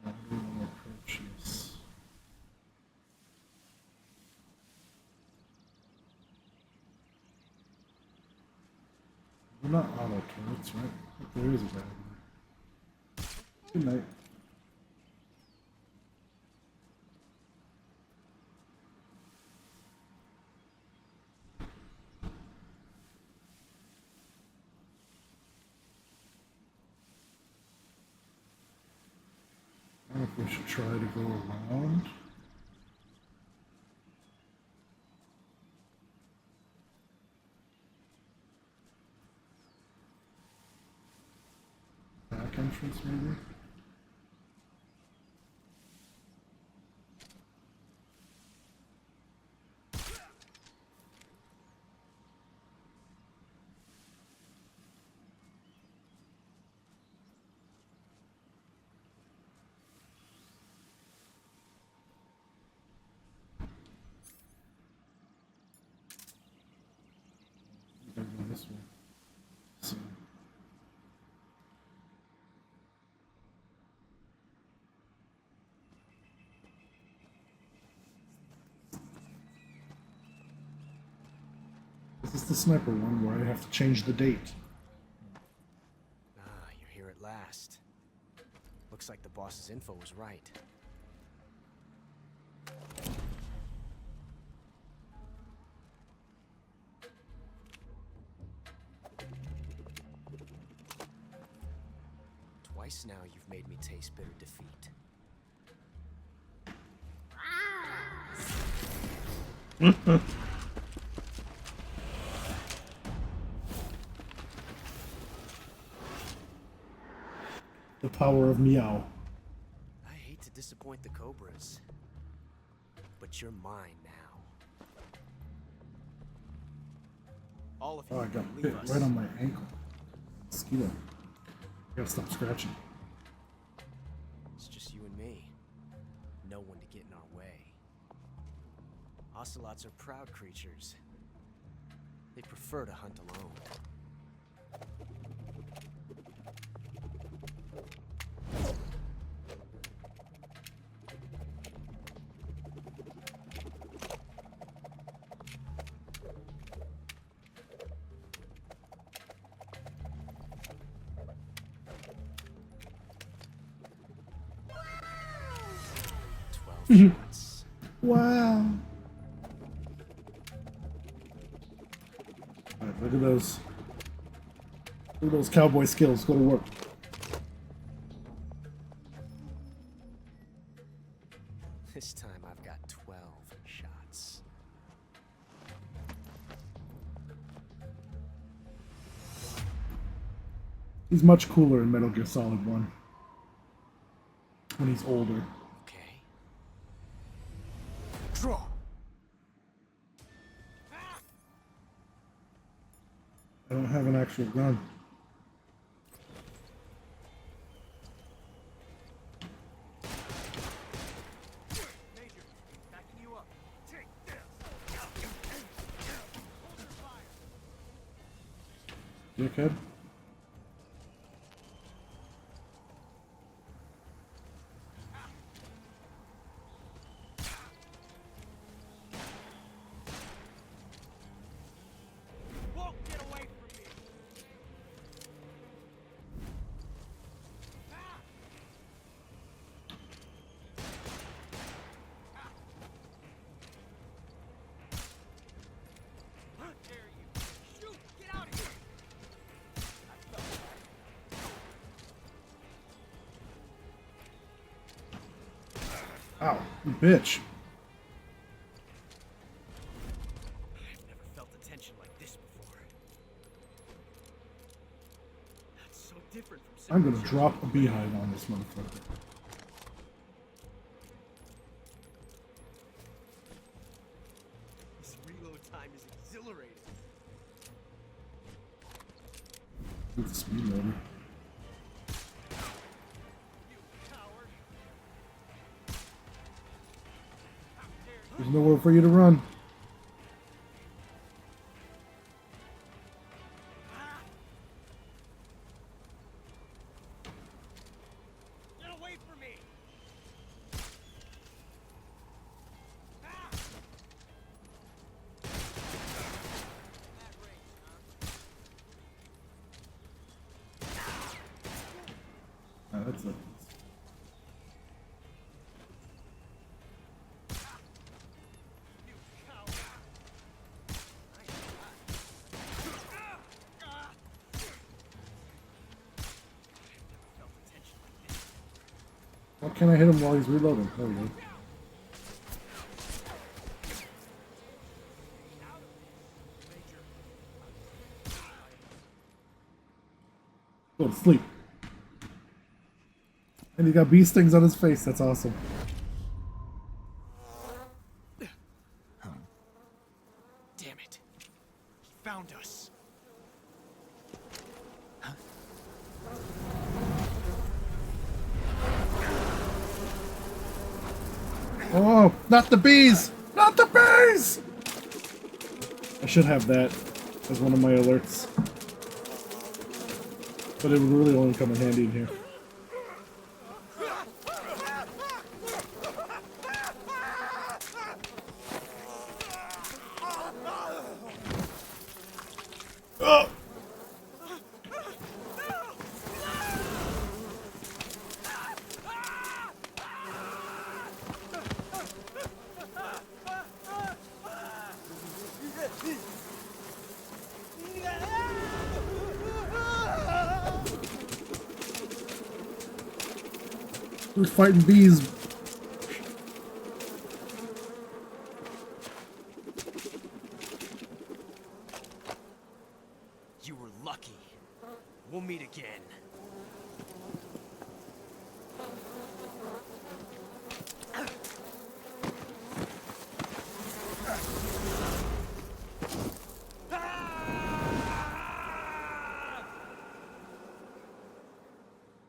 I don't want to approach this. They're not auto turrets, right? But there is a guy there. Good night. I don't know if we we should try to go around. Back entrance, maybe? Gotta go this way. So. This is the sniper one where I have to change the date. Ah, you're here at last. Looks like the boss's info was right. Twice now you've made me taste bitter defeat. The power of meow. I hate to disappoint the Cobras, but you're mine now. All of you, Oh, I got leave bit us. right on my ankle. Mosquito. Gotta stop scratching. It's just you and me. No one to get in our way. Ocelots are proud creatures. They prefer to hunt alone. Shots. Wow. Alright, look at those. Look at those cowboy skills. Go to work. This time I've got 12 shots. He's much cooler in Metal Gear Solid 1. When he's older. Okay. Draw. I don't have an actual gun. Dickhead. Ow, you bitch. I've never felt a tension like this before. That's so different from I'm gonna drop a beehive on this motherfucker. This reload time is exhilarating. With the speed loader. There's nowhere for you to run. Get away from me! That's it. Why can't I hit him while he's reloading? There we go. Go to sleep. And he got bee stings on his face. That's awesome. Damn it. He found us. Oh, not the bees! Not the bees! I should have that as one of my alerts. But it would really only come in handy in here. Oh! We're fighting bees. You were lucky. We'll meet again.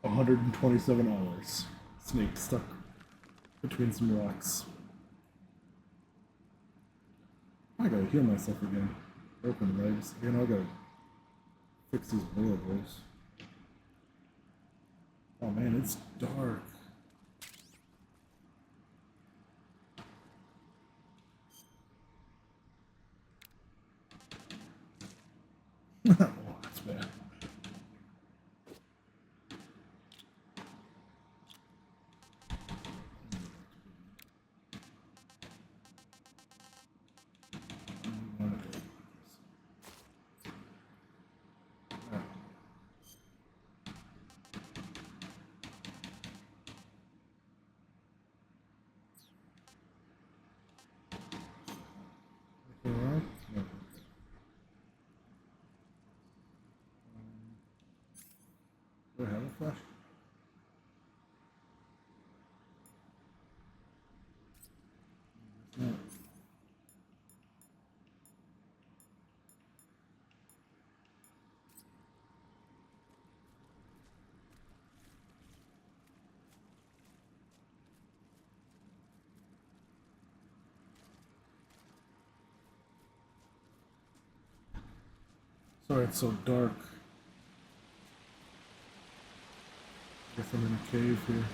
$127. Snake stuck between some rocks. I gotta heal myself again. Broken legs. You know, I gotta fix these bullet holes. Oh man, it's dark. Oh, that's bad. Do I have a flash? No. Sorry, it's so dark. Guess I'm in a cave here.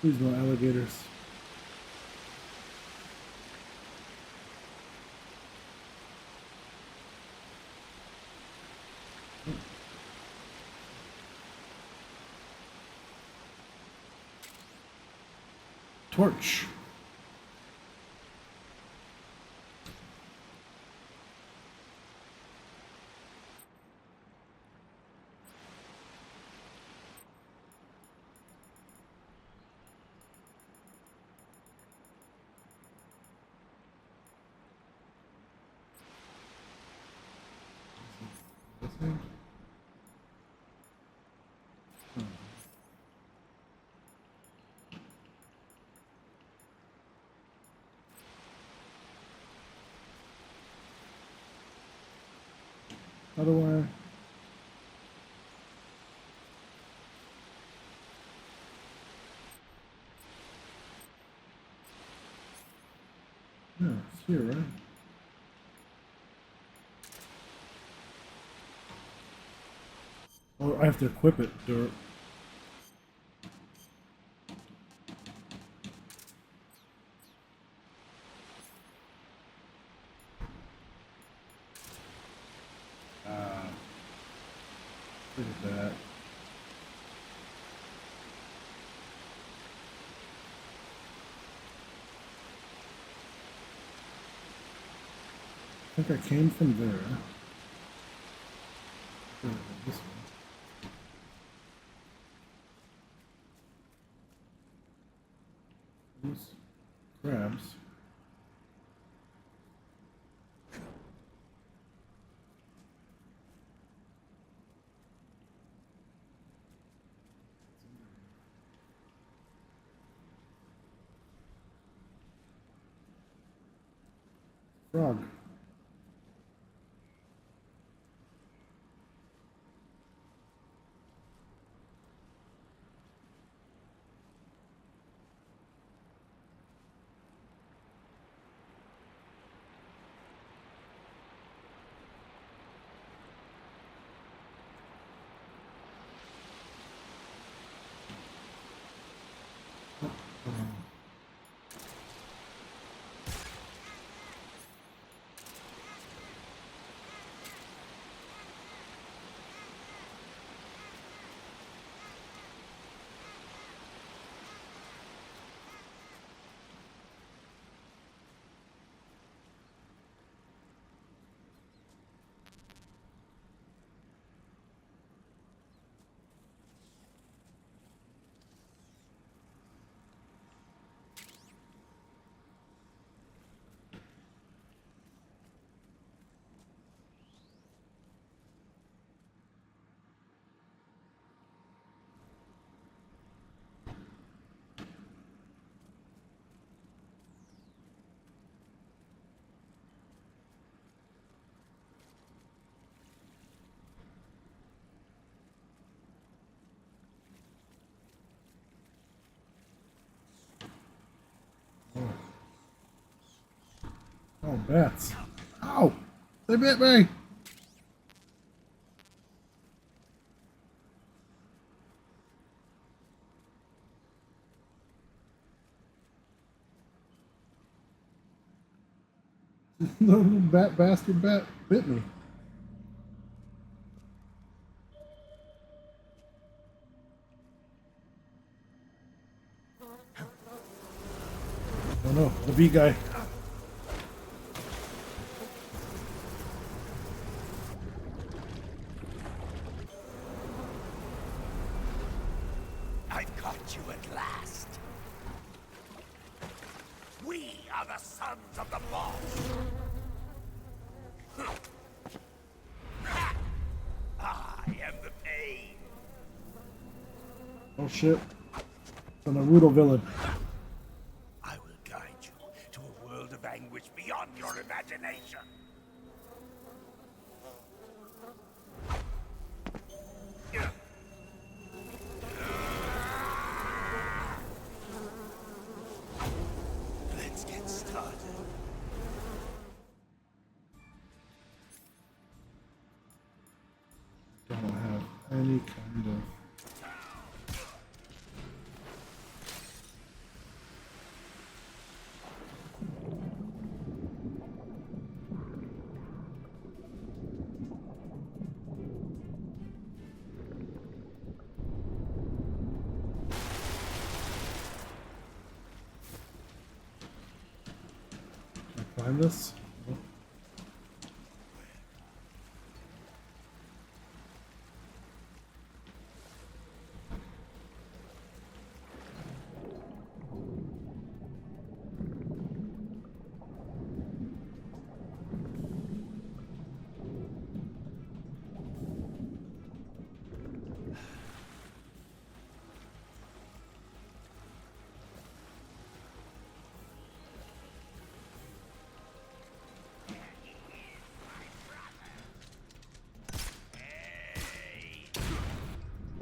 Please no alligators. Torch. How do I? Yeah, it's here, right? Oh, I have to equip it, dirt. Look at that. I think I came from there. This one. those. Crabs. Frog. Oh, bats. Ow! They bit me! The little bat bastard bat bit me. Oh no, the bee guy. I've caught you at last. We are the sons of the boss. I am the pain. Oh shit. It's a Naruto villain. I will guide you to a world of anguish beyond your imagination. Let's get started. Don't have any kind of... Can I climb this? Nope.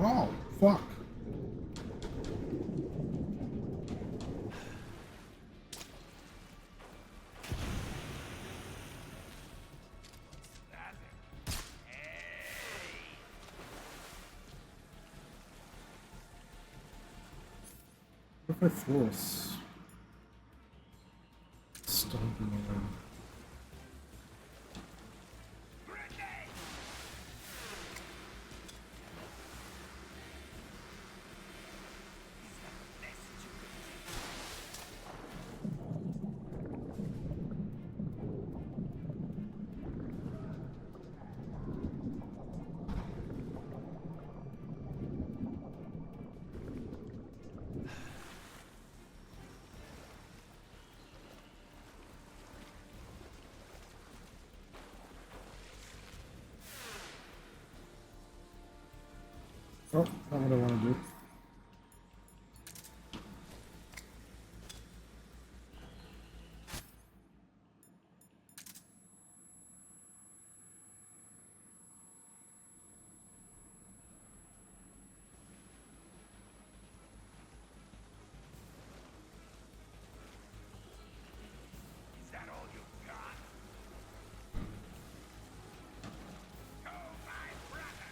Oh, fuck. What if I throw us? Stomping around. Oh, not what I want to do. Is that all you've got? Oh, my brother!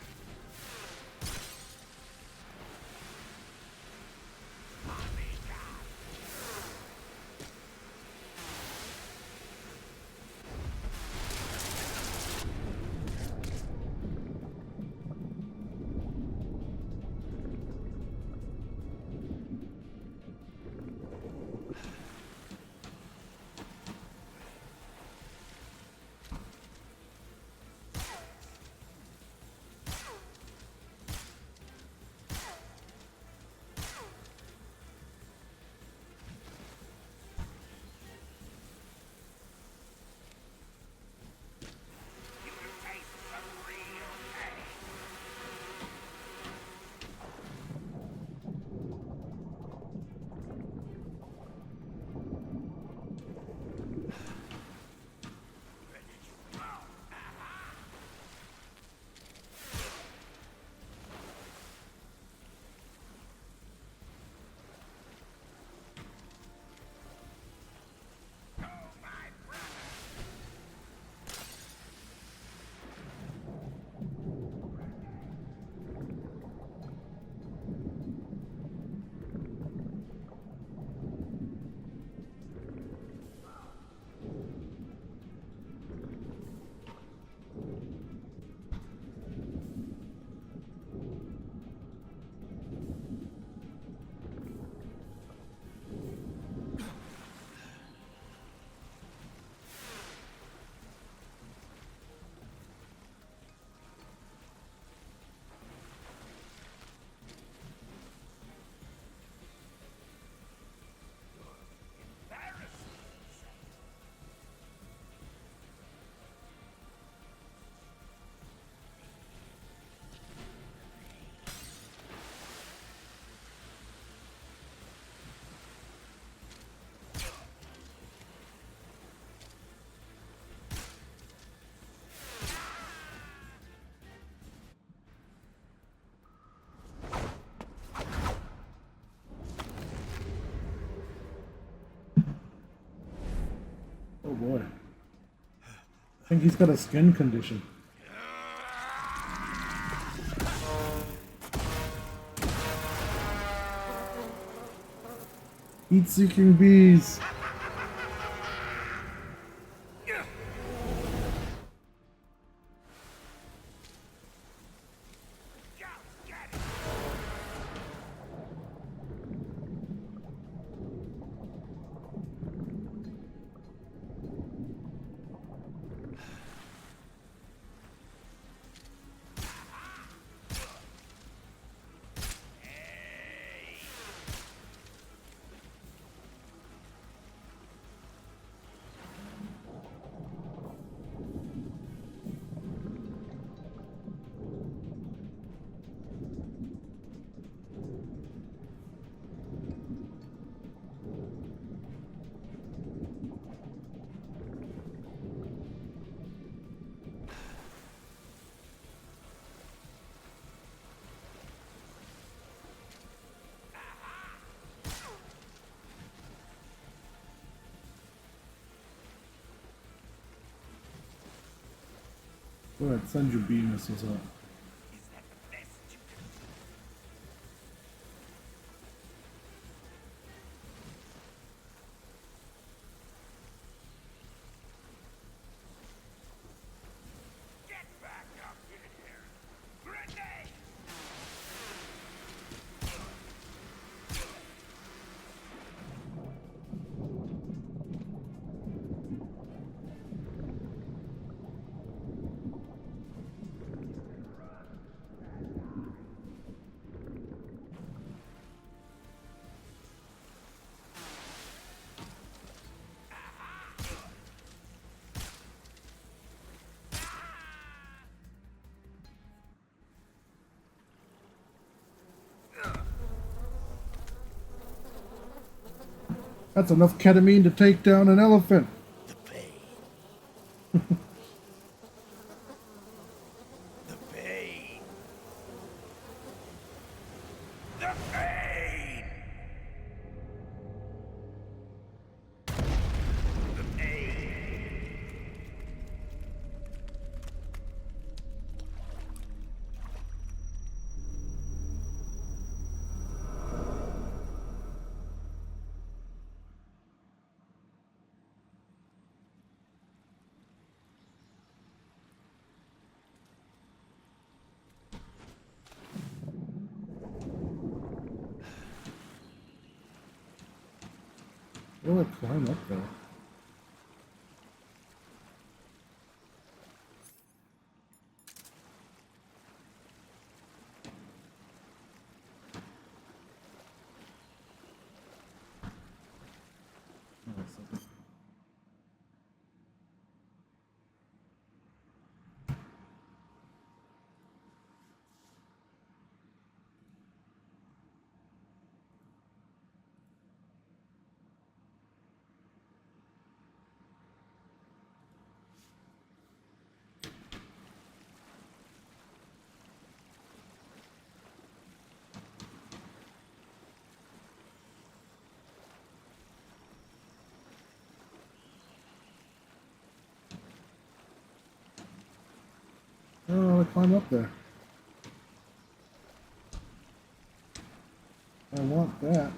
Oh boy. I think he's got a skin condition. Heat-seeking bees. Go ahead, send your bee missiles up. That's enough ketamine to take down an elephant. The pain. The pain. The pain. The pain. Oh, I climb up there. Oh, I climb up there. I want that.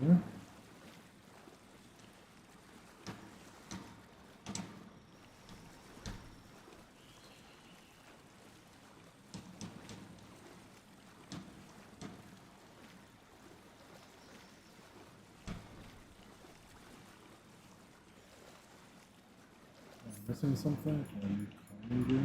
Yeah. Missing something? Can I maybe?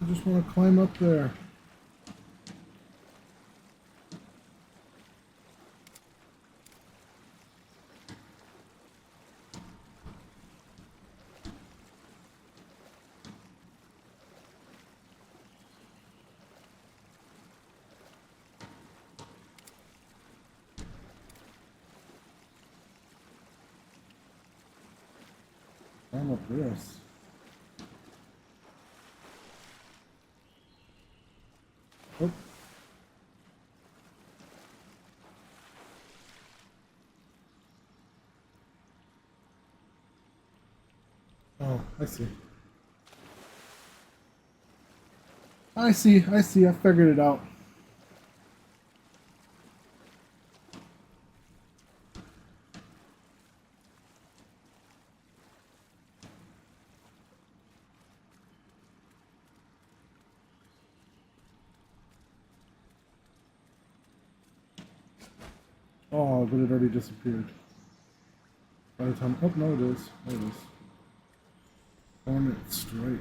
I just want to climb up there. Climb up this. Oh. Oh, I see. I see, I figured it out. Oh, but it already disappeared. By the time, oh, no, it is. There it is. On it straight.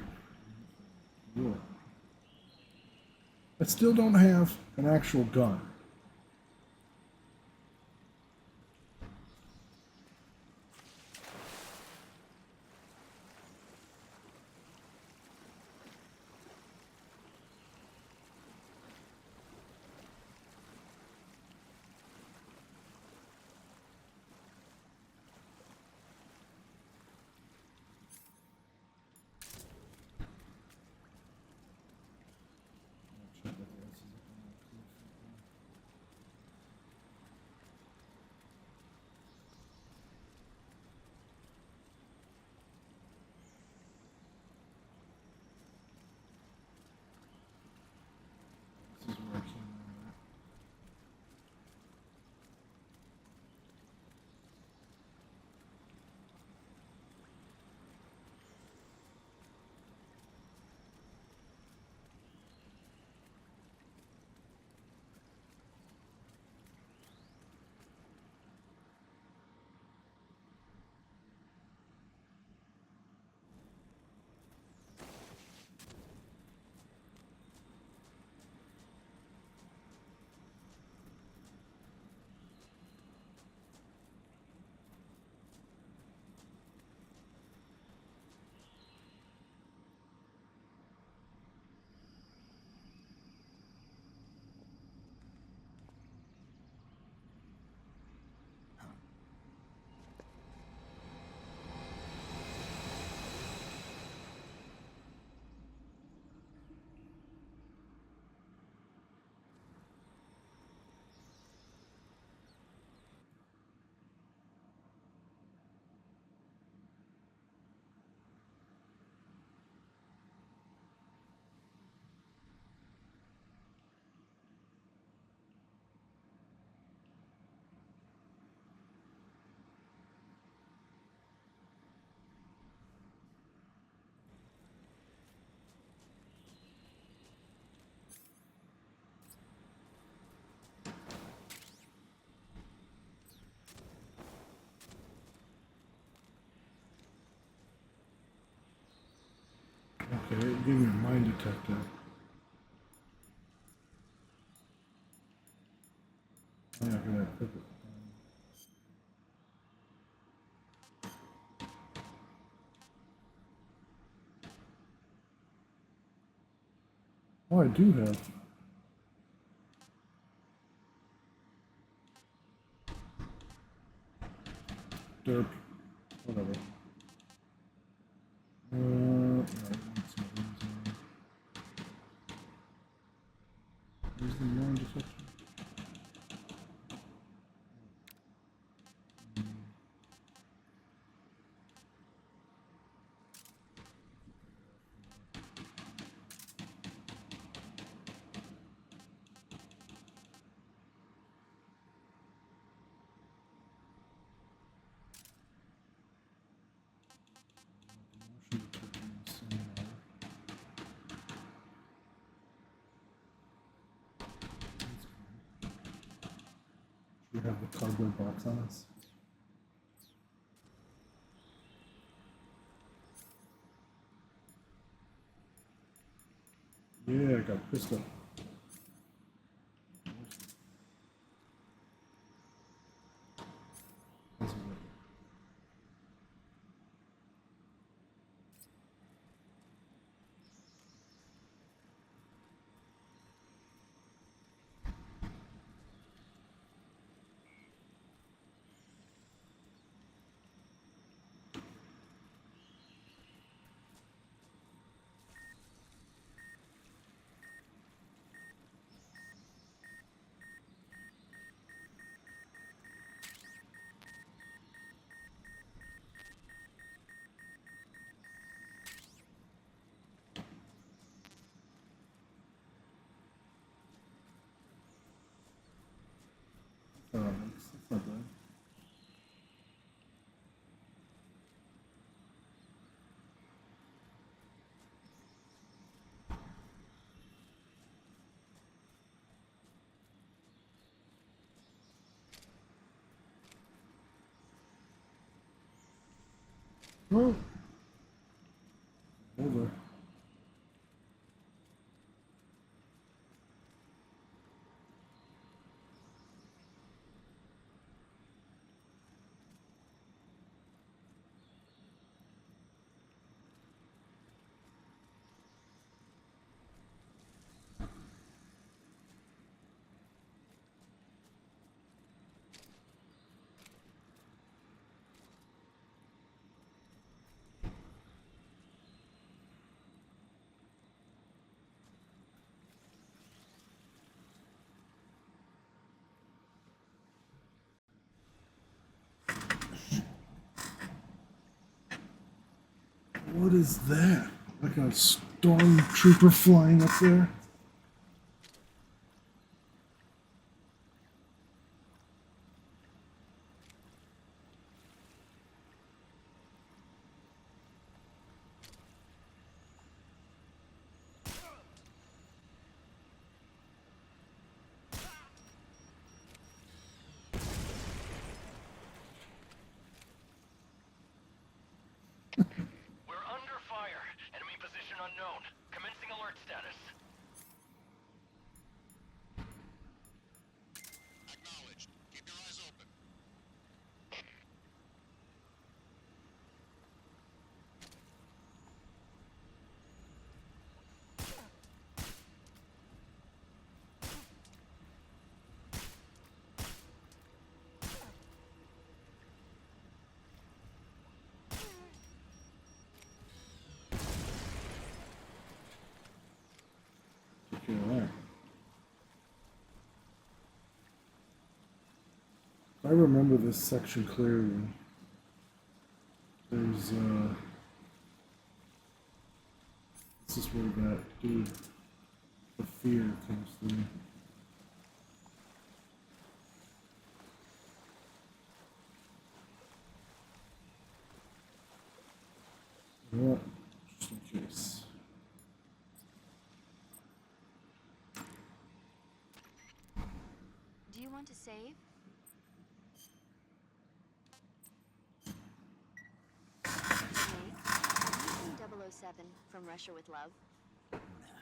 Cool. I still don't have an actual gun. Okay, give me a mine detector. Oh, yeah, I gotta equip it. Oh, I do have. Derp. Whatever. No, that's not easy. Where's the mine detector? We have the cardboard box on us. Yeah, I got pistol. That's not bad. Oh. Over. What is that? Like a stormtrooper flying up there? We're under fire. Enemy position unknown. Commencing alert status. Acknowledged. Keep your eyes open. Take care of that. I remember this section clearly. There's this is where that dude, the fear comes through. Yeah, just in case. Do you want to save? Snake, 007. From Russia with Love? Nah,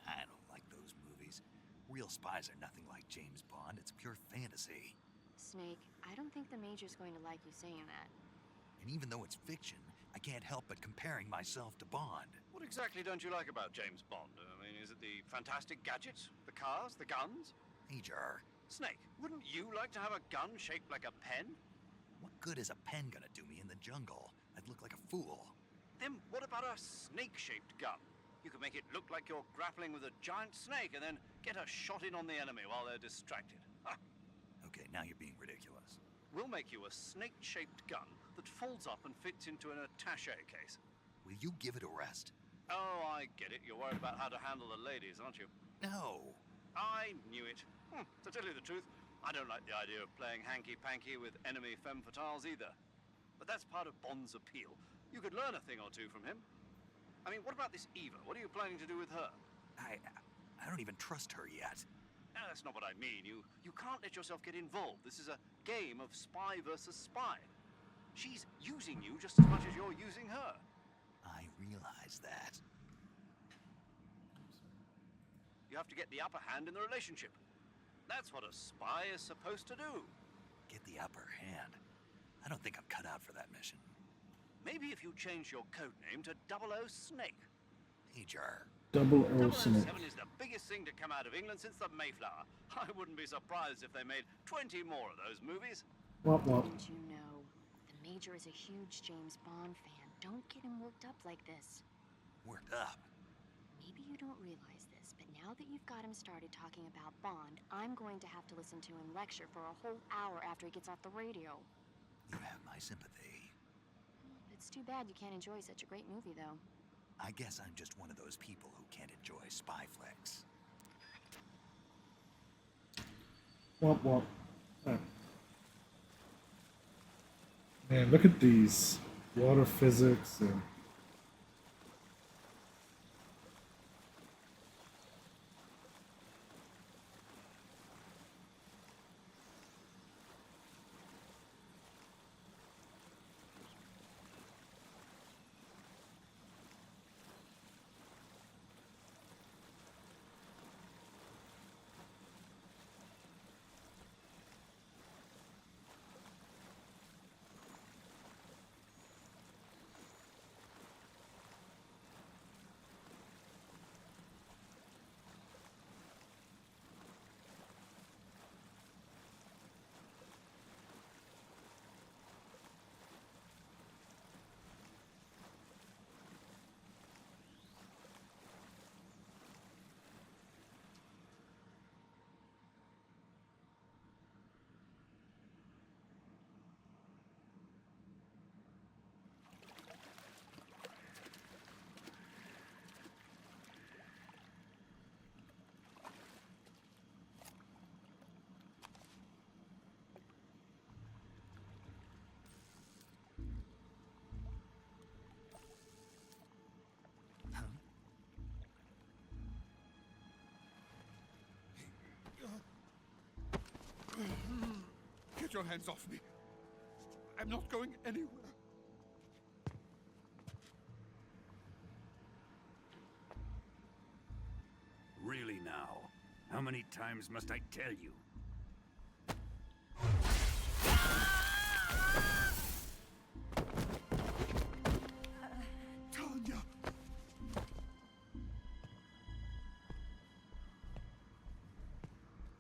I don't like those movies. Real spies are nothing like James Bond. It's pure fantasy. Snake, I don't think the Major's going to like you saying that. And even though it's fiction, I can't help but comparing myself to Bond. What exactly don't you like about James Bond? I mean, is it the fantastic gadgets? The cars? The guns? Major, Snake, wouldn't you like to have a gun shaped like a pen? what good is a pen gonna do me in the jungle? I'd look like a fool. Then what about a snake-shaped gun? You could make it look like you're grappling with a giant snake and then get a shot in on the enemy while they're distracted. Ha! Okay, now you're being ridiculous. We'll make you a snake-shaped gun that folds up and fits into an attaché case. Will you give it a rest? Oh, I get it. You're worried about how to handle the ladies, aren't you? No. I knew it. To tell you the truth, I don't like the idea of playing hanky-panky with enemy femme fatales either. But that's part of Bond's appeal. You could learn a thing or two from him. I mean, what about this Eva? What are you planning to do with her? I don't even trust her yet. No, that's not what I mean. You can't let yourself get involved. This is a game of spy versus spy. She's using you just as much as you're using her. I realize that. You have to get the upper hand in the relationship. That's what a spy is supposed to do. Get the upper hand. I don't think I'm cut out for that mission. Maybe if you change your code name to 00 Snake. Major. 00 Snake. 007 is the biggest thing to come out of England since the Mayflower. I wouldn't be surprised if they made 20 more of those movies. Womp womp. Don't you know? The Major is a huge James Bond fan. Don't get him worked up like this. Worked up? Maybe you don't realize this, but now that you've got him started talking about Bond, I'm going to have to listen to him lecture for a whole hour after he gets off the radio. You have my sympathy. It's too bad you can't enjoy such a great movie, though. I guess I'm just one of those people who can't enjoy spy flicks. Womp womp. Alright. Man, look at these. Water physics and... Get your hands off me. I'm not going anywhere. Really now? How many times must I tell you? Tanya!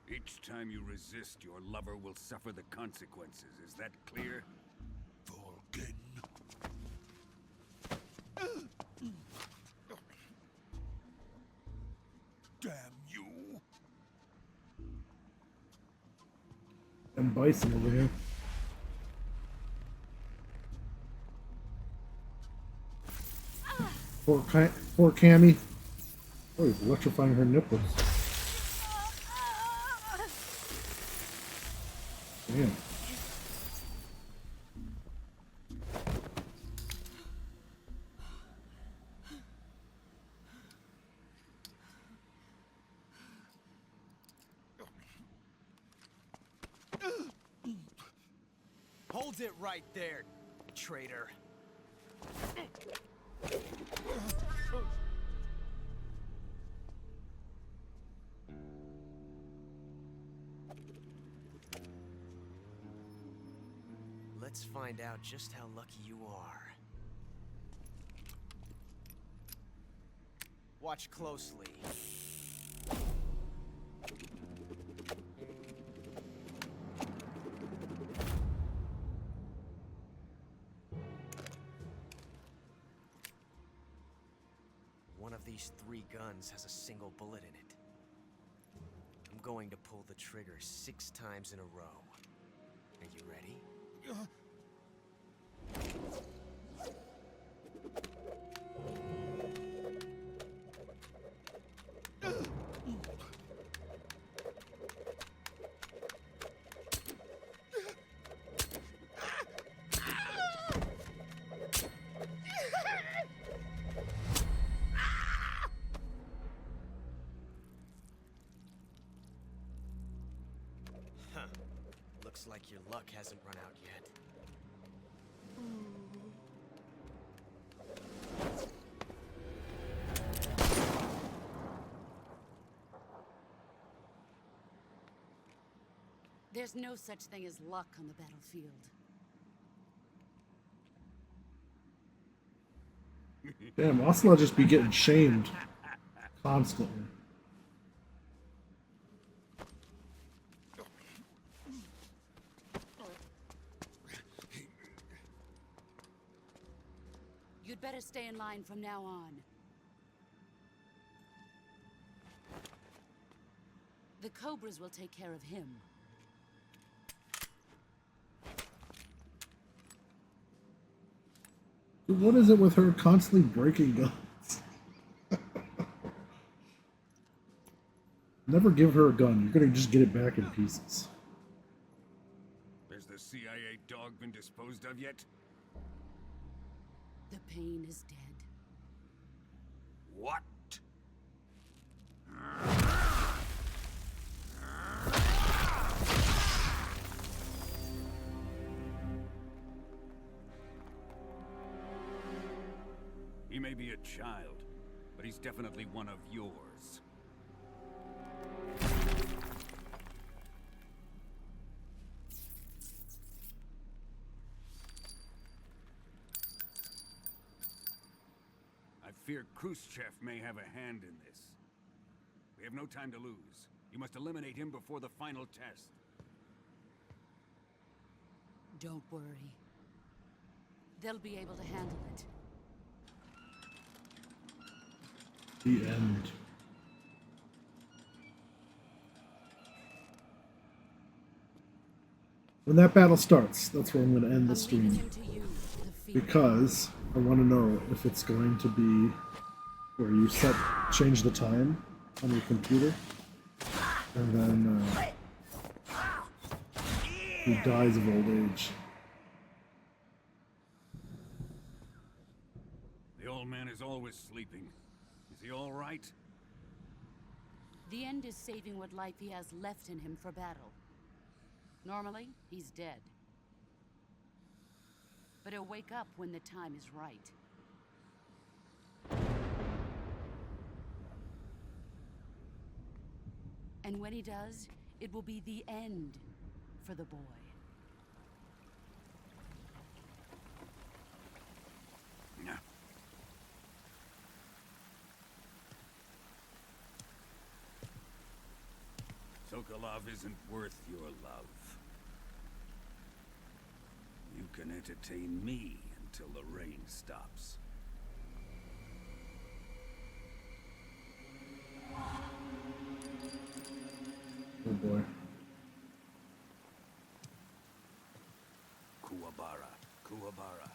Each time you resist, your lover will suffer the consequences. Is that clear? Vulcan. Damn you! And Bison over here. Poor Cammy. Oh, he's electrifying her nipples. Damn. Hold it right there, traitor. Let's find out just how lucky you are. Watch closely. One of these 3 guns has a single bullet in it. I'm going to pull the trigger 6 times in a row. Are you ready? Huh. Looks like your luck hasn't run out yet. There's no such thing as luck on the battlefield. Damn, Ocelot just be getting shamed constantly. You'd better stay in line from now on. The Cobras will take care of him. What is it with her constantly breaking guns? Never give her a gun. You're gonna just get it back in pieces. Has the CIA dog been disposed of yet? The pain is dead. What? He may be a child, but he's definitely one of yours. I fear Khrushchev may have a hand in this. We have no time to lose. You must eliminate him before the final test. Don't worry. They'll be able to handle it. The end. When that battle starts, that's where I'm going to end the stream. Because I want to know if it's going to be where you change the time on your computer, and then he dies of old age. The old man is always sleeping. Is he all right? The end is saving what life he has left in him for battle. Normally, he's dead. But he'll wake up when the time is right. And when he does, it will be the end for the boy. No. Sokolov isn't worth your love. You can entertain me until the rain stops. Oh boy. Kuwabara, Kuwabara.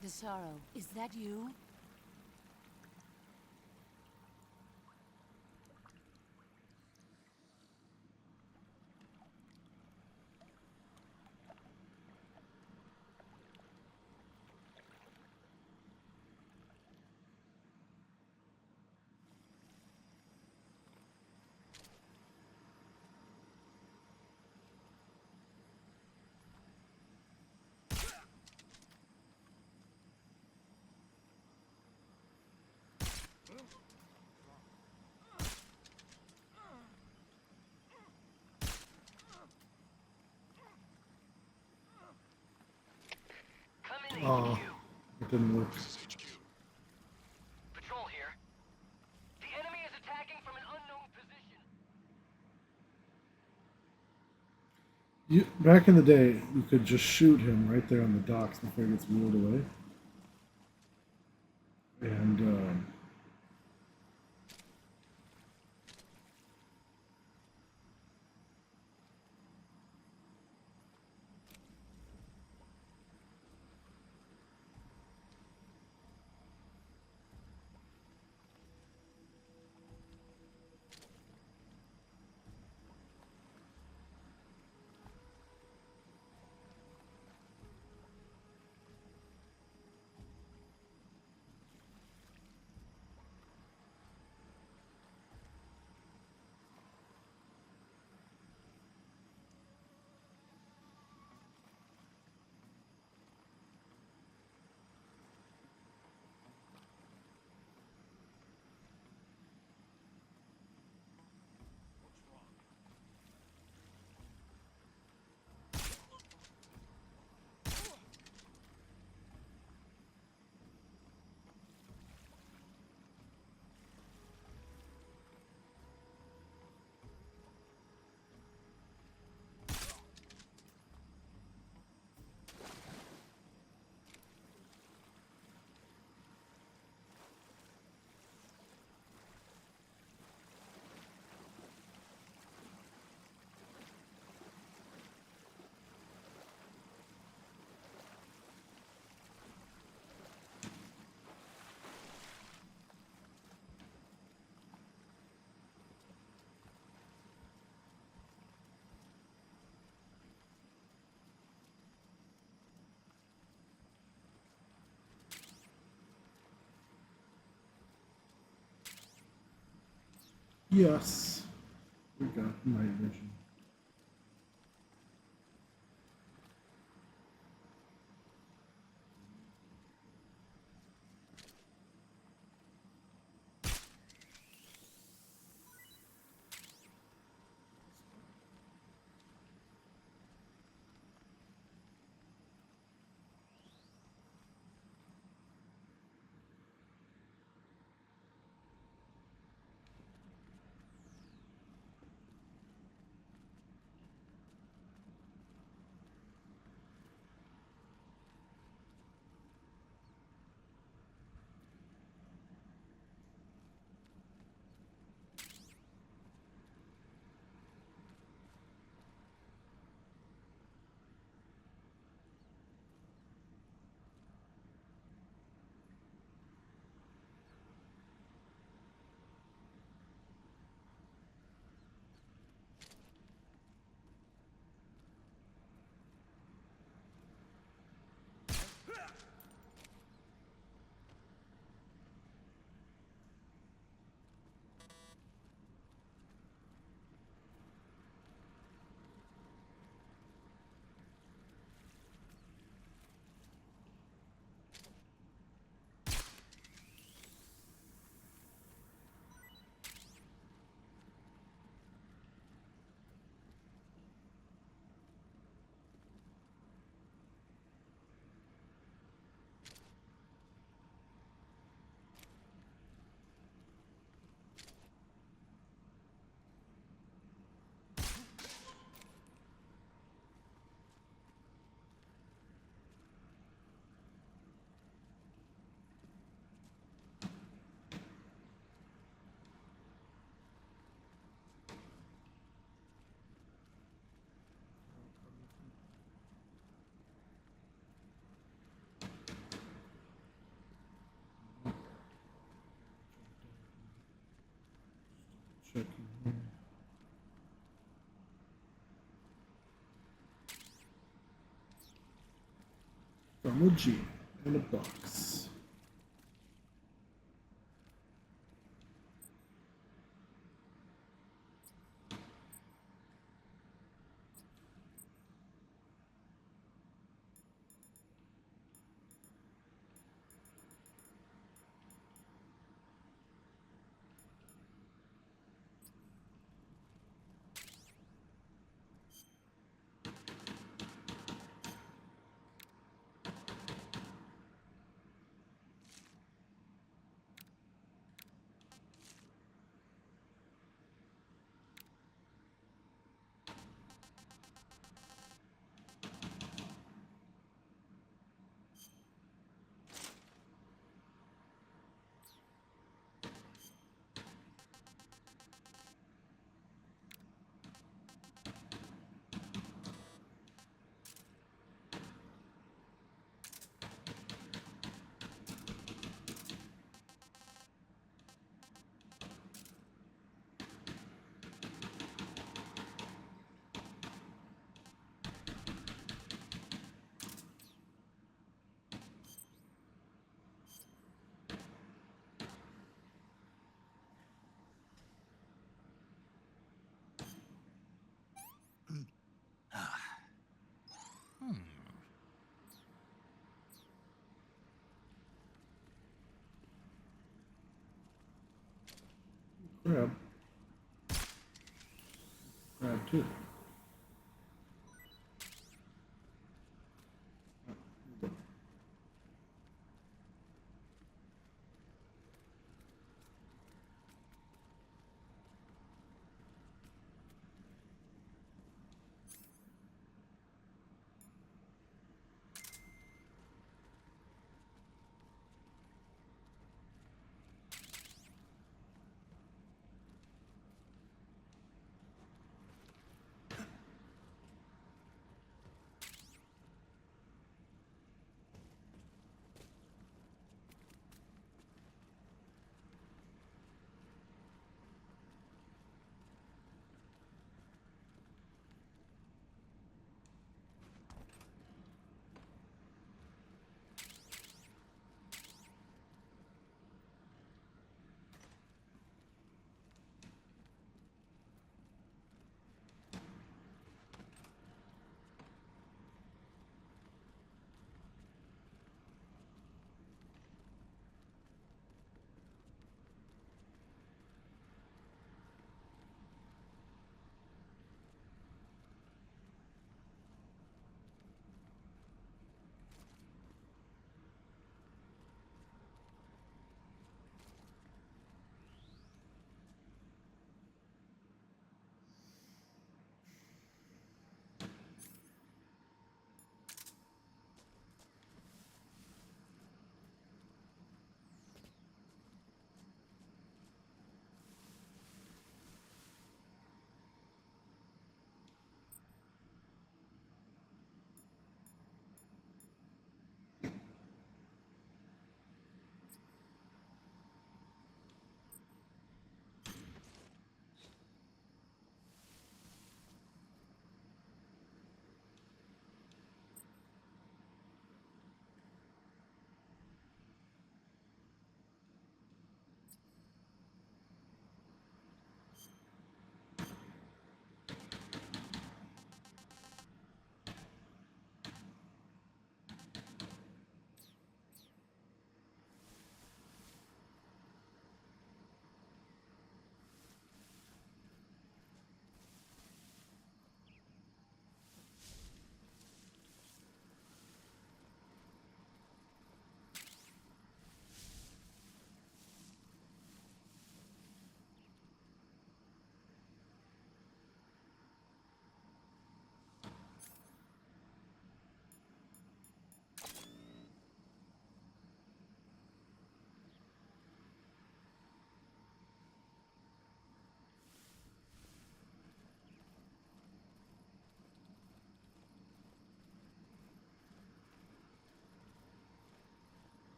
The sorrow, is that you? Oh, it didn't work. Patrol here. The enemy is attacking from an unknown position. Back in the day, you could just shoot him right there on the docks before he gets wheeled away. And yes, we got night vision. Checking here. From a G in a box. grab. Grab two.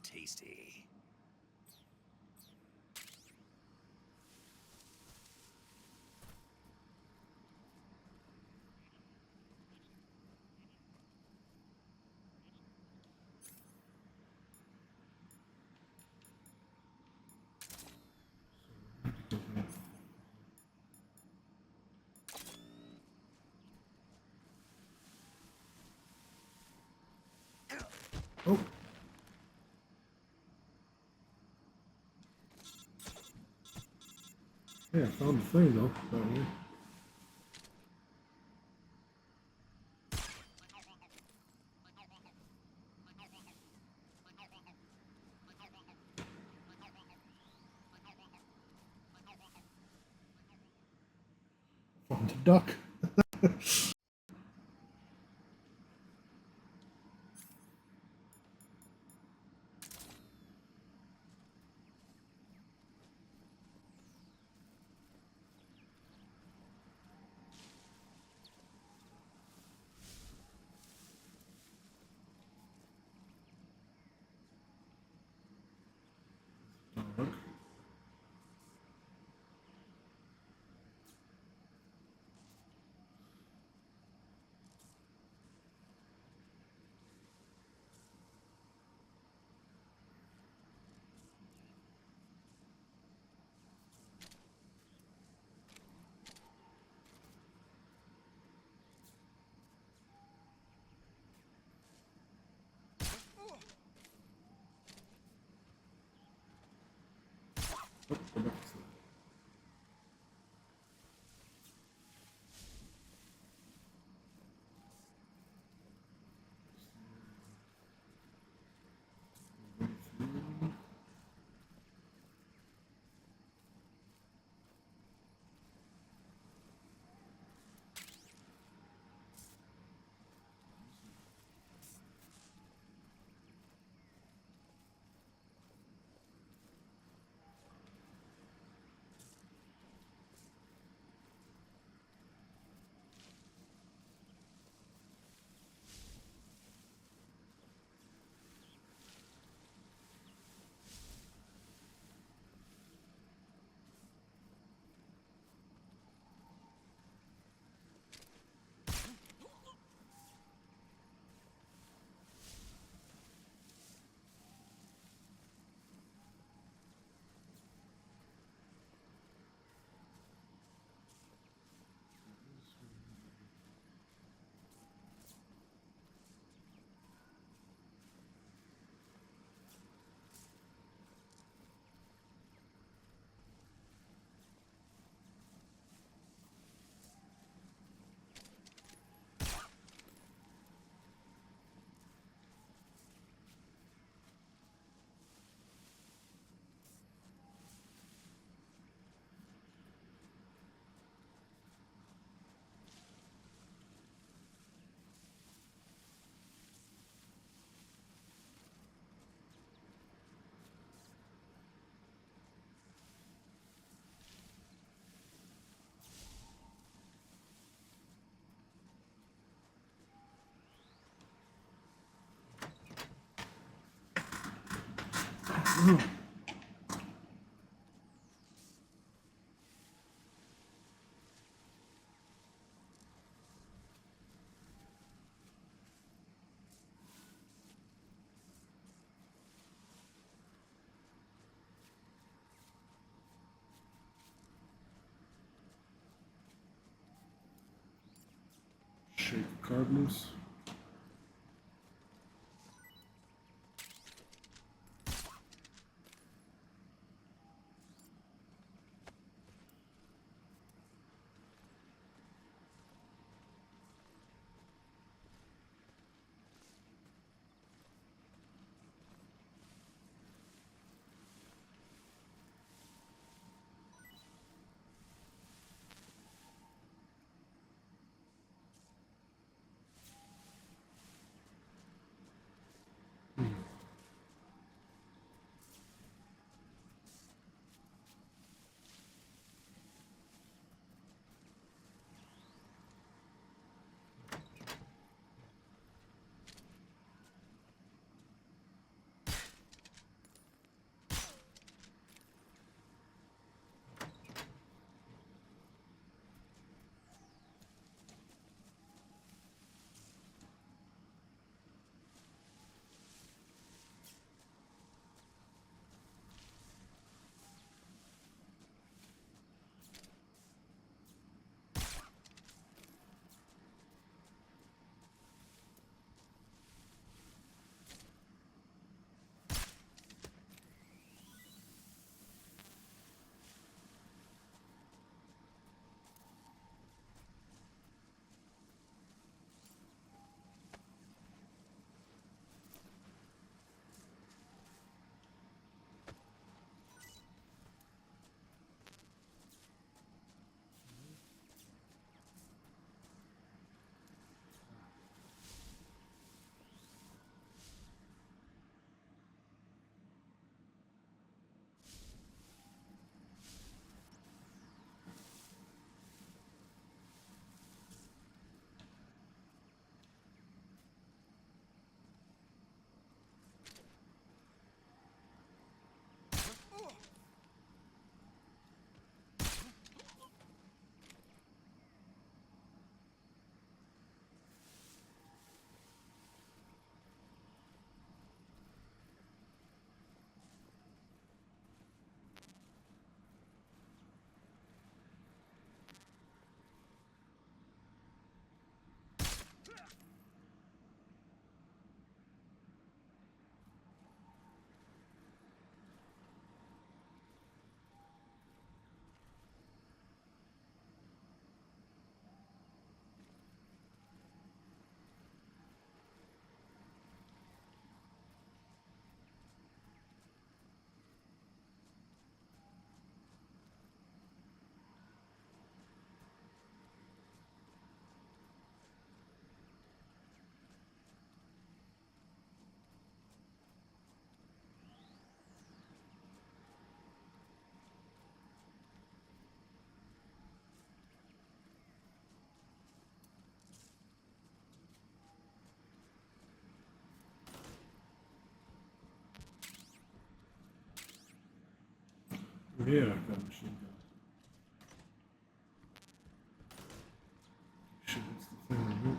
Tasty. Oh. Yeah, I found the thing though, that way. Found a duck. Oh, go back to sleep. Shake the card loose. Yeah, I got a machine gun. Shit, that's the thing right here.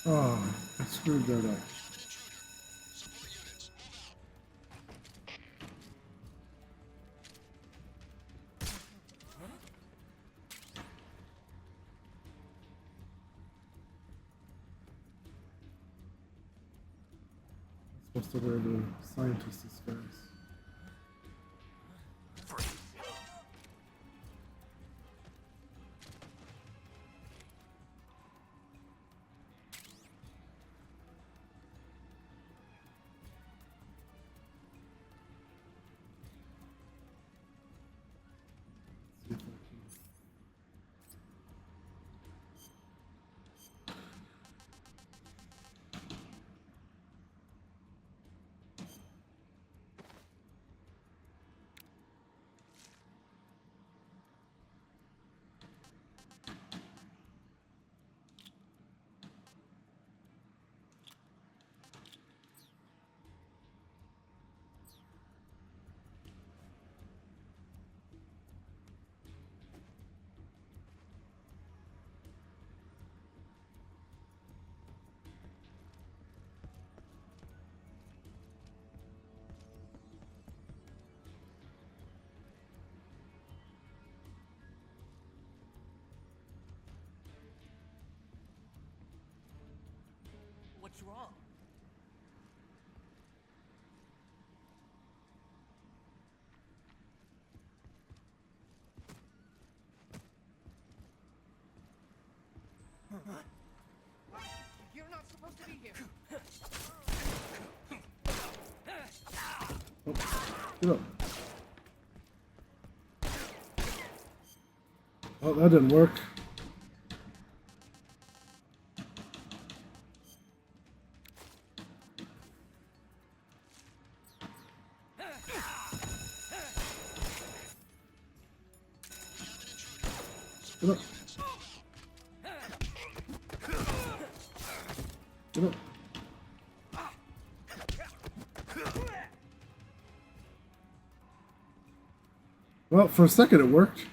Oh, I screwed that up. I'm supposed to wear the scientist disguise. See if I can. What's wrong? You're not supposed to be here. Get up. Oh, that didn't work. Get up. Get up. Well, for a second it worked.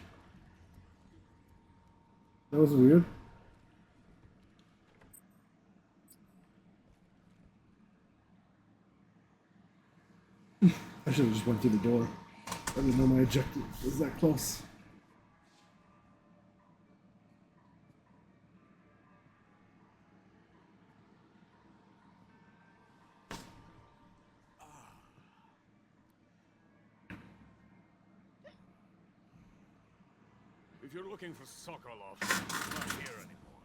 That was weird. I should have just went through the door. I didn't know my objective was that close. If you're looking for Sokolov, he's not here anymore.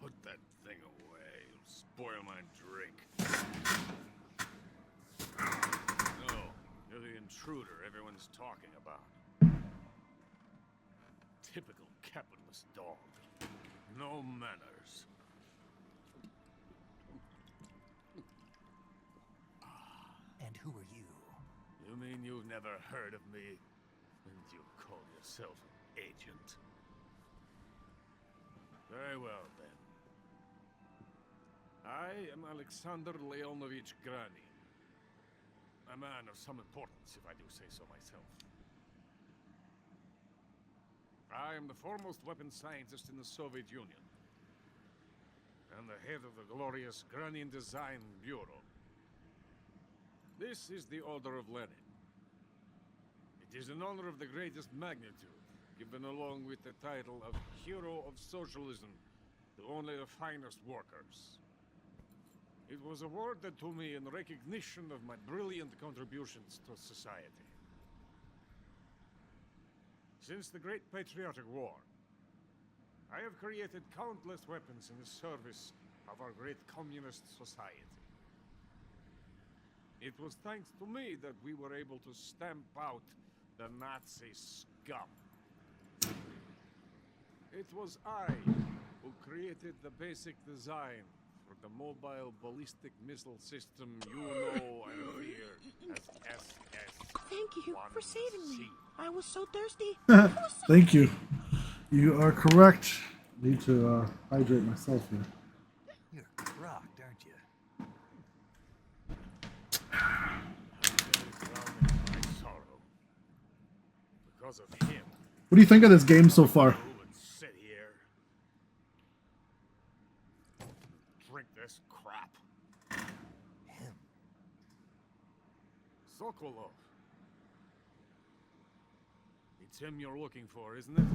Put that thing away. It'll spoil my drink. No, you're the intruder everyone's talking about. Typical capitalist dog. No manners. And who are you? You mean you've never heard of me? And you call yourself an agent? Very well, then. I am Alexander Leonovich Granin. A man of some importance, if I do say so myself. I am the foremost weapons scientist in the Soviet Union. And the head of the glorious Granin Design Bureau. This is the Order of Lenin. It is an honor of the greatest magnitude, given along with the title of Hero of Socialism to only the finest workers. It was awarded to me in recognition of my brilliant contributions to society. Since the Great Patriotic War, I have created countless weapons in the service of our great communist society. It was thanks to me that we were able to stamp out the Nazi scum. It was I who created the basic design for the mobile ballistic missile system you know and fear as SS. Thank you for saving me. I was so thirsty. Thank you. You are correct. Need to hydrate myself here. You're rocked, aren't you? Because of him. What do you think of this game so far? Sit here. Drink this crap. Him. Sokolov. It's him you're looking for, isn't it?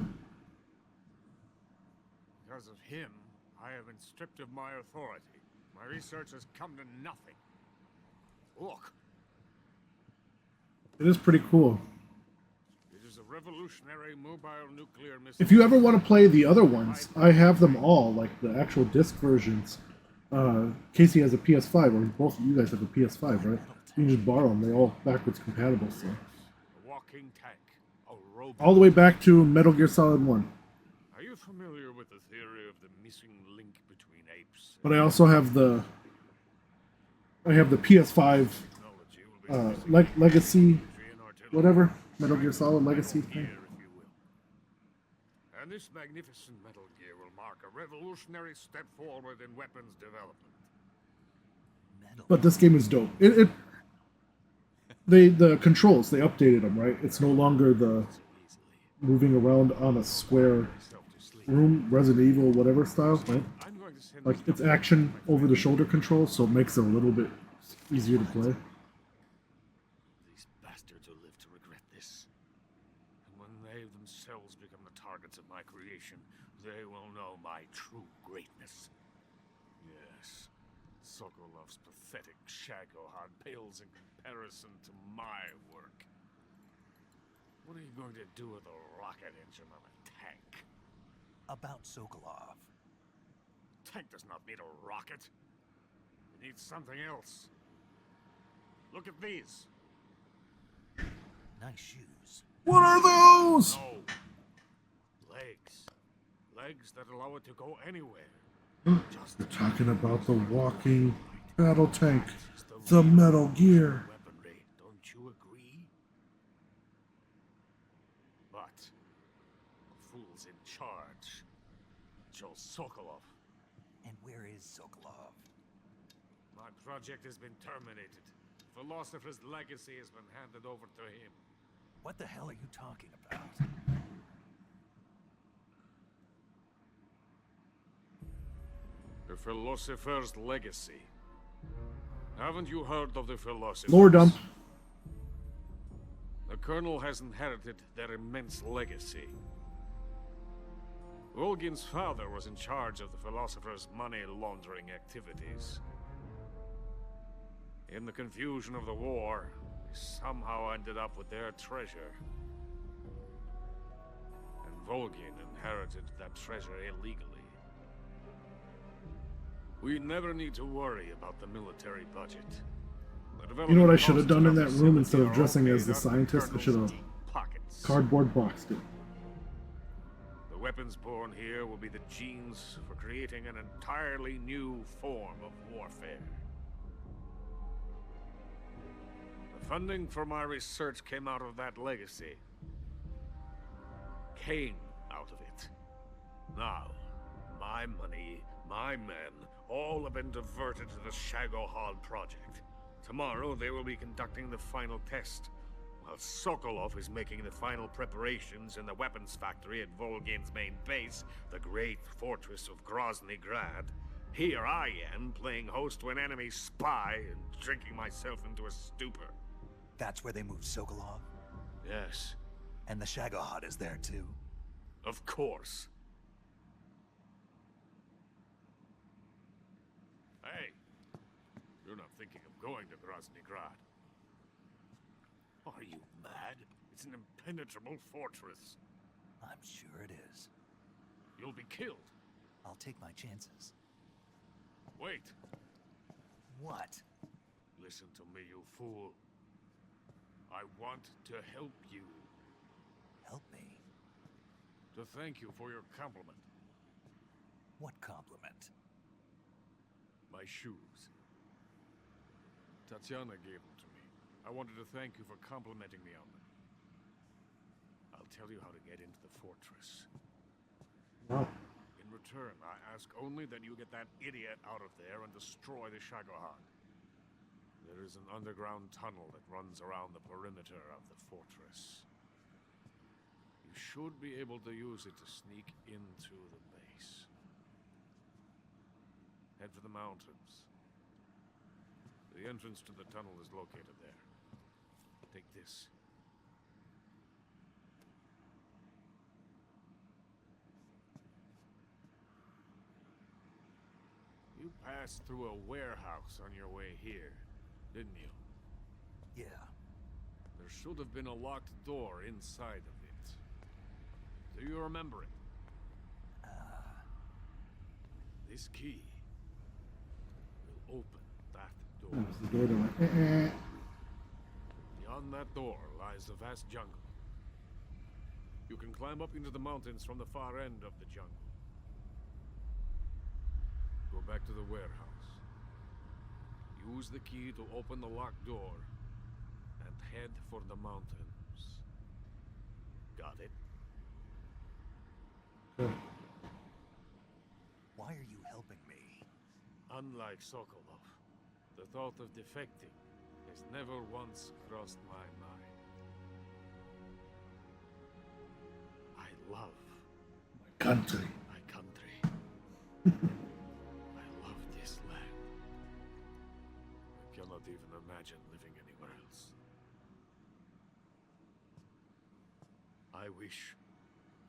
Because of him, I have been stripped of my authority. My research has come to nothing. Look. It is pretty cool. It is a revolutionary mobile nuclear missile. If you ever want to play the other ones, I have them all, like the actual disc versions. Casey has a PS5, or both of you guys have a PS5, right? You can just borrow them. They're all backwards compatible, so. A walking tank. A robot. All the way back to Metal Gear Solid 1. Are you familiar with the theory of the missing link between apes? But I also have the PS5 Legacy, whatever, Metal Gear Solid Legacy thing. And this magnificent Metal Gear will mark a revolutionary step forward in weapons development. But this game is dope. The controls, they updated them, right? It's no longer the moving around on a square room, Resident Evil, whatever style, right? Like, it's action over-the-shoulder control, so it makes it a little bit easier to play. These bastards will live to regret this. And when they themselves become the targets of my creation, they will know my true greatness. Yes, Sokolov's pathetic Shagohod pales in comparison to my work. What are you going to do with a rocket engine on a tank? About Sokolov. Tank does not need a rocket. It needs something else. Look at these. Nice shoes. What are those? No. Legs. Legs that allow it to go anywhere. They're talking about the walking battle tank, the Metal Gear. Weaponry, don't you agree? is Sokolov? My project has been terminated. Philosopher's legacy has been handed over to him. What the hell are you talking about? The Philosopher's legacy. Haven't you heard of the Philosophers? Lore dump. The Colonel has inherited their immense legacy. Volgin's father was in charge of the Philosopher's money laundering activities. In the confusion of the war, he somehow ended up with their treasure. And Volgin inherited that treasure illegally. We never need to worry about the military budget. You know what I should have done in that room instead of dressing as the scientist? I should have cardboard boxed it. The weapons born here will be the genes for creating an entirely new form of warfare. The funding for my research came out of that legacy. Came out of it. Now, my money, my men, all have been diverted to the Shagohod project. Tomorrow, they will be conducting the final test, while Sokolov is making the final preparations in the weapons factory at Volgin's main base, the great fortress of Grozny Grad. Here I am, playing host to an enemy spy and drinking myself into a stupor. That's where they moved Sokolov? Yes. And the Shagohod is there too? Of course. Hey, you're not thinking of going to Grozny Grad. Are you mad? It's an impenetrable fortress. I'm sure it is. You'll be killed. I'll take my chances. Wait. What? Listen to me, you fool. I want to help you. Help me? To thank you for your compliment. What compliment? My shoes. Tatiana gave them to me. I wanted to thank you for complimenting me on them. I'll tell you how to get into the fortress. Wow. In return, I ask only that you get that idiot out of there and destroy the Shagohod. There is an underground tunnel that runs around the perimeter of the fortress. You should be able to use it to sneak into the base. Head for the mountains. The entrance to the tunnel is located there. Take this. You passed through a warehouse on your way here, didn't you? Yeah. There should have been a locked door inside of it. Do you remember it? This key will open that door. That was the door that went, Beyond that door lies a vast jungle. You can climb up into the mountains from the far end of the jungle. Go back to the warehouse. Use the key to open the locked door and head for the mountains. Got it? Why are you helping me? Unlike Sokolov, the thought of defecting has never once crossed my mind. I love country. my country. I love this land. I cannot even imagine living anywhere else. I wish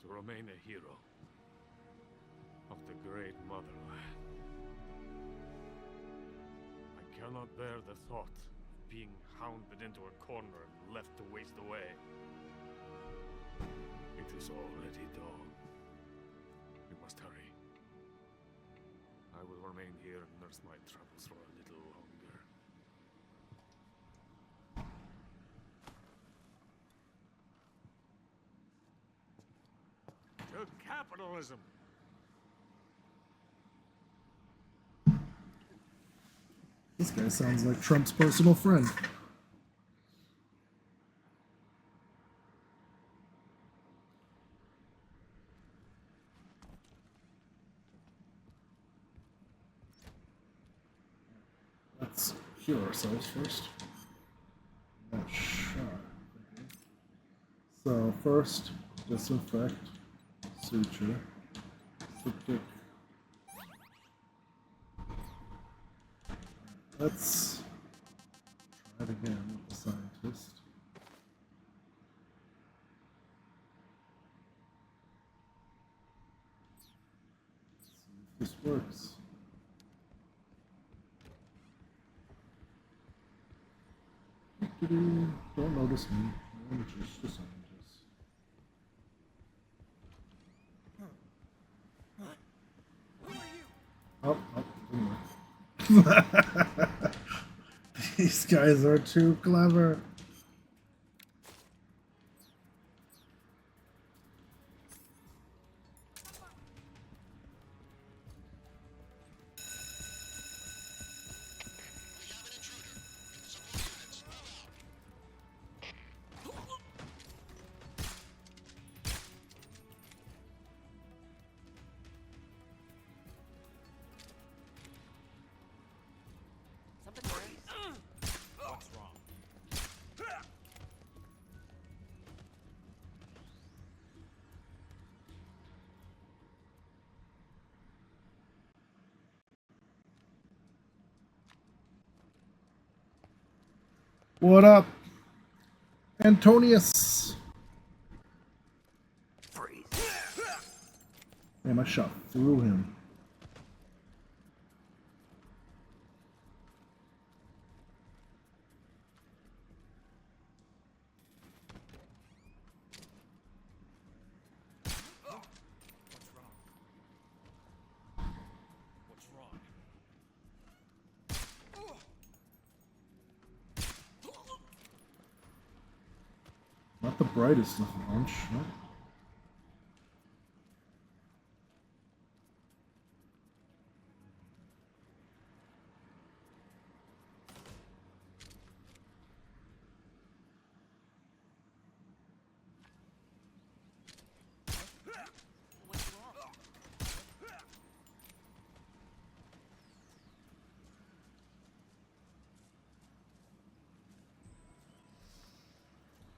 to remain a hero of the great motherland. I cannot bear the thought of being hounded into a corner and left to waste away. It is already dawn. We must hurry. I will remain here and nurse my troubles for a little longer. To capitalism! This guy sounds like Trump's personal friend. Cure ourselves first. That shot. So first, disinfect, suture, septic. Let's try it again with the scientist. See if this works. Don't notice me. I'm just a scientist. Oh, didn't work. These guys are too clever. What's wrong? What up, Antonius? Damn, I shot through him. What's wrong? Not the brightest of launch. No.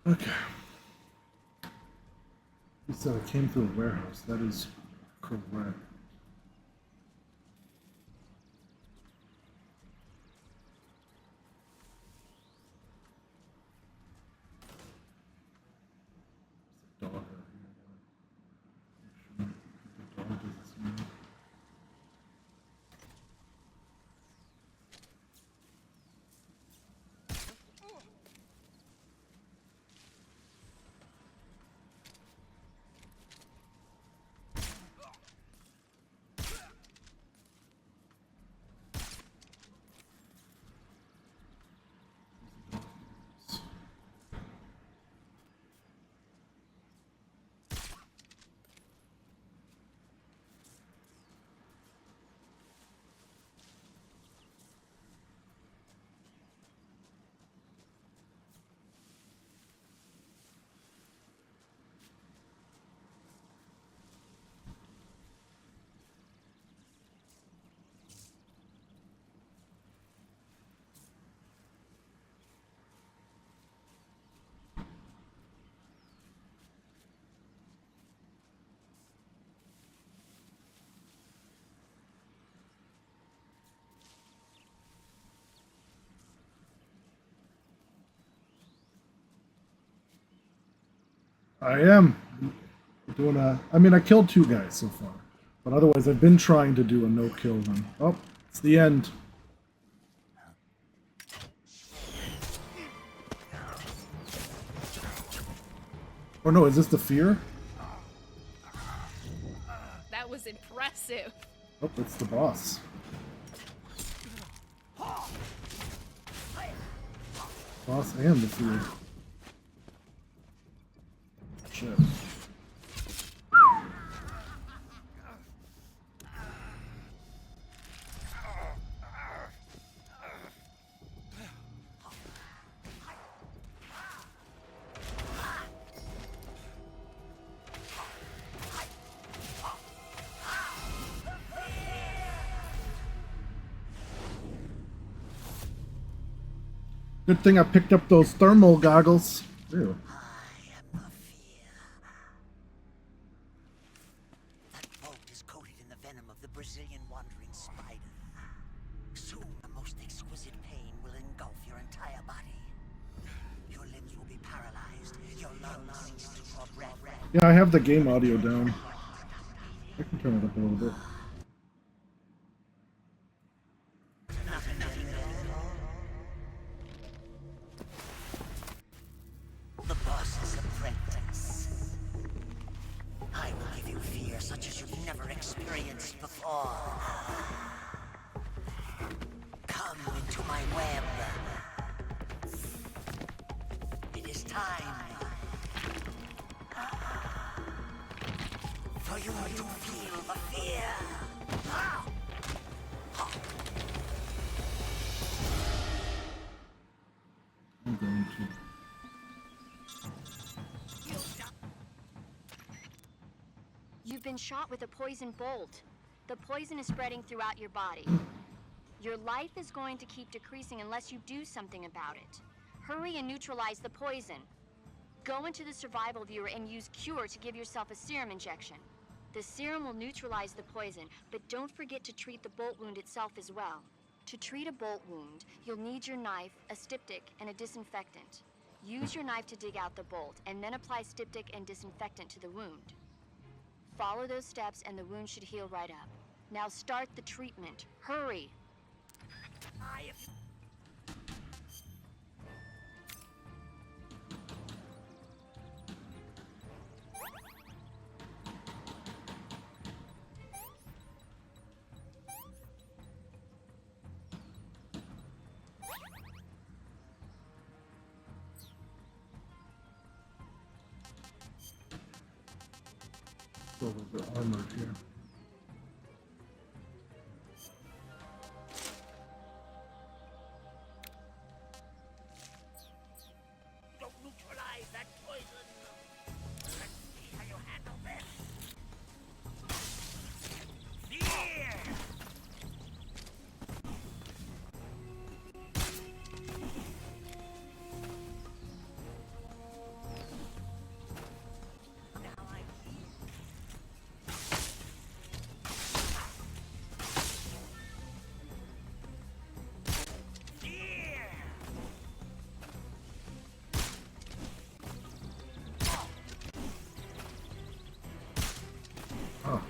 Okay. He said I came through a warehouse. That is correct. There's a dog out here. The dog doesn't see me. I am doing a. I mean, I killed 2 guys so far, but otherwise, I've been trying to do a no-kill run. Oh, it's the end. Or no, is this the fear? That was impressive. Oh, it's the boss. Boss and the fear. Shit. Good thing I picked up those thermal goggles. Ew. That boat is coated in the venom of the Brazilian wandering spider. Soon, the most exquisite pain will engulf your entire body. Your limbs will be paralyzed. Your lungs cease to draw breath. Yeah, I have the game audio down. I can turn it up a little bit. The boss's apprentice. I will give you fear such as you've never experienced before. Come into my web. It is time for you to feel the fear. I'm going to. You've been shot with a poison bolt. The poison is spreading throughout your body. Your life is going to keep decreasing unless you do something about it. Hurry and neutralize the poison. Go into the survival viewer and use Cure to give yourself a serum injection. The serum will neutralize the poison, but don't forget to treat the bolt wound itself as well. To treat a bolt wound, you'll need your knife, a styptic, and a disinfectant. Use your knife to dig out the bolt, and then apply styptic and disinfectant to the wound. Follow those steps and the wound should heal right up. Now start the treatment. Hurry! Go over the armor here. Don't neutralize that poison. Let's see how you handle this. Fear! Oh.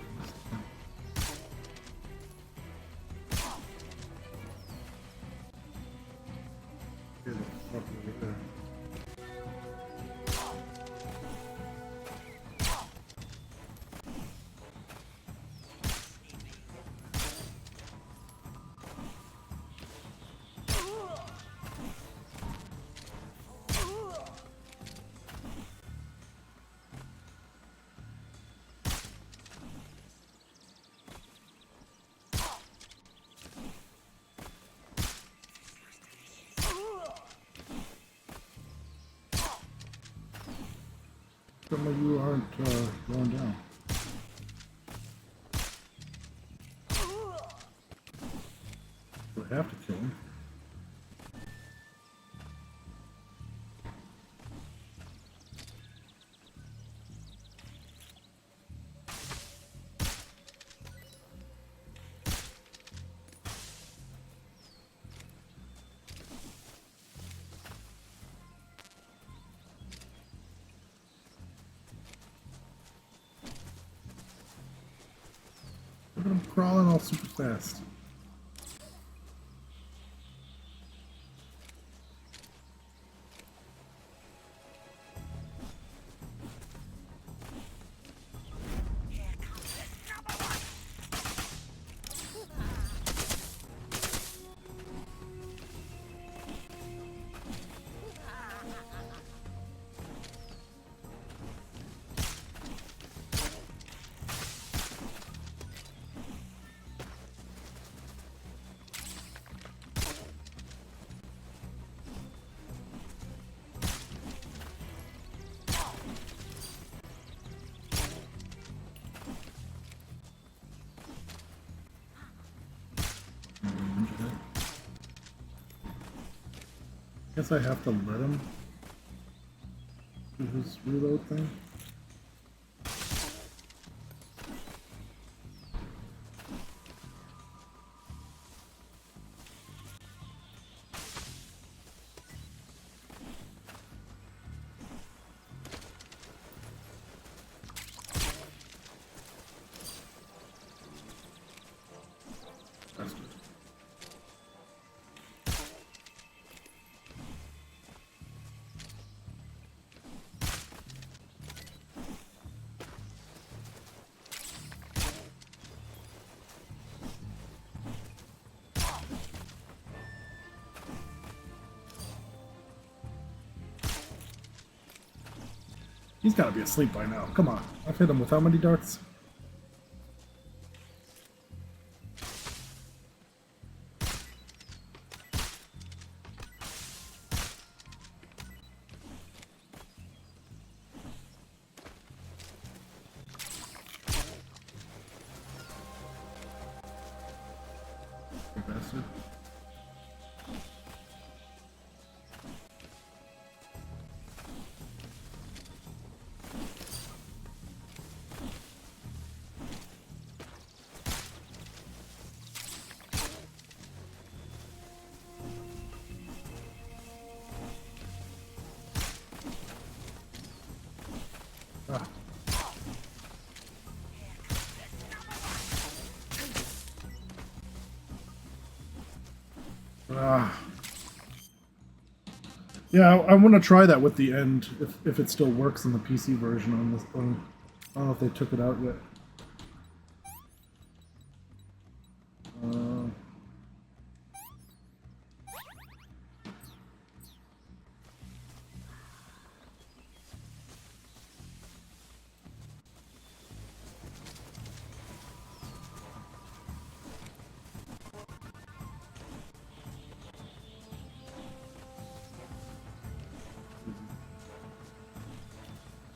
Here, the fuck right there. Some of you aren't going down. We'll have to kill him. Look at him crawling all super fast. Guess I have to let him do his reload thing. That's good. He's got to be asleep by now. Come on. I've hit him with how many darts? You bastard. Ah. Ah. Yeah, I want to try that with the end, if it still works in the PC version on this thing. I don't know if they took it out yet. Uh,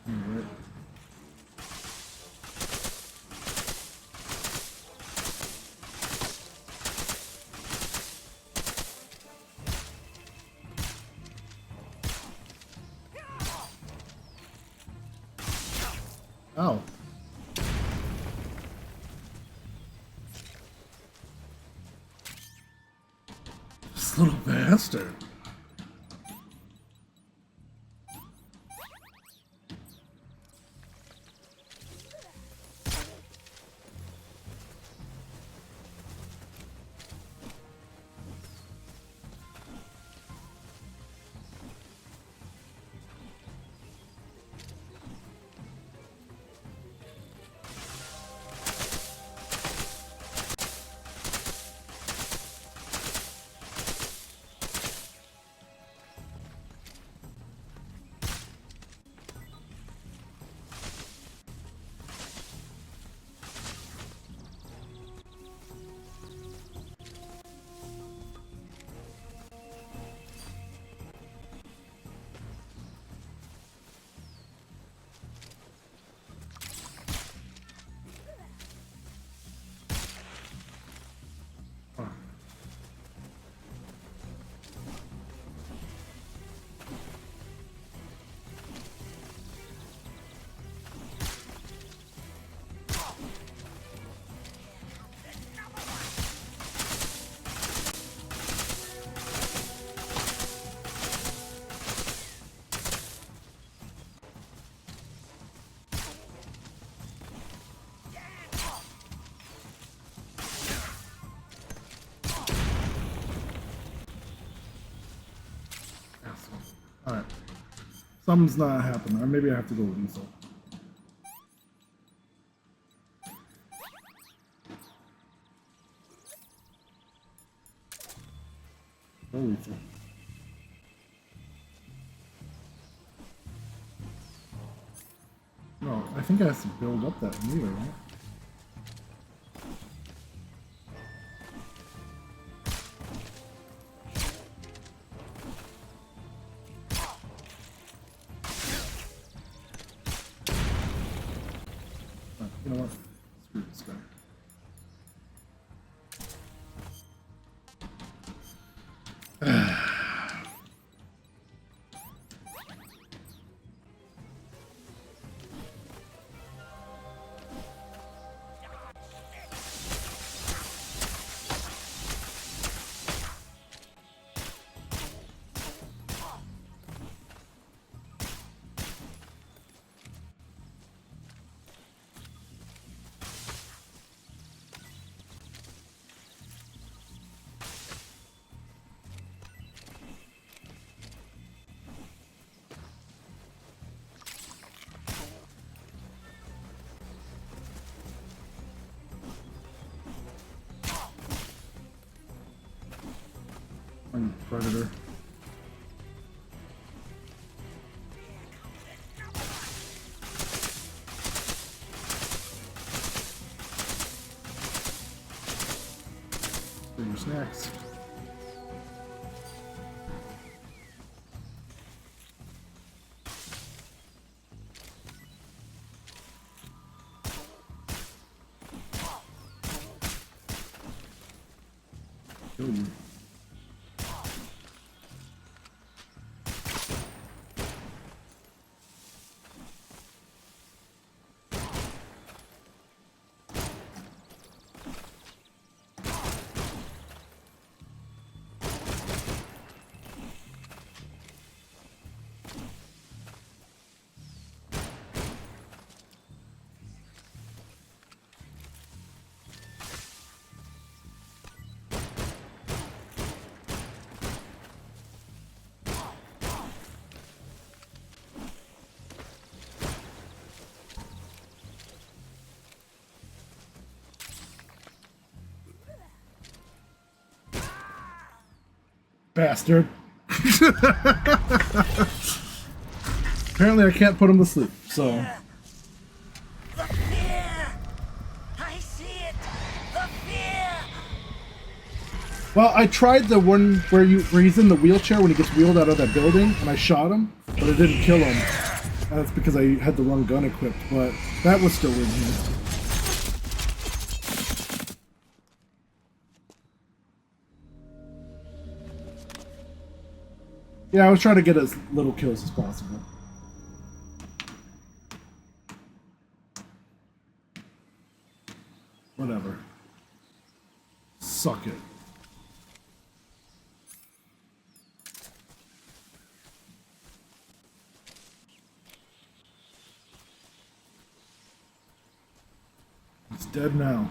alright. Oh. This little bastard. Alright. Something's not happening. Or maybe I have to go lethal. Go lethal. No, I think I have to build up that meter, right? You know what? Screw this guy. Predator. Bring your snacks. Ooh. Bastard. Apparently I can't put him to sleep, so. The fear! I see it! The fear! Well, I tried the one where he's in the wheelchair when he gets wheeled out of that building, and I shot him, but it didn't kill him. That's because I had the wrong gun equipped, but that was still in here. Yeah, I was trying to get as little kills as possible. Whatever. Suck it. It's dead now.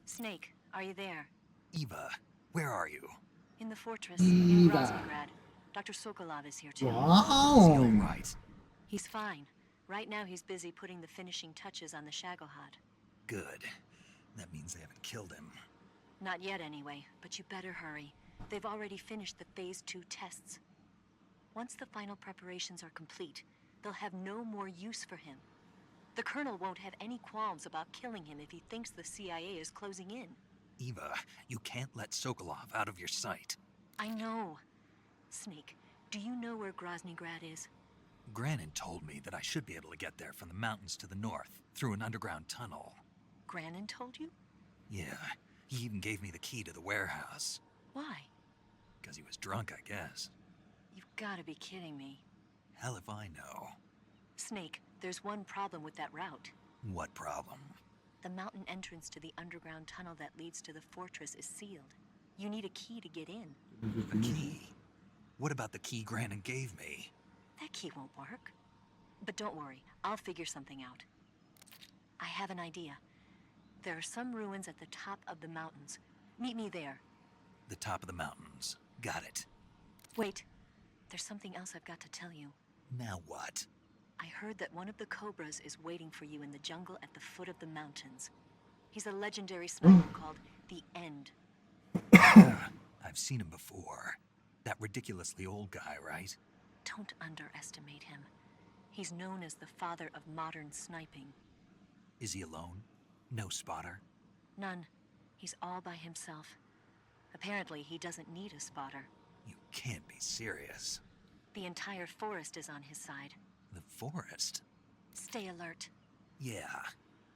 Snake, are you there? Eva, where are you? In the fortress, in Eva. Groznygrad. Dr. Sokolov is here too. Wow. Is he all right? He's fine. Right now he's busy putting the finishing touches on the Shagohod. Good. That means they haven't killed him. Not yet anyway, but you better hurry. They've already finished the Phase 2 tests. Once the final preparations are complete, they'll have no more use for him. The Colonel won't have any qualms about killing him if he thinks the CIA is closing in. Eva, you can't let Sokolov out of your sight. I know. Snake, do you know where Groznygrad is? Granin told me that I should be able to get there from the mountains to the north, through an underground tunnel. Granin told you? Yeah, he even gave me the key to the warehouse. Why? Because he was drunk, I guess. You've gotta be kidding me. Hell if I know. Snake, there's one problem with that route. What problem? The mountain entrance to the underground tunnel that leads to the fortress is sealed. You need a key to get in. A key? What about the key Grannon gave me? That key won't work. But don't worry, I'll figure something out. I have an idea. There are some ruins at the top of the mountains. Meet me there. The top of the mountains. Got it. Wait. There's something else I've got to tell you. Now what? I heard that one of the Cobras is waiting for you in the jungle at the foot of the mountains. He's a legendary sniper called the End. I've seen him before. That ridiculously old guy, right? Don't underestimate him. He's known as the father of modern sniping. Is he alone? No spotter? None. He's all by himself. Apparently, he doesn't need a spotter. You can't be serious. The entire forest is on his side. The forest? Stay alert. Yeah.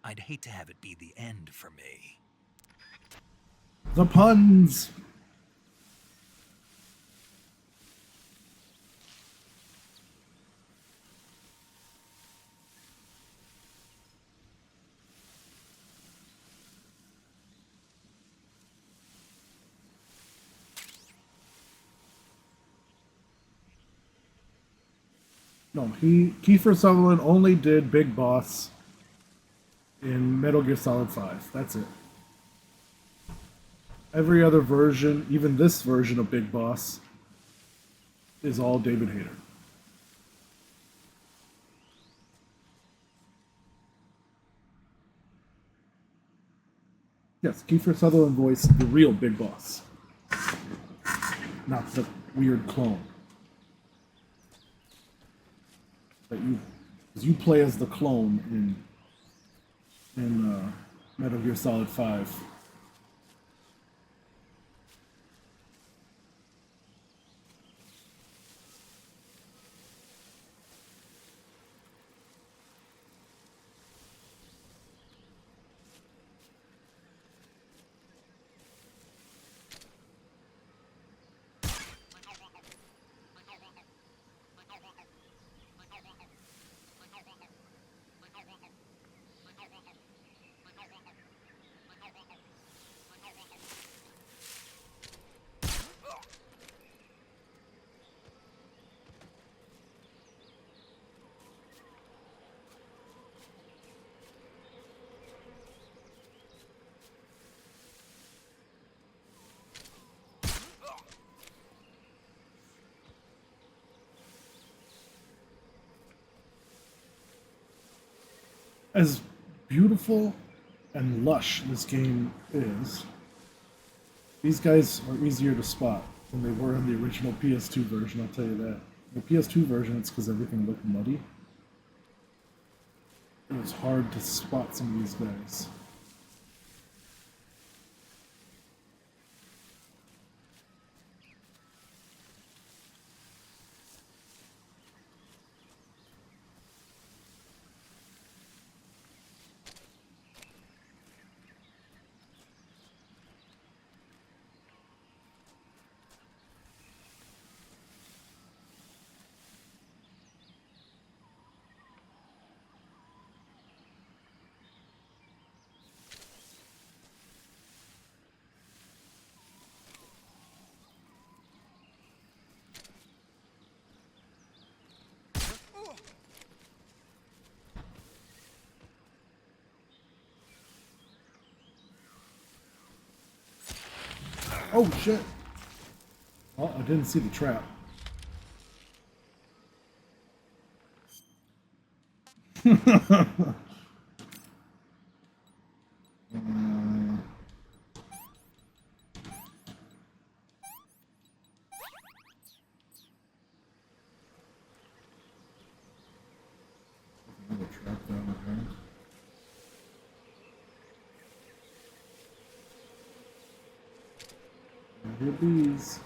I'd hate to have it be the end for me. The puns! No, Kiefer Sutherland only did Big Boss in Metal Gear Solid 5. That's it. Every other version, even this version of Big Boss, is all David Hayter. Yes, Kiefer Sutherland voiced the real Big Boss, not the weird clone. That you play as the clone in Metal Gear Solid 5. As beautiful and lush this game is, these guys are easier to spot than they were in the original PS2 version, I'll tell you that. The PS2 version, it's because everything looked muddy. It was hard to spot some of these guys. Oh shit! Oh, I didn't see the trap. Another trap down there. The bees.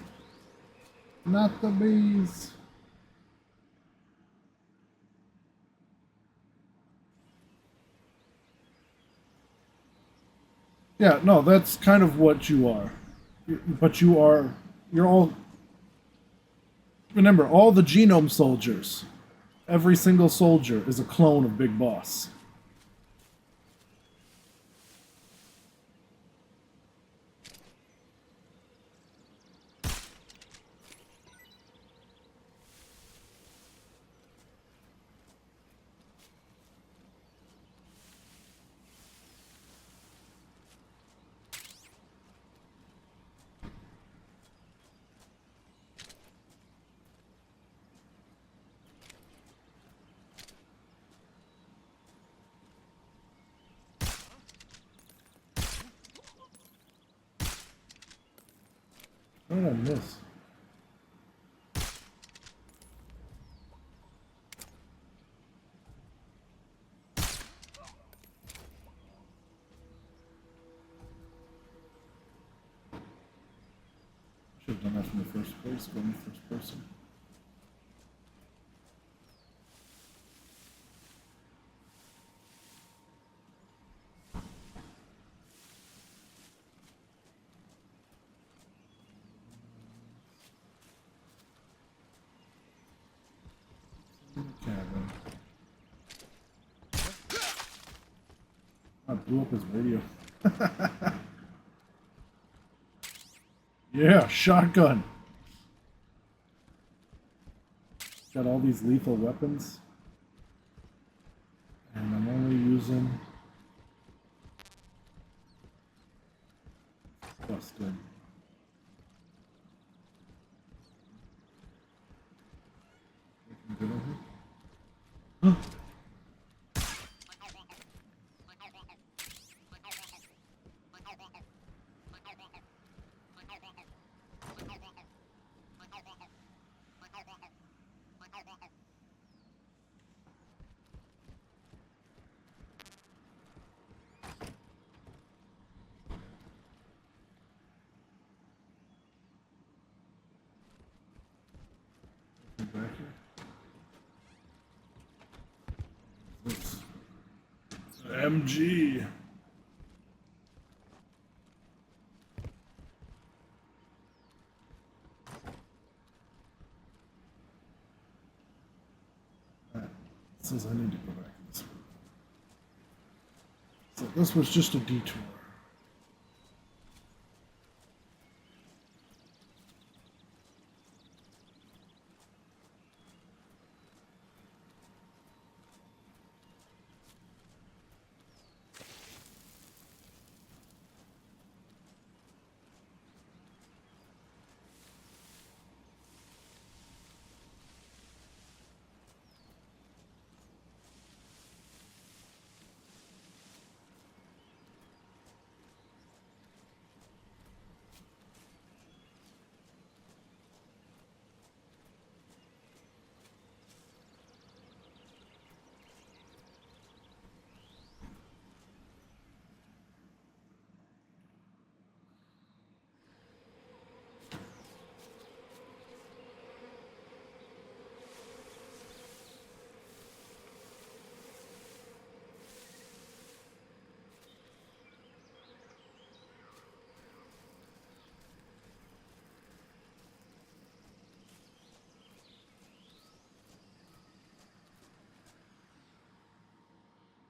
Not the bees. Yeah, no, that's kind of what you are. But you're all, remember, all the genome soldiers, every single soldier is a clone of Big Boss. What did I miss? Should have done that from the first place, going first person. Cabin. I blew up his radio. Yeah, shotgun. Got all these lethal weapons. And I'm only using busted. Back here. This MG. Alright, it says I need to go back this way. So this was just a detour.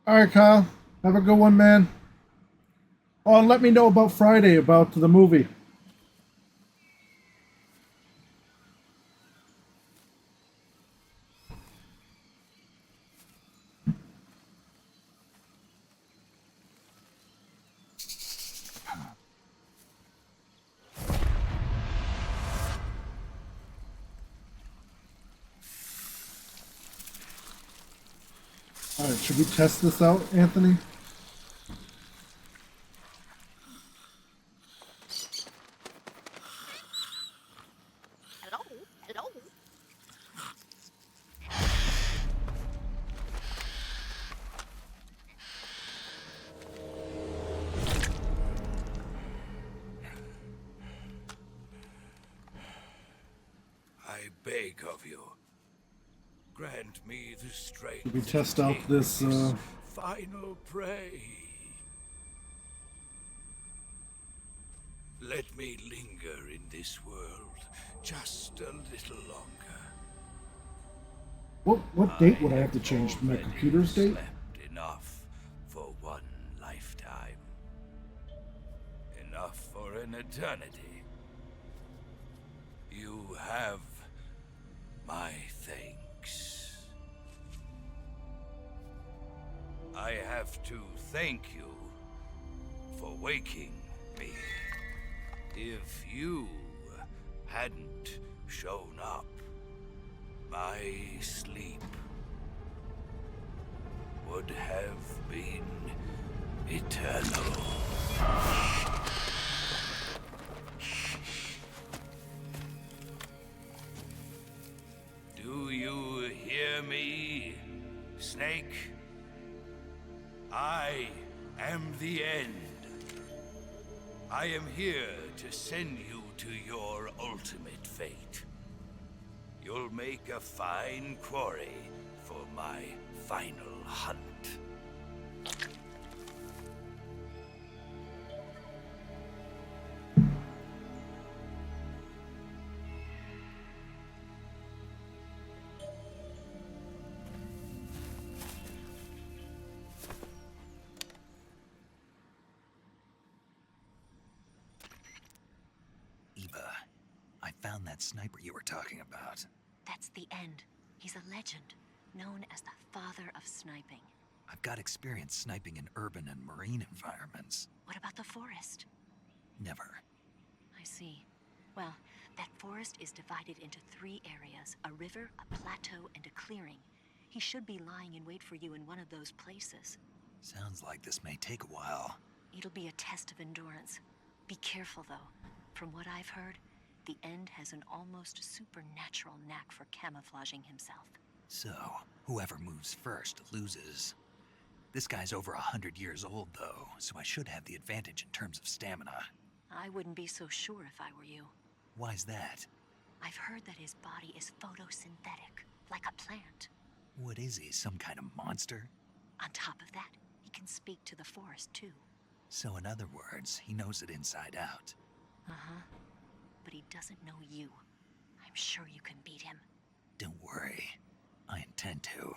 All right, Kyle. Have a good one, man. Oh, and let me know about Friday, about the movie. All right, should we test this out, Anthony? I beg of you, grant me the strength. Should we test out this? Final prey. Let me linger in this world just a little longer. What date would I have to change? My computer's date? Slept enough for one lifetime. Enough for an eternity. You have my thanks. I have to thank you for waking me. If you hadn't shown up, my sleep would have been eternal. me, Snake? I am the end. I am here to send you to your ultimate fate. You'll make a fine quarry for my final hunt. Eva, I found that sniper you were talking about. That's the end. He's a legend, known as the father of sniping. I've got experience sniping in urban and marine environments. What about the forest? Never. I see. Well, that forest is divided into 3 areas, a river, a plateau, and a clearing. He should be lying in wait for you in one of those places. Sounds like this may take a while. It'll be a test of endurance. Be careful, though. From what I've heard, the End has an almost supernatural knack for camouflaging himself. So, whoever moves first loses. This guy's over 100 years old, though, so I should have the advantage in terms of stamina. I wouldn't be so sure if I were you. Why's that? I've heard that his body is photosynthetic, like a plant. What is he, some kind of monster? On top of that, he can speak to the forest, too. So in other words, he knows it inside out. Uh-huh. But he doesn't know you. I'm sure you can beat him. Don't worry. I intend to.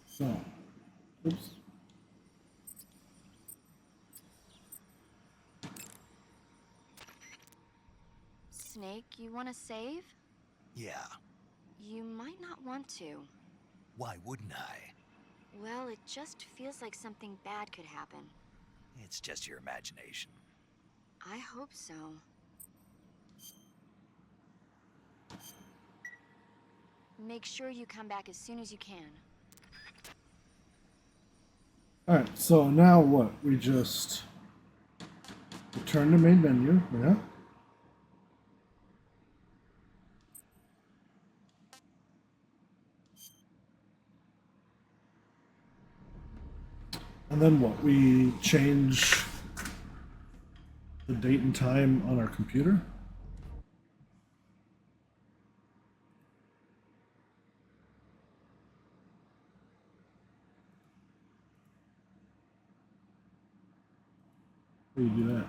So, oops. Snake, you want to save? Yeah. You might not want to. Why wouldn't I? Well, it just feels like something bad could happen. It's just your imagination. I hope so. Make sure you come back as soon as you can. Alright, so now what? We just return to main menu, yeah? And then what? We change the date and time on our computer? How do you do that?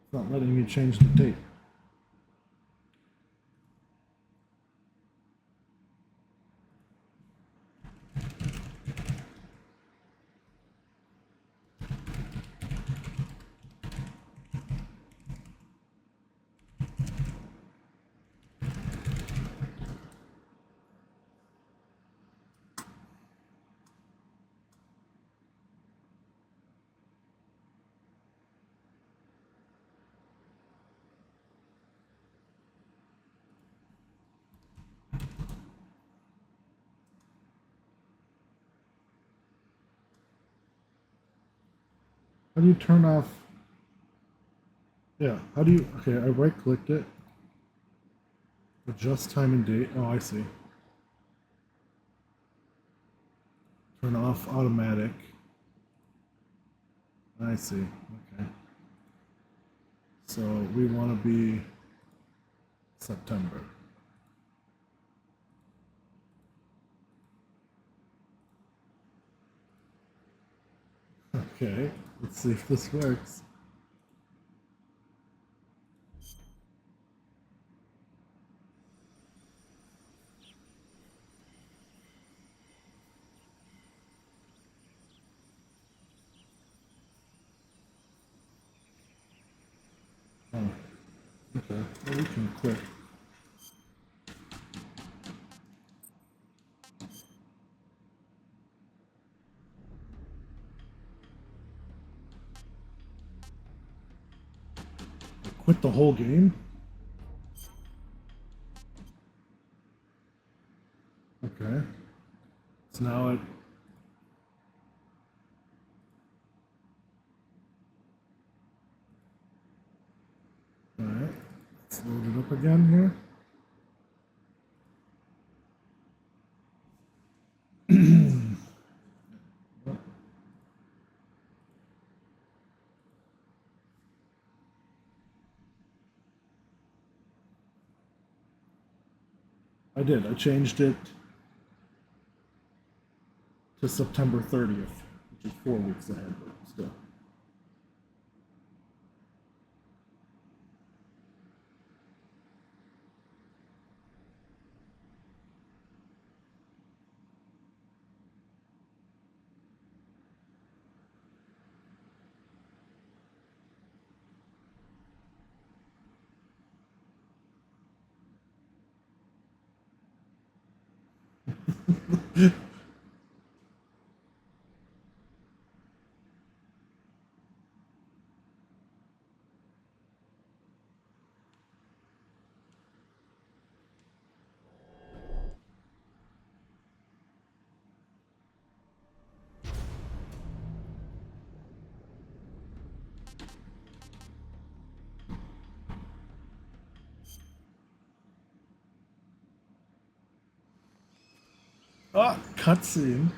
It's not letting me change the date. How do you turn off? Yeah, how do you? Okay, I right clicked it. Adjust time and date. Oh, I see. Turn off automatic. I see. Okay. So we want to be September. Okay, let's see if this works. We can quit. Quit the whole game? Okay. So now it... Alright. Let's load it up again here. I did. I changed it to September 30th, which is 4 weeks ahead, but still. Ah, cutscene.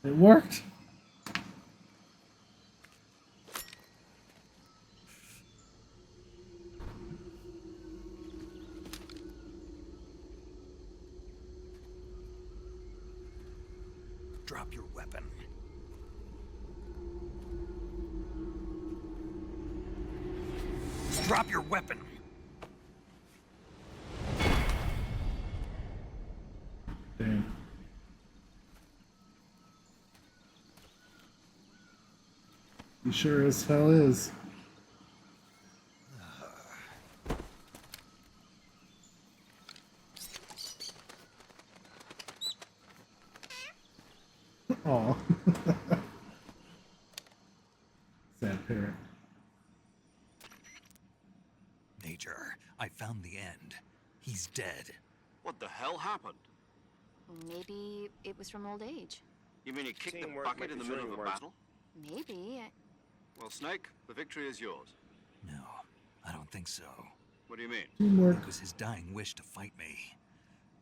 It worked. Drop your weapon. Drop your weapon. Damn. He sure as hell is. Aw. Sad parent. Major, I found the end. He's dead. What the hell happened? Maybe it was from old age. You mean he kicked the bucket in the middle of a battle? Maybe. Well, Snake, the victory is yours. No, I don't think so. What do you mean? Teamwork. It was his dying wish to fight me,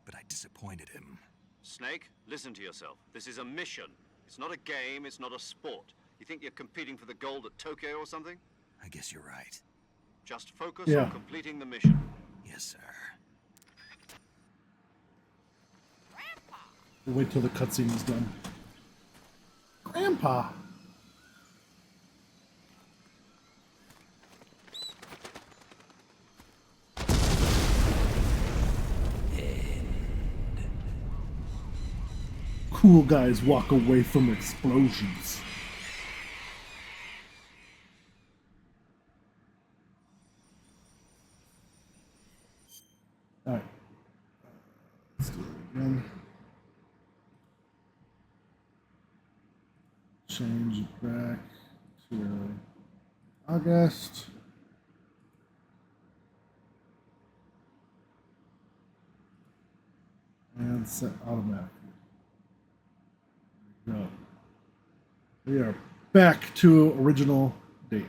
but I disappointed him. Snake, listen to yourself. This is a mission. It's not a game, it's not a sport. You think you're competing for the gold at Tokyo or something? I guess you're right. Just focus Yeah. on completing the mission. Yes, sir. We'll wait till the cutscene is done. Grandpa! Cool guys walk away from explosions. Alright. Let's do it again. Change it back to August. And set automatically. There we go. We are back to original date.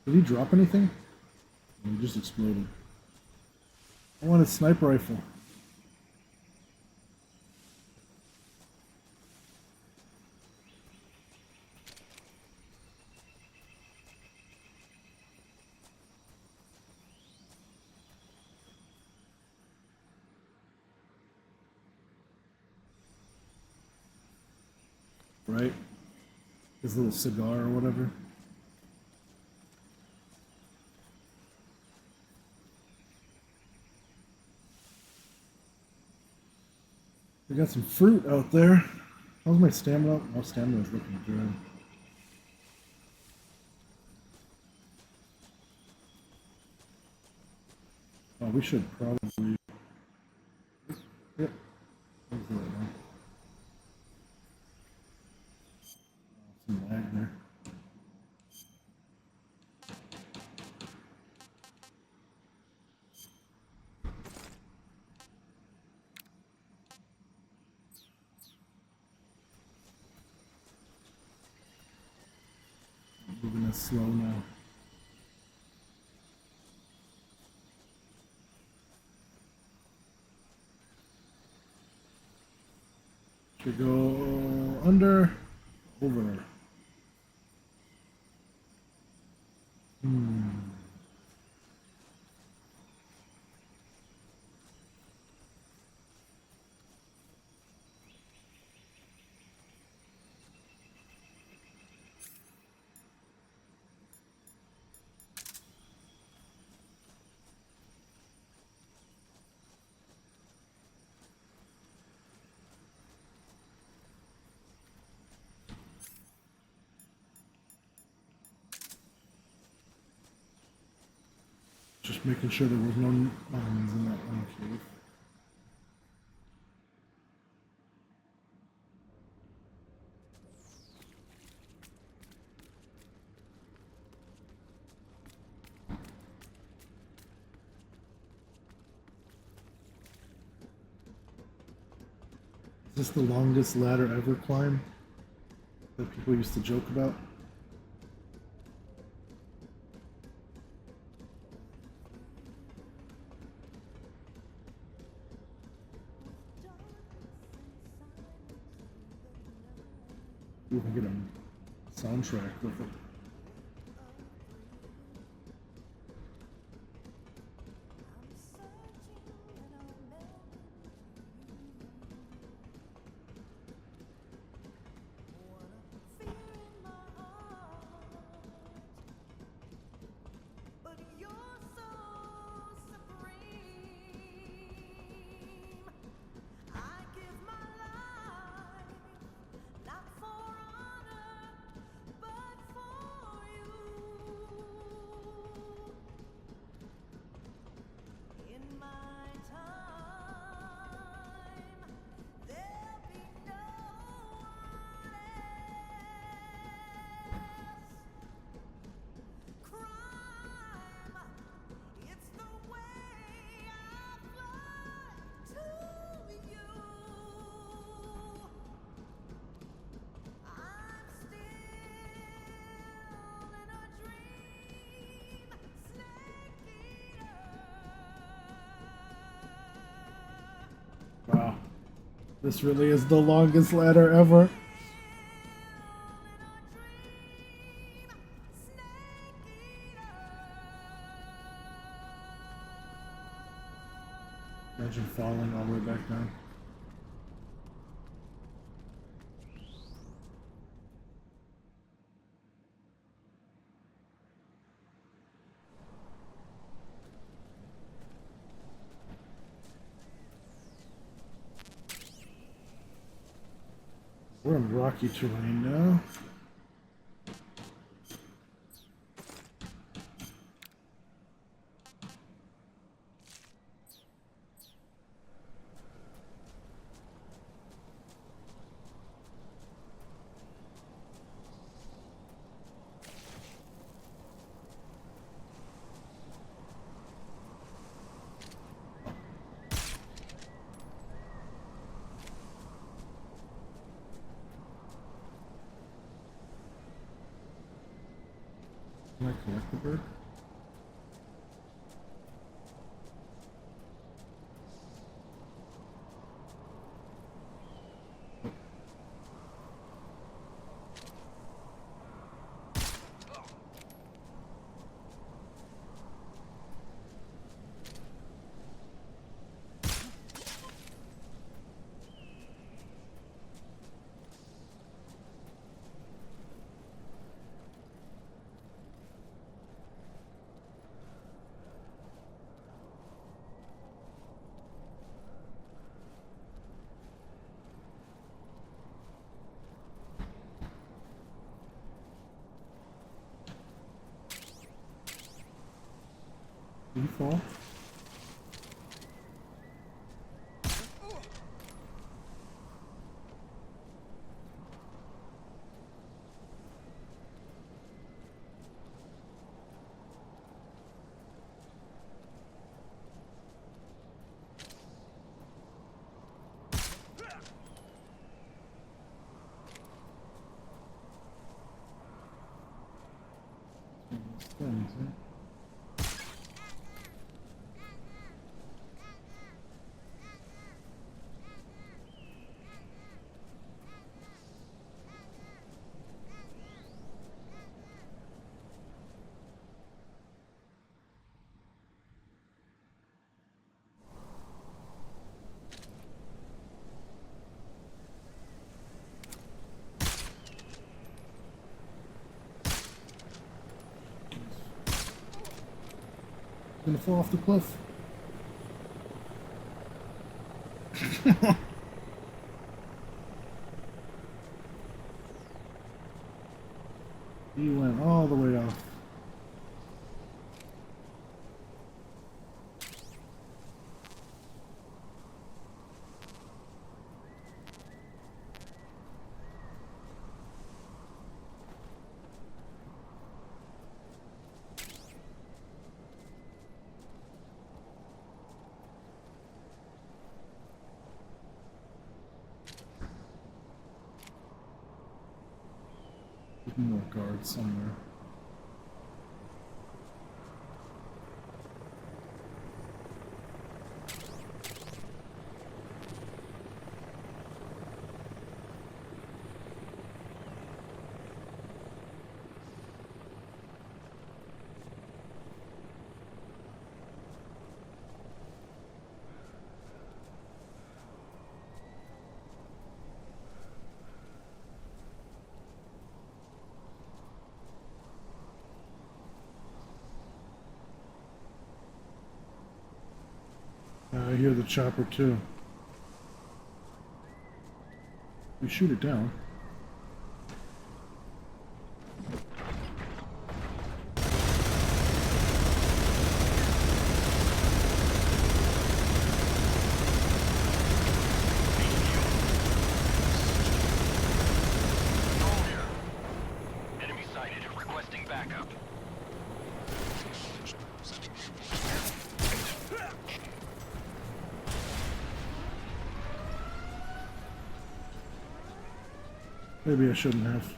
Did he drop anything? He just exploded. I want a sniper rifle. Right? His little cigar or whatever. We got some fruit out there. How's my stamina? My stamina's looking good. Oh, we should probably. Yep. Some lag there. Moving us slow now. Should go under, over. Just making sure there was no enemies in that one cave. Is this the longest ladder ever climbed that people used to joke about? You can get a soundtrack with it. Wow. This really is the longest ladder ever. Imagine falling all the way back down. We're in rocky terrain now. Can I collect the bird? Did he fall? Things, huh? Gonna fall off the cliff. He went all the way off. More guards somewhere. I hear the chopper too. We shoot it down. Enemy sighted. Requesting backup. Maybe I shouldn't have.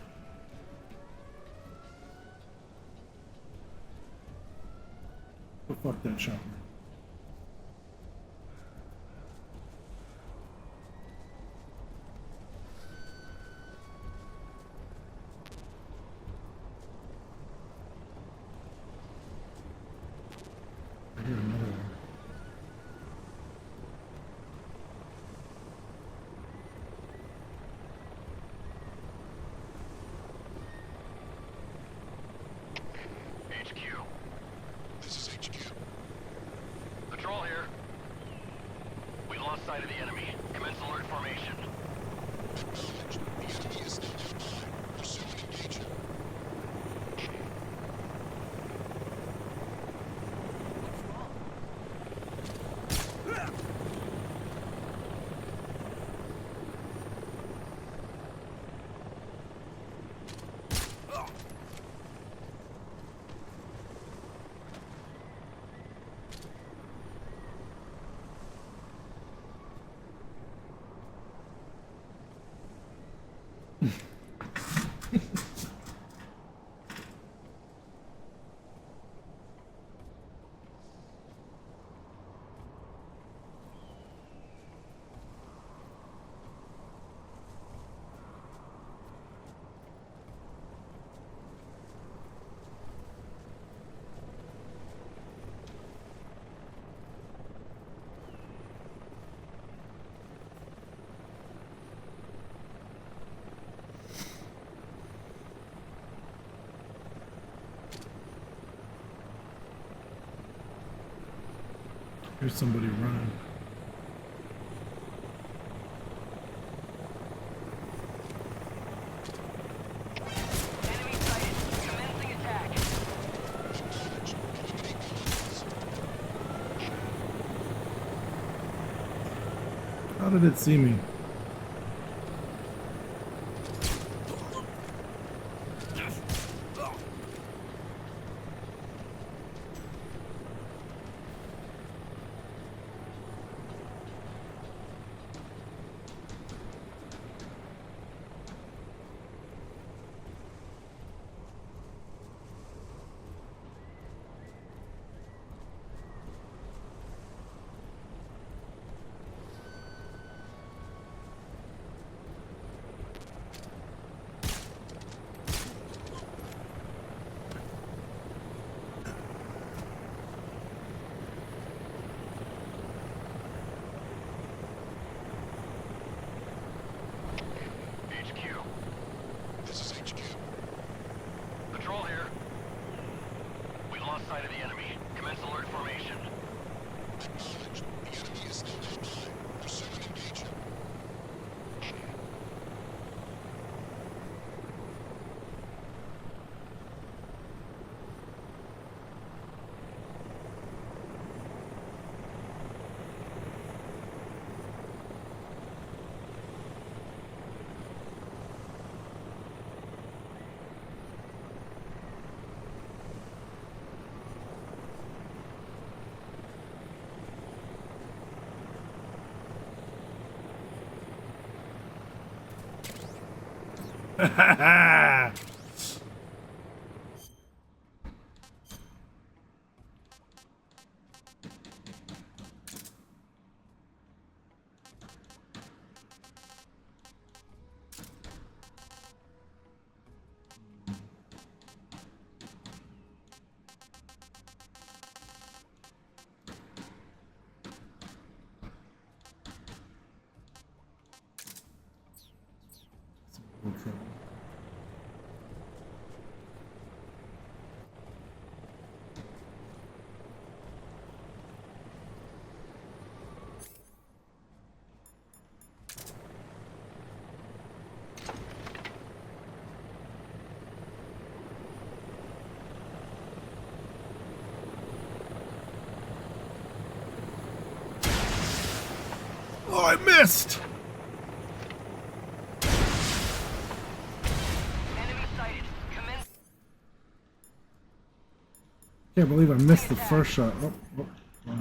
But fuck that chopper. I hear another one. HQ. This is HQ. Patrol here. We lost sight of the enemy. Commence alert formation. Acknowledge. The enemy is still nearby. Pursue and engage him. Here's somebody running. How did it see me? Patrol here. We've lost sight of the enemy. Commence alert formation. Acknowledged. The enemy is still nearby. Pursue and engage him. Okay. Oh, I missed! Can't believe I missed the first shot. Oh, oh, oh.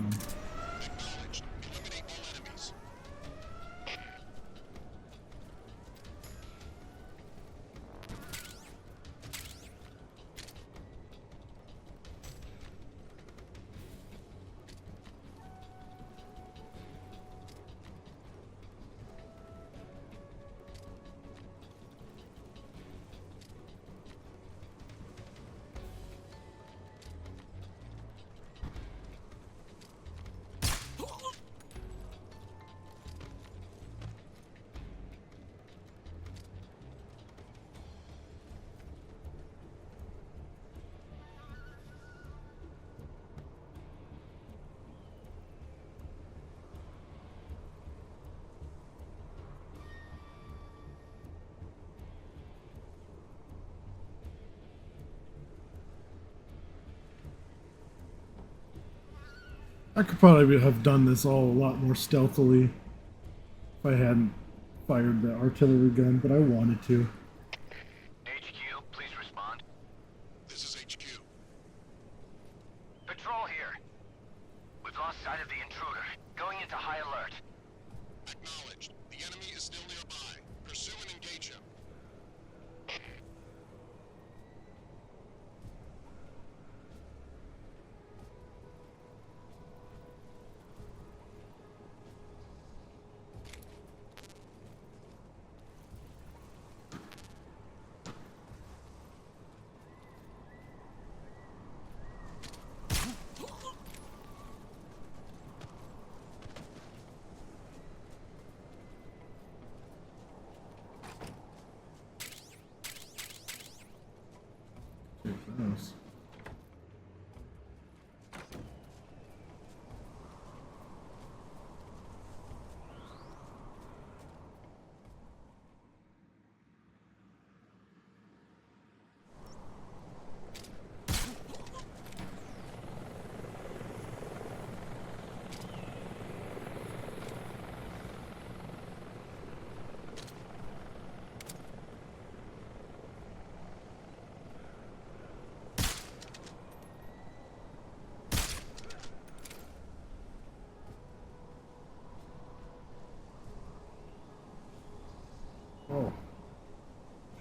I could probably have done this all a lot more stealthily if I hadn't fired the artillery gun, but I wanted to. HQ, please respond. This is HQ. Patrol here. We've lost sight of the intruder. Going into high alert. Acknowledged. The enemy is still nearby. Pursue and engage him.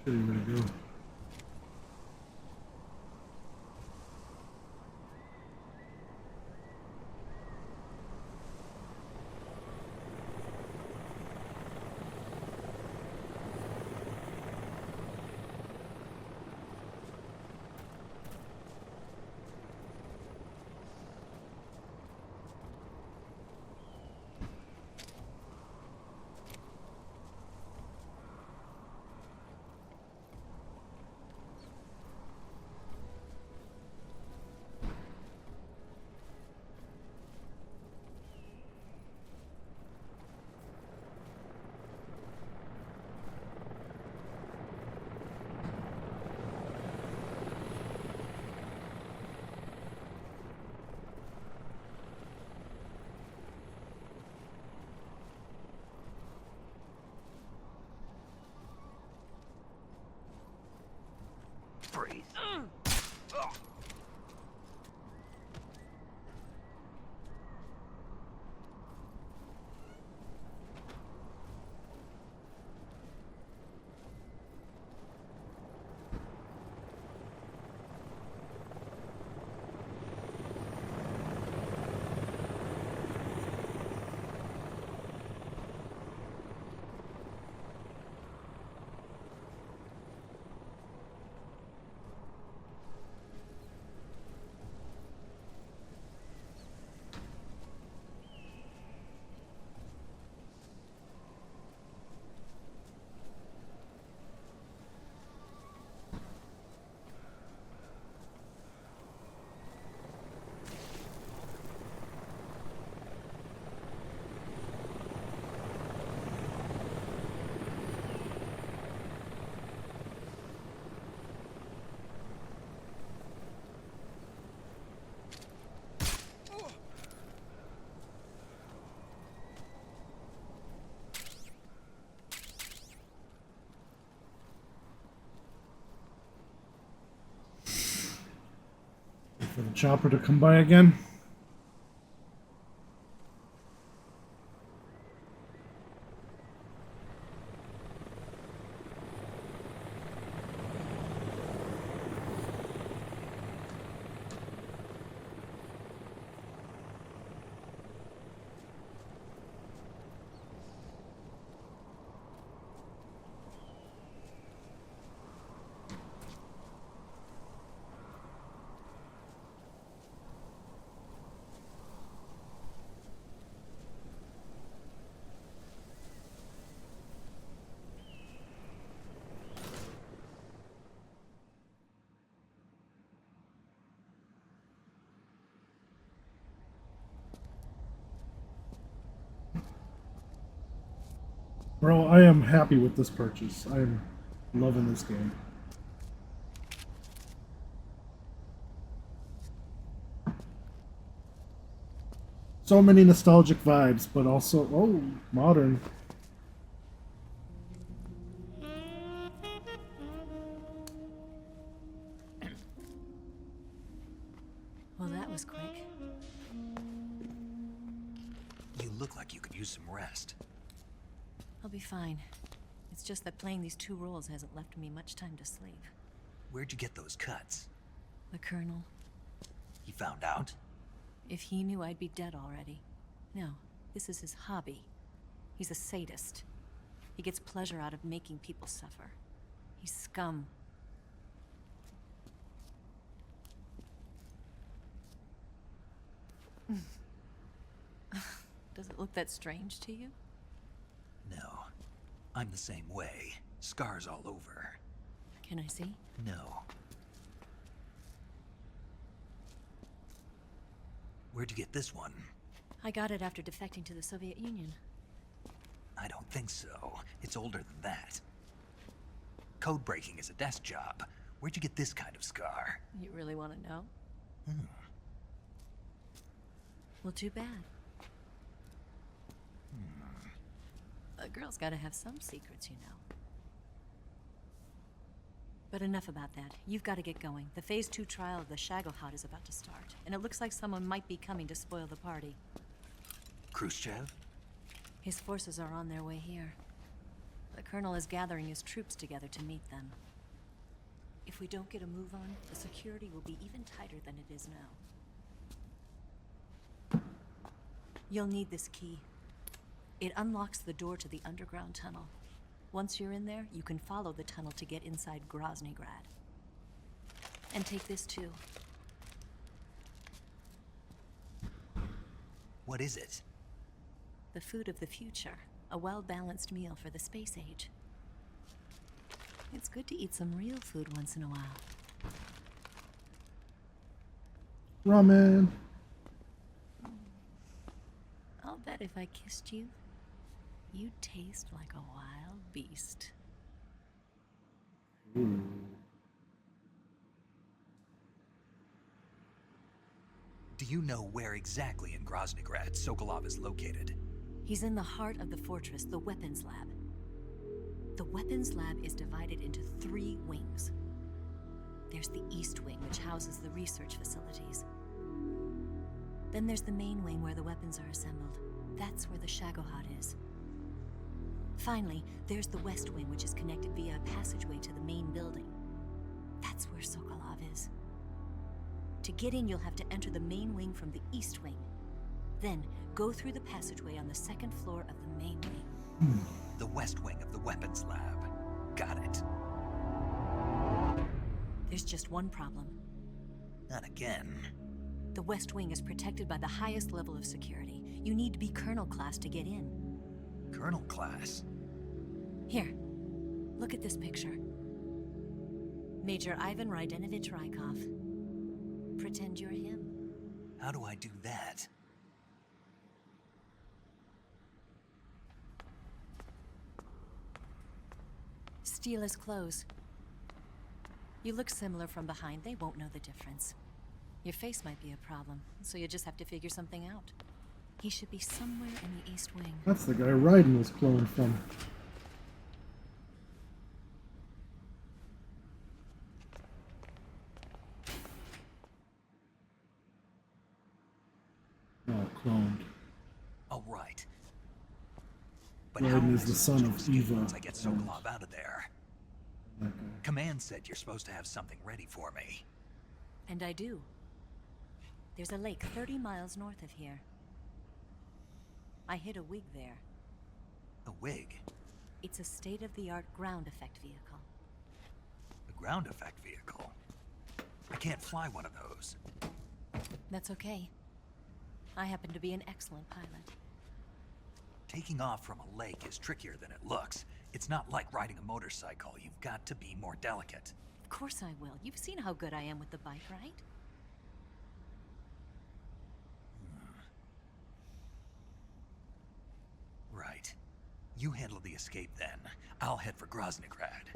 Didn't even go. Freeze. Wait for the chopper to come by again. Bro, I am happy with this purchase. I am loving this game. So many nostalgic vibes, but also, oh, modern. Well, that was quick. You look like you could use some rest. I'll be fine. It's just that playing these two roles hasn't left me much time to sleep. Where'd you get those cuts? The Colonel. He found out? If he knew, I'd be dead already. No, this is his hobby. He's a sadist. He gets pleasure out of making people suffer. He's scum. Does it look that strange to you? No. I'm the same way. Scars all over. Can I see? No. Where'd you get this one? I got it after defecting to the Soviet Union. I don't think so. It's older than that. Code breaking is a desk job. Where'd you get this kind of scar? You really want to know? Hmm. Well, too bad. A girl's gotta have some secrets, you know. But enough about that. You've got to get going. The Phase 2 trial of the Shagelhot is about to start, and it looks like someone might be coming to spoil the party. Khrushchev? His forces are on their way here. The Colonel is gathering his troops together to meet them. If we don't get a move on, the security will be even tighter than it is now. You'll need this key. It unlocks the door to the underground tunnel. Once you're in there, you can follow the tunnel to get inside Groznygrad. And take this too. What is it? The food of the future. A well-balanced meal for the space age. It's good to eat some real food once in a while. Ramen. I'll bet if I kissed you, you'd taste like a wild beast. Ooh. Do you know where exactly in Groznygrad Sokolov is located? He's in the heart of the fortress, the weapons lab. The weapons lab is divided into 3 wings. There's the East Wing, which houses the research facilities. Then there's the main wing where the weapons are assembled. That's where the Shagohod is. Finally, there's the West Wing, which is connected via a passageway to the main building. That's where Sokolov is. To get in, you'll have to enter the main wing from the East Wing. Then, go through the passageway on the 2nd floor of the main wing. The West Wing of the weapons lab. Got it. There's just one problem. Not again. The West Wing is protected by the highest level of security. You need to be Colonel class to get in. Colonel class? Here, look at this picture. Major Ivan Rydenovich Rykov. Pretend you're him. How do I do that? Steal his clothes. You look similar from behind. They won't know the difference. Your face might be a problem, so you just have to figure something out. He should be somewhere in the East Wing. That's the guy Raiden was cloned from. Oh, cloned. Oh, right. But how Raiden am is I the son supposed of to escape Eva. once I get Sokolov out of there? Okay. Command said you're supposed to have something ready for me. And I do. There's a lake 30 miles north of here. I hid a wig there. A wig? It's a state-of-the-art ground effect vehicle. A ground effect vehicle? I can't fly one of those. That's okay. I happen to be an excellent pilot. Taking off from a lake is trickier than it looks. It's not like riding a motorcycle. You've got to be more delicate. Of course I will. You've seen how good I am with the bike, right? Right. You handle the escape then. I'll head for Groznygrad.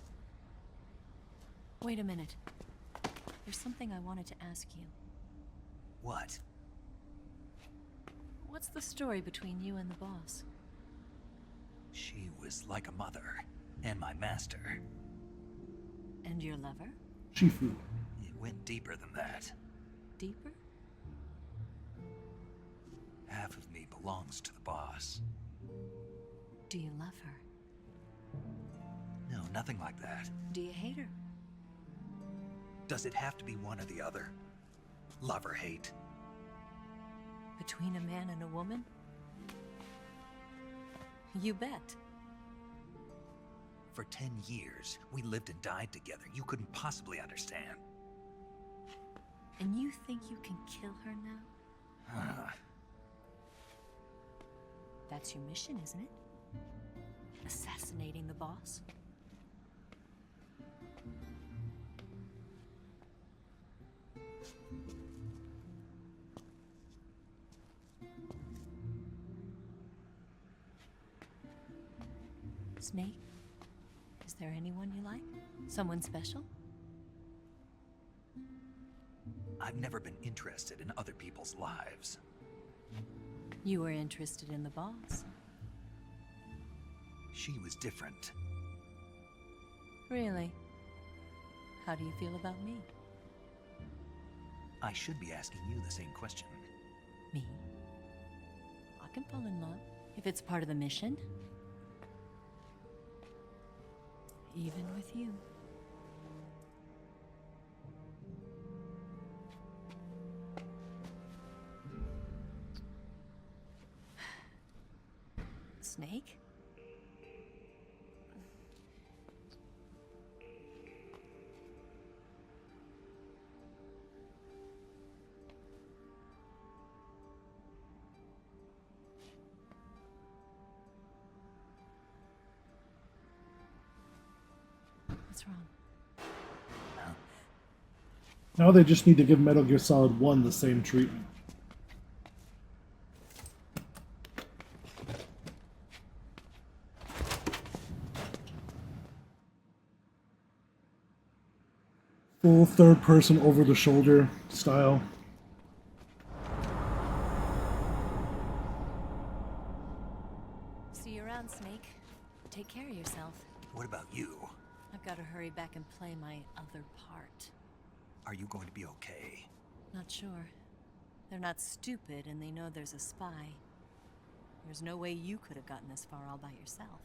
Wait a minute. There's something I wanted to ask you. What? What's the story between you and the boss? She was like a mother, and my master. And your lover? Shifu. It went deeper than that. Deeper? Half of me belongs to the boss. Do you love her? No, nothing like that. Do you hate her? Does it have to be one or the other? Love or hate? Between a man and a woman? You bet. For 10 years, we lived and died together. You couldn't possibly understand. And you think you can kill her now? That's your mission, isn't it? Assassinating the boss? Snake? Is there anyone you like? Someone special? I've never been interested in other people's lives. You were interested in the boss. She was different. Really? How do you feel about me? I should be asking you the same question. Me? I can fall in love if it's part of the mission. Even with you. Snake? What's wrong? Now they just need to give Metal Gear Solid 1 the same treatment. Full third person over the shoulder style. See you around, Snake. Take care of yourself. What about you? I've got to hurry back and play my other part. Are you going to be okay? Not sure. They're not stupid and they know there's a spy. There's no way you could have gotten this far all by yourself.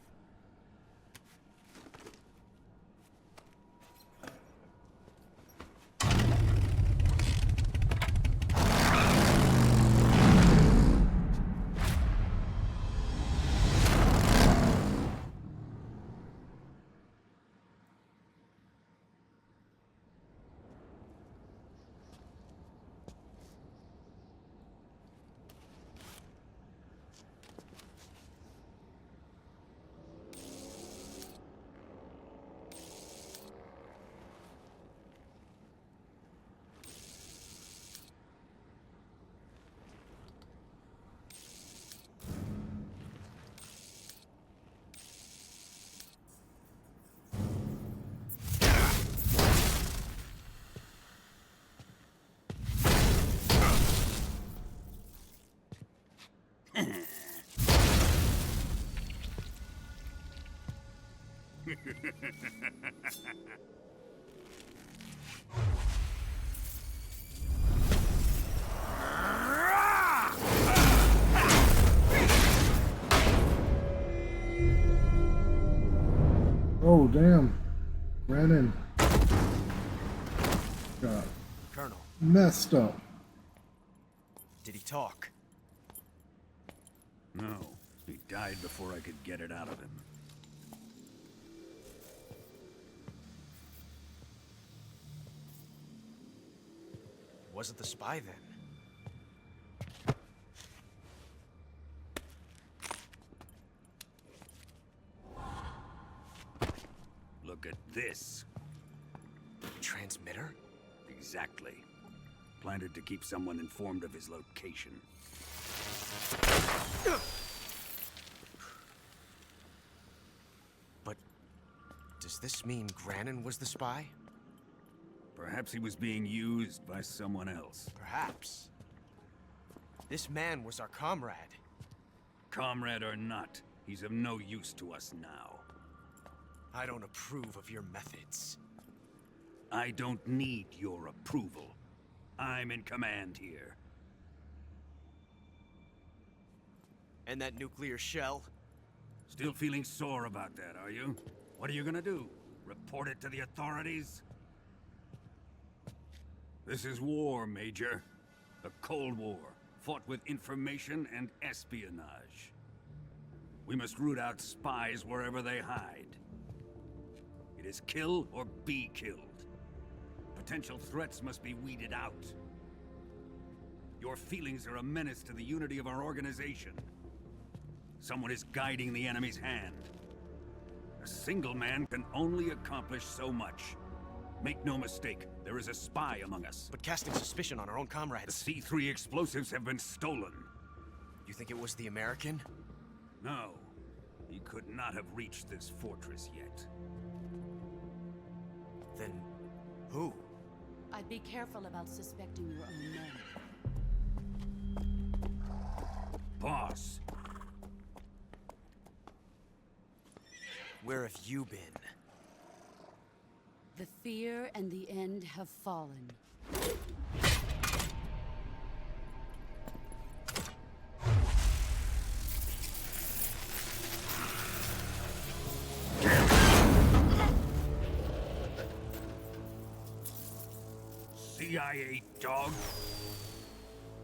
Oh, damn. Ran in. Got Colonel, messed up. did he talk? No, he died before I could get it out of him. Was it the spy then? Look at this. Transmitter? Exactly. Planted to keep someone informed of his location. But does this mean Grannon was the spy? Perhaps he was being used by someone else. Perhaps. This man was our comrade. Comrade or not, he's of no use to us now. I don't approve of your methods. I don't need your approval. I'm in command here. And that nuclear shell? Still feeling sore about that, are you? What are you gonna do? Report it to the authorities? This is war, Major. A Cold War, fought with information and espionage. We must root out spies wherever they hide. It is kill or be killed. Potential threats must be weeded out. Your feelings are a menace to the unity of our organization. Someone is guiding the enemy's hand. A single man can only accomplish so much. Make no mistake, there is a spy among us. But casting suspicion on our own comrades. The C3 explosives have been stolen. You think it was the American? No. He could not have reached this fortress yet. Then who? I'd be careful about suspecting your own men. Boss. Where have you been? The fear and the end have fallen. CIA dog?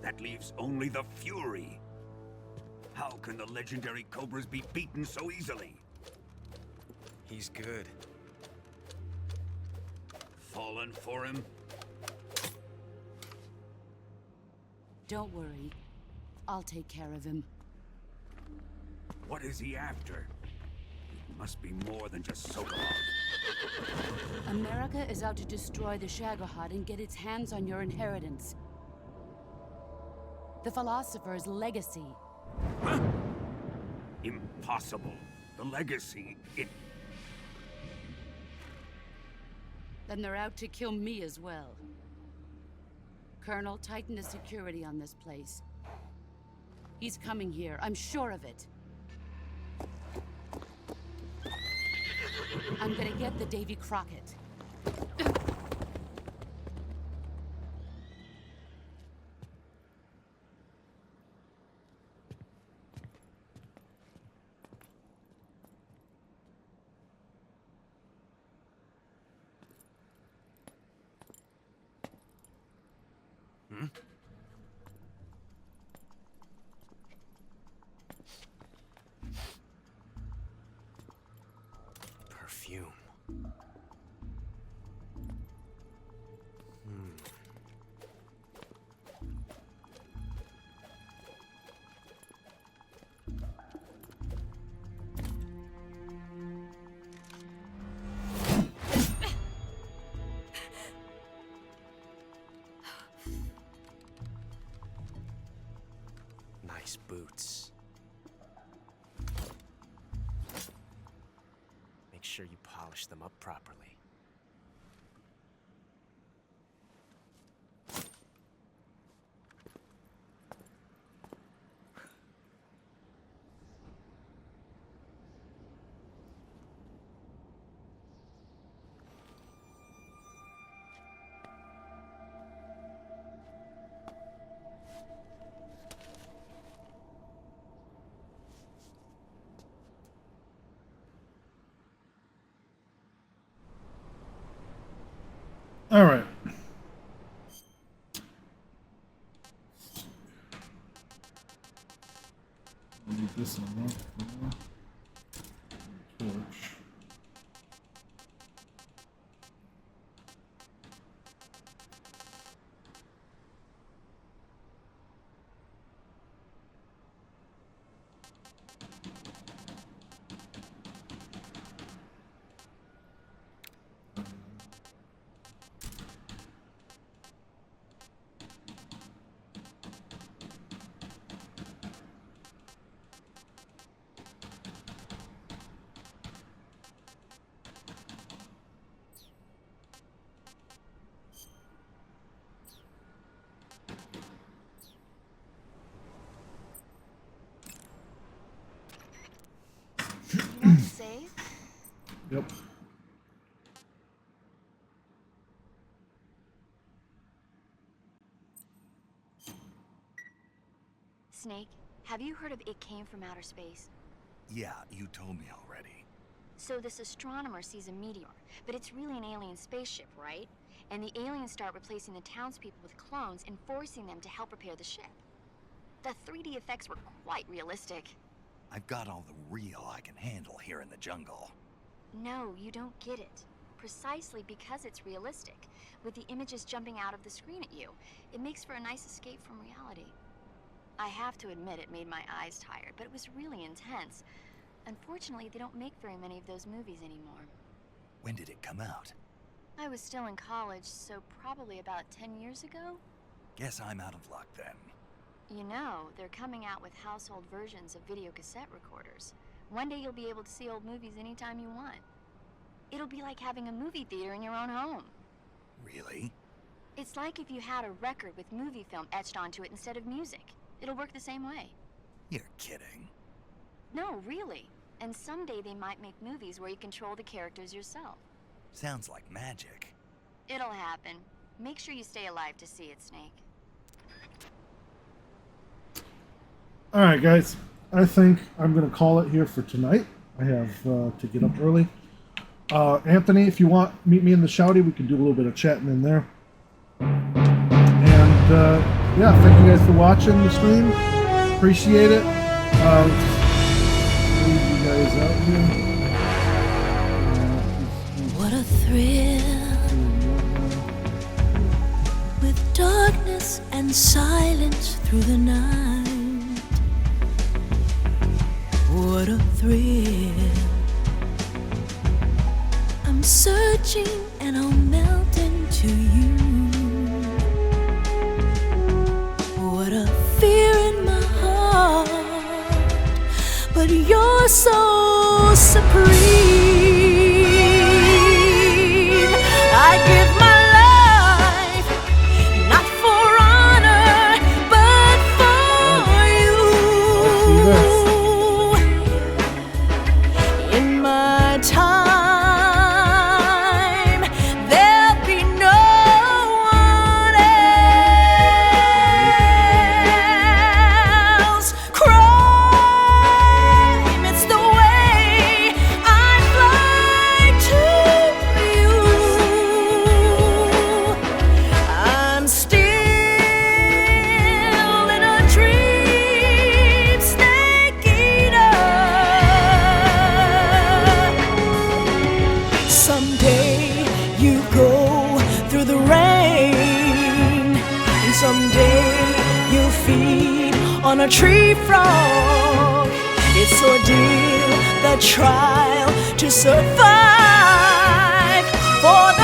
That leaves only the Fury. How can the legendary Cobras be beaten so easily? He's good. Fallen for him? Don't worry. I'll take care of him. What is he after? It must be more than just Sokolov. America is out to destroy the Shagohod and get its hands on your inheritance. The philosopher's legacy. Huh? Impossible. The legacy, Then they're out to kill me as well. Colonel, tighten the security on this place. He's coming here, I'm sure of it. I'm gonna get the Davy Crockett. Perfume. Nice boots. Make sure you polish them up properly. All right. Need this one. Torch. You want to save? Yep. Snake, have you heard of It Came from Outer Space? Yeah, you told me already. So this astronomer sees a meteor, but it's really an alien spaceship, right? And the aliens start replacing the townspeople with clones and forcing them to help repair the ship. The 3D effects were quite realistic. I've got all the real I can handle here in the jungle. No, you don't get it. Precisely because it's realistic, with the images jumping out of the screen at you, it makes for a nice escape from reality. I have to admit it made my eyes tired, but it was really intense. Unfortunately, they don't make very many of those movies anymore. When did it come out? I was still in college, so probably about 10 years ago? Guess I'm out of luck then. You know, they're coming out with household versions of video cassette recorders. One day you'll be able to see old movies anytime you want. It'll be like having a movie theater in your own home. Really? It's like if you had a record with movie film etched onto it instead of music. It'll work the same way. You're kidding. No, really. And someday they might make movies where you control the characters yourself. Sounds like magic. It'll happen. Make sure you stay alive to see it, Snake. All right, guys. I think I'm going to call it here for tonight. I have to get up early. Anthony, if you want, meet me in the shouty. We can do a little bit of chatting in there. yeah, thank you guys for watching the stream. Appreciate it. Leave you guys out here. What a thrill, with darkness and silence through the night. What a thrill. I'm searching and I'll melt into you. What a fear in my heart, but you're so supreme. I give my life, not for honor, but for you. In my time, there'll be no one else. Crime, it's the way I fly to you. I'm still in a dream, snake eater. Someday you go through the rain, and someday you feed on a tree frog. It's ordeal, the trial to survive for the